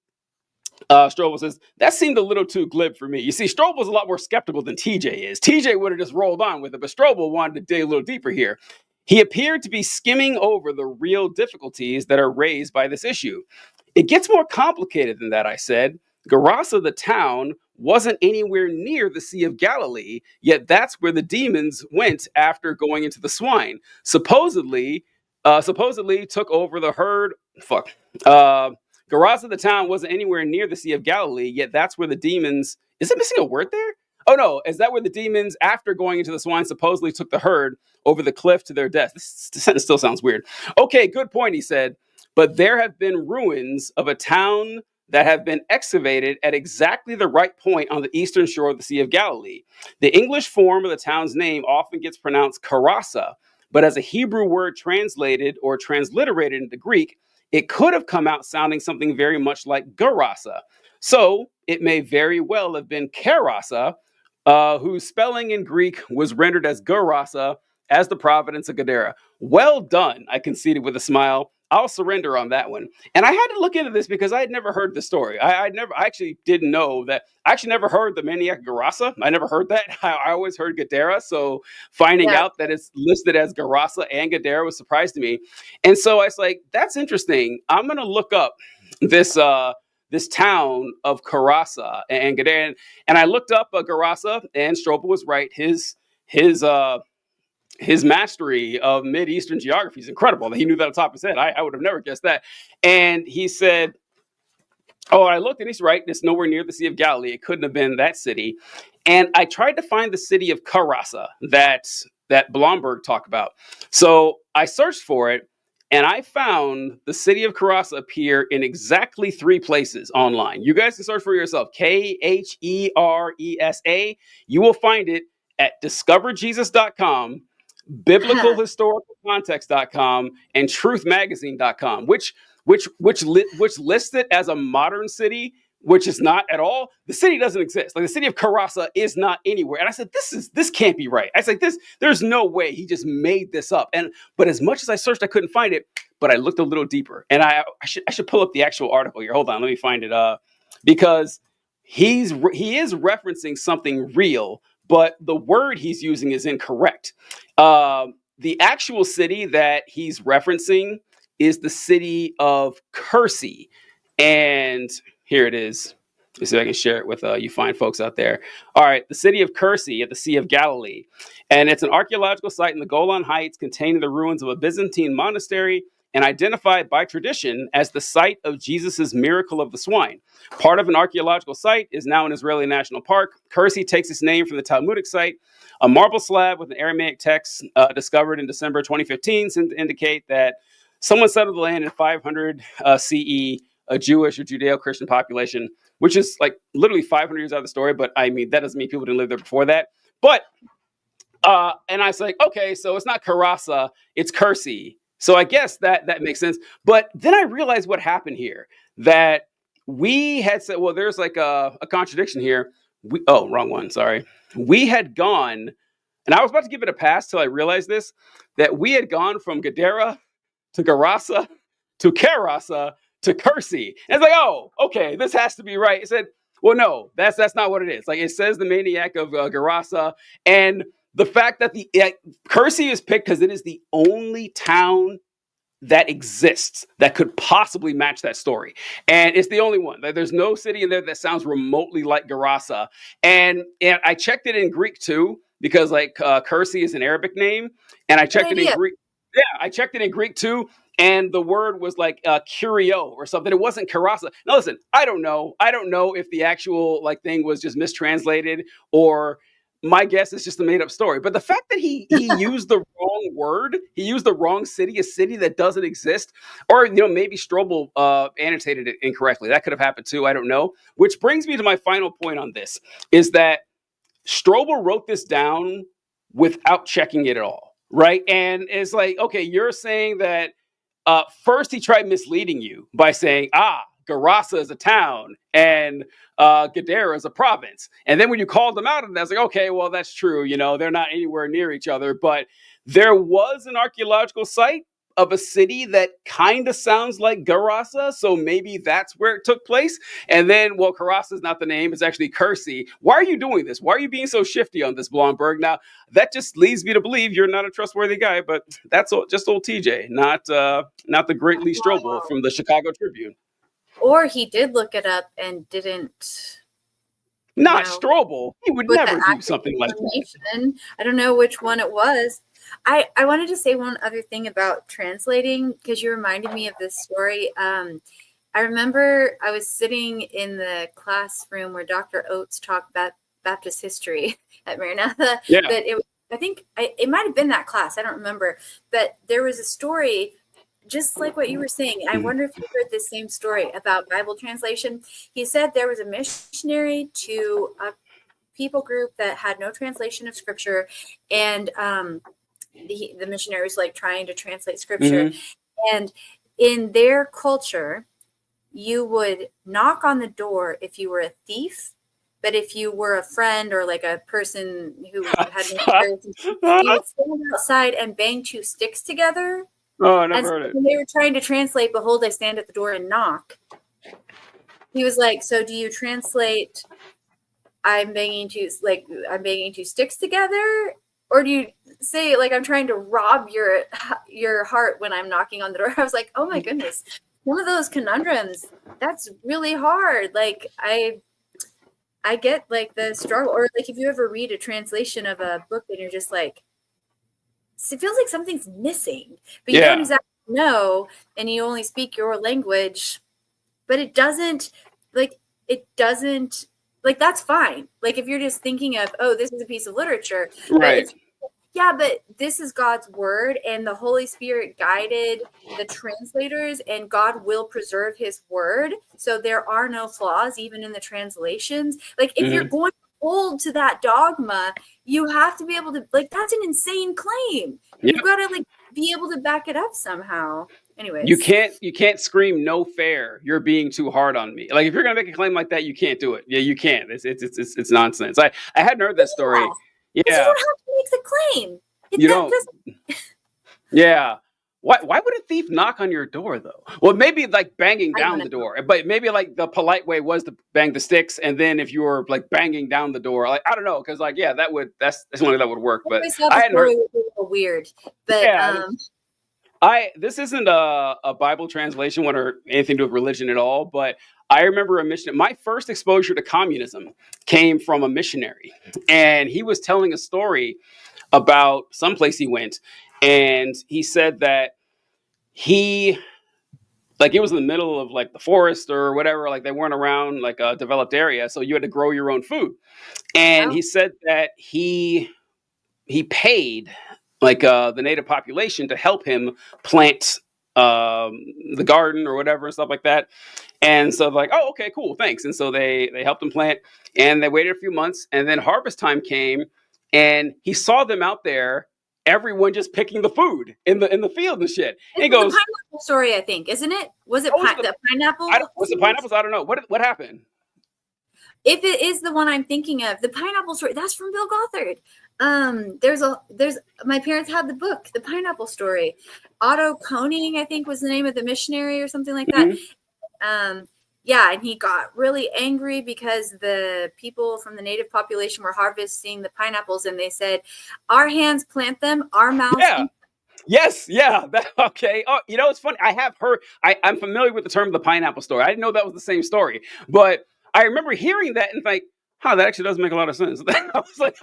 Strobel says, that seemed a little too glib for me. You see, Strobel's a lot more skeptical than TJ is. TJ would have just rolled on with it, but Strobel wanted to dig a little deeper here. He appeared to be skimming over the real difficulties that are raised by this issue. It gets more complicated than that, I said. Gerasa, the town, wasn't anywhere near the Sea of Galilee, yet that's where the demons went after going into the swine. Supposedly took over the herd. Gerasa, the town, wasn't anywhere near the Sea of Galilee, yet that's where the demons... Is it missing a word there? Oh, no. Is that where the demons, after going into the swine, supposedly took the herd over the cliff to their death? This sentence still sounds weird. Okay, good point, he said. But there have been ruins of a town that have been excavated at exactly the right point on the eastern shore of the Sea of Galilee. The English form of the town's name often gets pronounced Karasa, but as a Hebrew word translated or transliterated into Greek, it could have come out sounding something very much like Gerasa. So it may very well have been Karasa, whose spelling in Greek was rendered as Gerasa, as the province of Gadara. Well done, I conceded with a smile. I'll surrender on that one. And I had to look into this because I had never heard the story. I actually didn't know that. I actually never heard the Maniac Gerasa. I never heard that. I always heard Gadara. So finding out that it's listed as Gerasa and Gadara was a surprise to me. And so I was like, that's interesting. I'm going to look up this town of Gerasa and Gadara. And I looked up Gerasa, and Strobel was right. His mastery of Mid-Eastern geography is incredible. He knew that on top of his head. I would have never guessed that. And he said, I looked and he's right. It's nowhere near the Sea of Galilee. It couldn't have been that city. And I tried to find the city of Karasa that Blomberg talked about. So I searched for it, and I found the city of Karasa appear in exactly 3 places online. You guys can search for yourself. Keresa. You will find it at discoverjesus.com, biblicalhistoricalcontext.com, and truthmagazine.com, which lists it as a modern city, which is not at all. The city doesn't exist. Like, the city of Karasa is not anywhere. And I said, this can't be right. I said, there's no way he just made this up. But as much as I searched, I couldn't find it. But I looked a little deeper, and I should pull up the actual article here. Hold on, let me find it. Because he is referencing something real, but the word he's using is incorrect. The actual city that he's referencing is the city of Kersey. And here it is. Let's see if I can share it with you fine folks out there. All right, the city of Kersey at the Sea of Galilee. And it's an archaeological site in the Golan Heights containing the ruins of a Byzantine monastery and identified by tradition as the site of Jesus' miracle of the swine. Part of an archaeological site is now an Israeli national park. Kersey takes its name from the Talmudic site. A marble slab with an Aramaic text discovered in December 2015 seems to indicate that someone settled the land in 500 CE, a Jewish or Judeo-Christian population. which is like literally 500 years out of the story. But I mean, that doesn't mean people didn't live there before that. But and I was like, okay, so it's not Karasa, it's Kersey. So I guess that makes sense. But then I realized what happened here, that we had said, well, there's like a contradiction here. Wrong one. Sorry. We had gone, and I was about to give it a pass till I realized this, that we had gone from Gadara to Gerasa to Karasa to Kersey. And it's like, oh, okay, this has to be right. It said, well, no, that's not what it is. Like, it says the maniac of Gerasa, and the fact that the Kersey is picked because it is the only town that exists that could possibly match that story. And it's the only one. There's no city in there that sounds remotely like Gerasa. And I checked it in Greek too, because like Kersey is an Arabic name. And I checked it in Greek. Yeah, I checked it in Greek too. And the word was like curio or something. It wasn't Karasa. Now listen, I don't know. I don't know if the actual like thing was just mistranslated, or my guess is just a made-up story. But the fact that he used the wrong word, he used the wrong city, a city that doesn't exist, or maybe Strobel annotated it incorrectly. That could have happened too. I don't know. Which brings me to my final point on this, is that Strobel wrote this down without checking it at all, right? And it's like, okay, you're saying that first he tried misleading you by saying, Gerasa is a town and Gadara is a province. And then when you called them out, and I was like, okay, well, that's true. They're not anywhere near each other. But there was an archaeological site of a city that kind of sounds like Gerasa. So maybe that's where it took place. And then, well, Karasa is not the name. It's actually Kersey. Why are you doing this? Why are you being so shifty on this, Blomberg? Now, that just leads me to believe you're not a trustworthy guy. But that's just old TJ, not the great Lee Strobel from the Chicago Tribune. Or he did look it up and didn't. Not Strobel. He would never do something like that. I don't know which one it was. I wanted to say one other thing about translating, because you reminded me of this story. I remember I was sitting in the classroom where Dr. Oates talked about Baptist history at Maranatha. Yeah. But I think it might have been that class. I don't remember. But there was a story just like what you were saying. I wonder if you heard the same story about Bible translation. He said there was a missionary to a people group that had no translation of scripture, and the missionary was like trying to translate scripture. Mm-hmm. And in their culture, you would knock on the door if you were a thief, but if you were a friend or like a person who had no experience, you would stand outside and bang two sticks together. Oh, I never heard it. When they were trying to translate, behold, I stand at the door and knock. He was like, so do you translate, I'm banging two sticks together? Or do you say, like, I'm trying to rob your heart when I'm knocking on the door? I was like, oh my goodness. One of those conundrums, that's really hard. Like, I get like the struggle. Or like if you ever read a translation of a book and you're just like, it feels like something's missing, but you don't exactly know, and you only speak your language, but it doesn't, that's fine. Like if you're just thinking of, oh, this is a piece of literature, right? But this is God's word, and the Holy Spirit guided the translators, and God will preserve his word. So there are no flaws, even in the translations. Like if you're going hold to that dogma, you have to be able to, like, that's an insane claim. You've got to like be able to back it up somehow. Anyways, you can't scream no fair, you're being too hard on me. Like if you're gonna make a claim like that, you can't do it. Yeah, you can't. It's nonsense. I hadn't heard that story. Yeah, you don't have to make the claim. You don't. Yeah. Why would a thief knock on your door though? Well, maybe like banging down the door, but maybe like the polite way was to bang the sticks, and then if you were like banging down the door, like I don't know, because like that's only that would work. But I hadn't heard. It was a little weird, but this isn't a Bible translation or anything to do with religion at all, but I remember my first exposure to communism came from a missionary, and he was telling a story about some place he went. And he said that it was in the middle of like the forest or whatever, like they weren't around like a developed area. So you had to grow your own food. And he said that he paid like the native population to help him plant the garden or whatever and stuff like that. And so like, oh, okay, cool, thanks. And so they helped him plant, and they waited a few months, and then harvest time came, and he saw them out there, everyone just picking the food in the field and shit. And he It's the goes, pineapple story, I think, isn't it? Was it Oh, was it the pineapple? was it pineapples? I don't know. What happened? If it is the one I'm thinking of, the pineapple story, that's from Bill Gothard. There's my parents had the book, The Pineapple Story. Otto Koning, I think, was the name of the missionary or something like that. Yeah, and he got really angry because the people from the native population were harvesting the pineapples, and they said, "Our hands plant them, our mouths." Yeah. Yes, yeah. Okay. Oh, you know, it's funny. I have heard. I'm familiar with the term "the pineapple story." I didn't know that was the same story, but I remember hearing that and like, huh, that actually does make a lot of sense. I was like,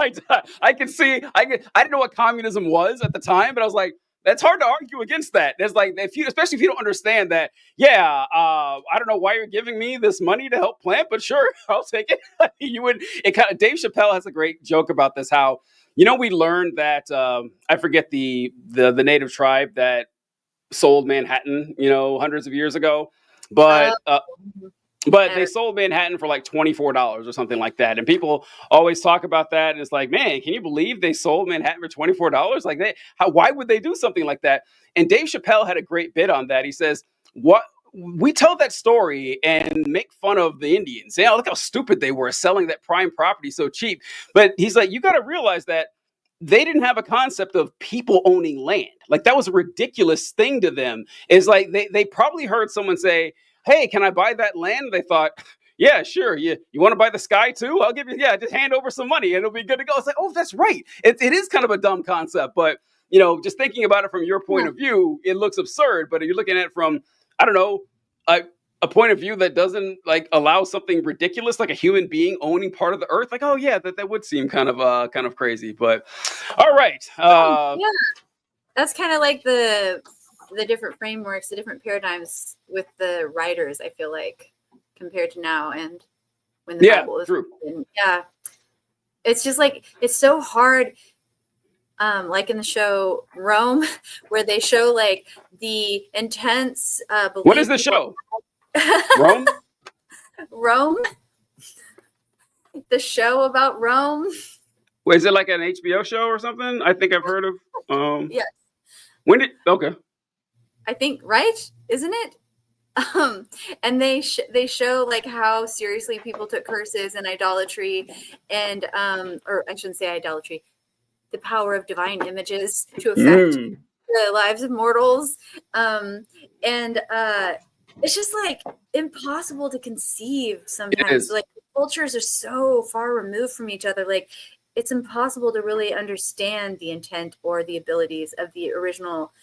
I can see. I didn't know what communism was at the time, but I was like, that's hard to argue against that. There's like, especially if you don't understand that. Yeah, I don't know why you're giving me this money to help plant, but sure, I'll take it. You would. It kind of. Dave Chappelle has a great joke about this. How, you know, we learned that I forget the native tribe that sold Manhattan, you know, hundreds of years ago, but they sold Manhattan for like $24 or something like that. And people always talk about that. And it's like, man, can you believe they sold Manhattan for $24? Like, why would they do something like that? And Dave Chappelle had a great bit on that. He says, what? We tell that story and make fun of the Indians. Yeah, look how stupid they were selling that prime property so cheap. But he's like, you got to realize that they didn't have a concept of people owning land. Like, that was a ridiculous thing to them. It's like they probably heard someone say, hey, can I buy that land? They thought, yeah, sure. You want to buy the sky too? I'll give you, just hand over some money and it'll be good to go. It's like, oh, that's right. It is kind of a dumb concept, but, you know, just thinking about it from your point of view, it looks absurd. But if you're looking at it from, I don't know, a point of view that doesn't like allow something ridiculous, like a human being owning part of the earth, like, oh yeah, that would seem kind of crazy. But all right. Yeah. That's kind of like the different frameworks, the different paradigms with the writers, I feel like, compared to now and when the Bible was written. Yeah. It's just like, it's so hard. Like in the show Rome, where they show like the intense belief. What is the show? Rome? Rome? The show about Rome? Wait, is it like an HBO show or something? I think I've heard of. Yes. Okay. I think, right? Isn't it? And they show like how seriously people took curses and idolatry, and or I shouldn't say idolatry, the power of divine images to affect the lives of mortals. And it's just like impossible to conceive sometimes. Like cultures are so far removed from each other. Like it's impossible to really understand the intent or the abilities of the original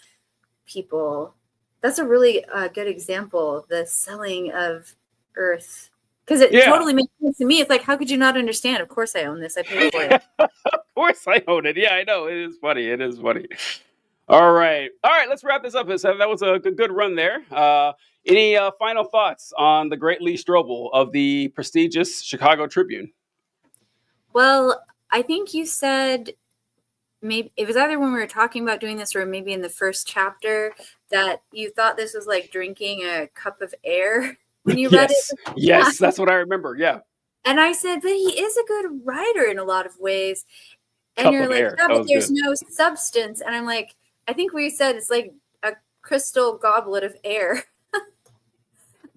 people. That's a really good example, the selling of Earth. Because it totally makes sense to me. It's like, how could you not understand? Of course I own this. I paid for it. Of course I own it. Yeah, I know. It is funny. All right. Let's wrap this up. That was a good run there. Any final thoughts on the great Lee Strobel of the prestigious Chicago Tribune? Well, I think you said, maybe it was either when we were talking about doing this or maybe in the first chapter, that you thought this was like drinking a cup of air when you read it. Yes, that's what I remember. Yeah. And I said, but he is a good writer in a lot of ways. And you're like, yeah, but there's no substance. And I'm like, I think we said it's like a crystal goblet of air.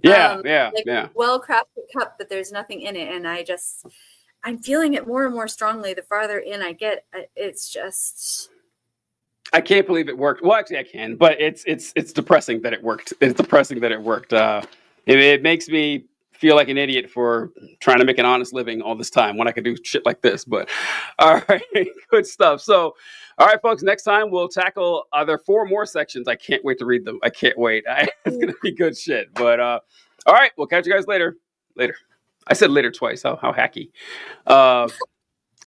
Well-crafted cup, but there's nothing in it. And I'm feeling it more and more strongly the farther in I get. It's just, I can't believe it worked. Well, actually I can, but it's depressing that it worked. It's depressing that it worked. It makes me feel like an idiot for trying to make an honest living all this time when I could do shit like this. But all right, good stuff. So, all right, folks, next time we'll tackle there are 4 more sections. I can't wait to read them. I can't wait. It's going to be good shit. But all right, we'll catch you guys later. I said later twice. How hacky.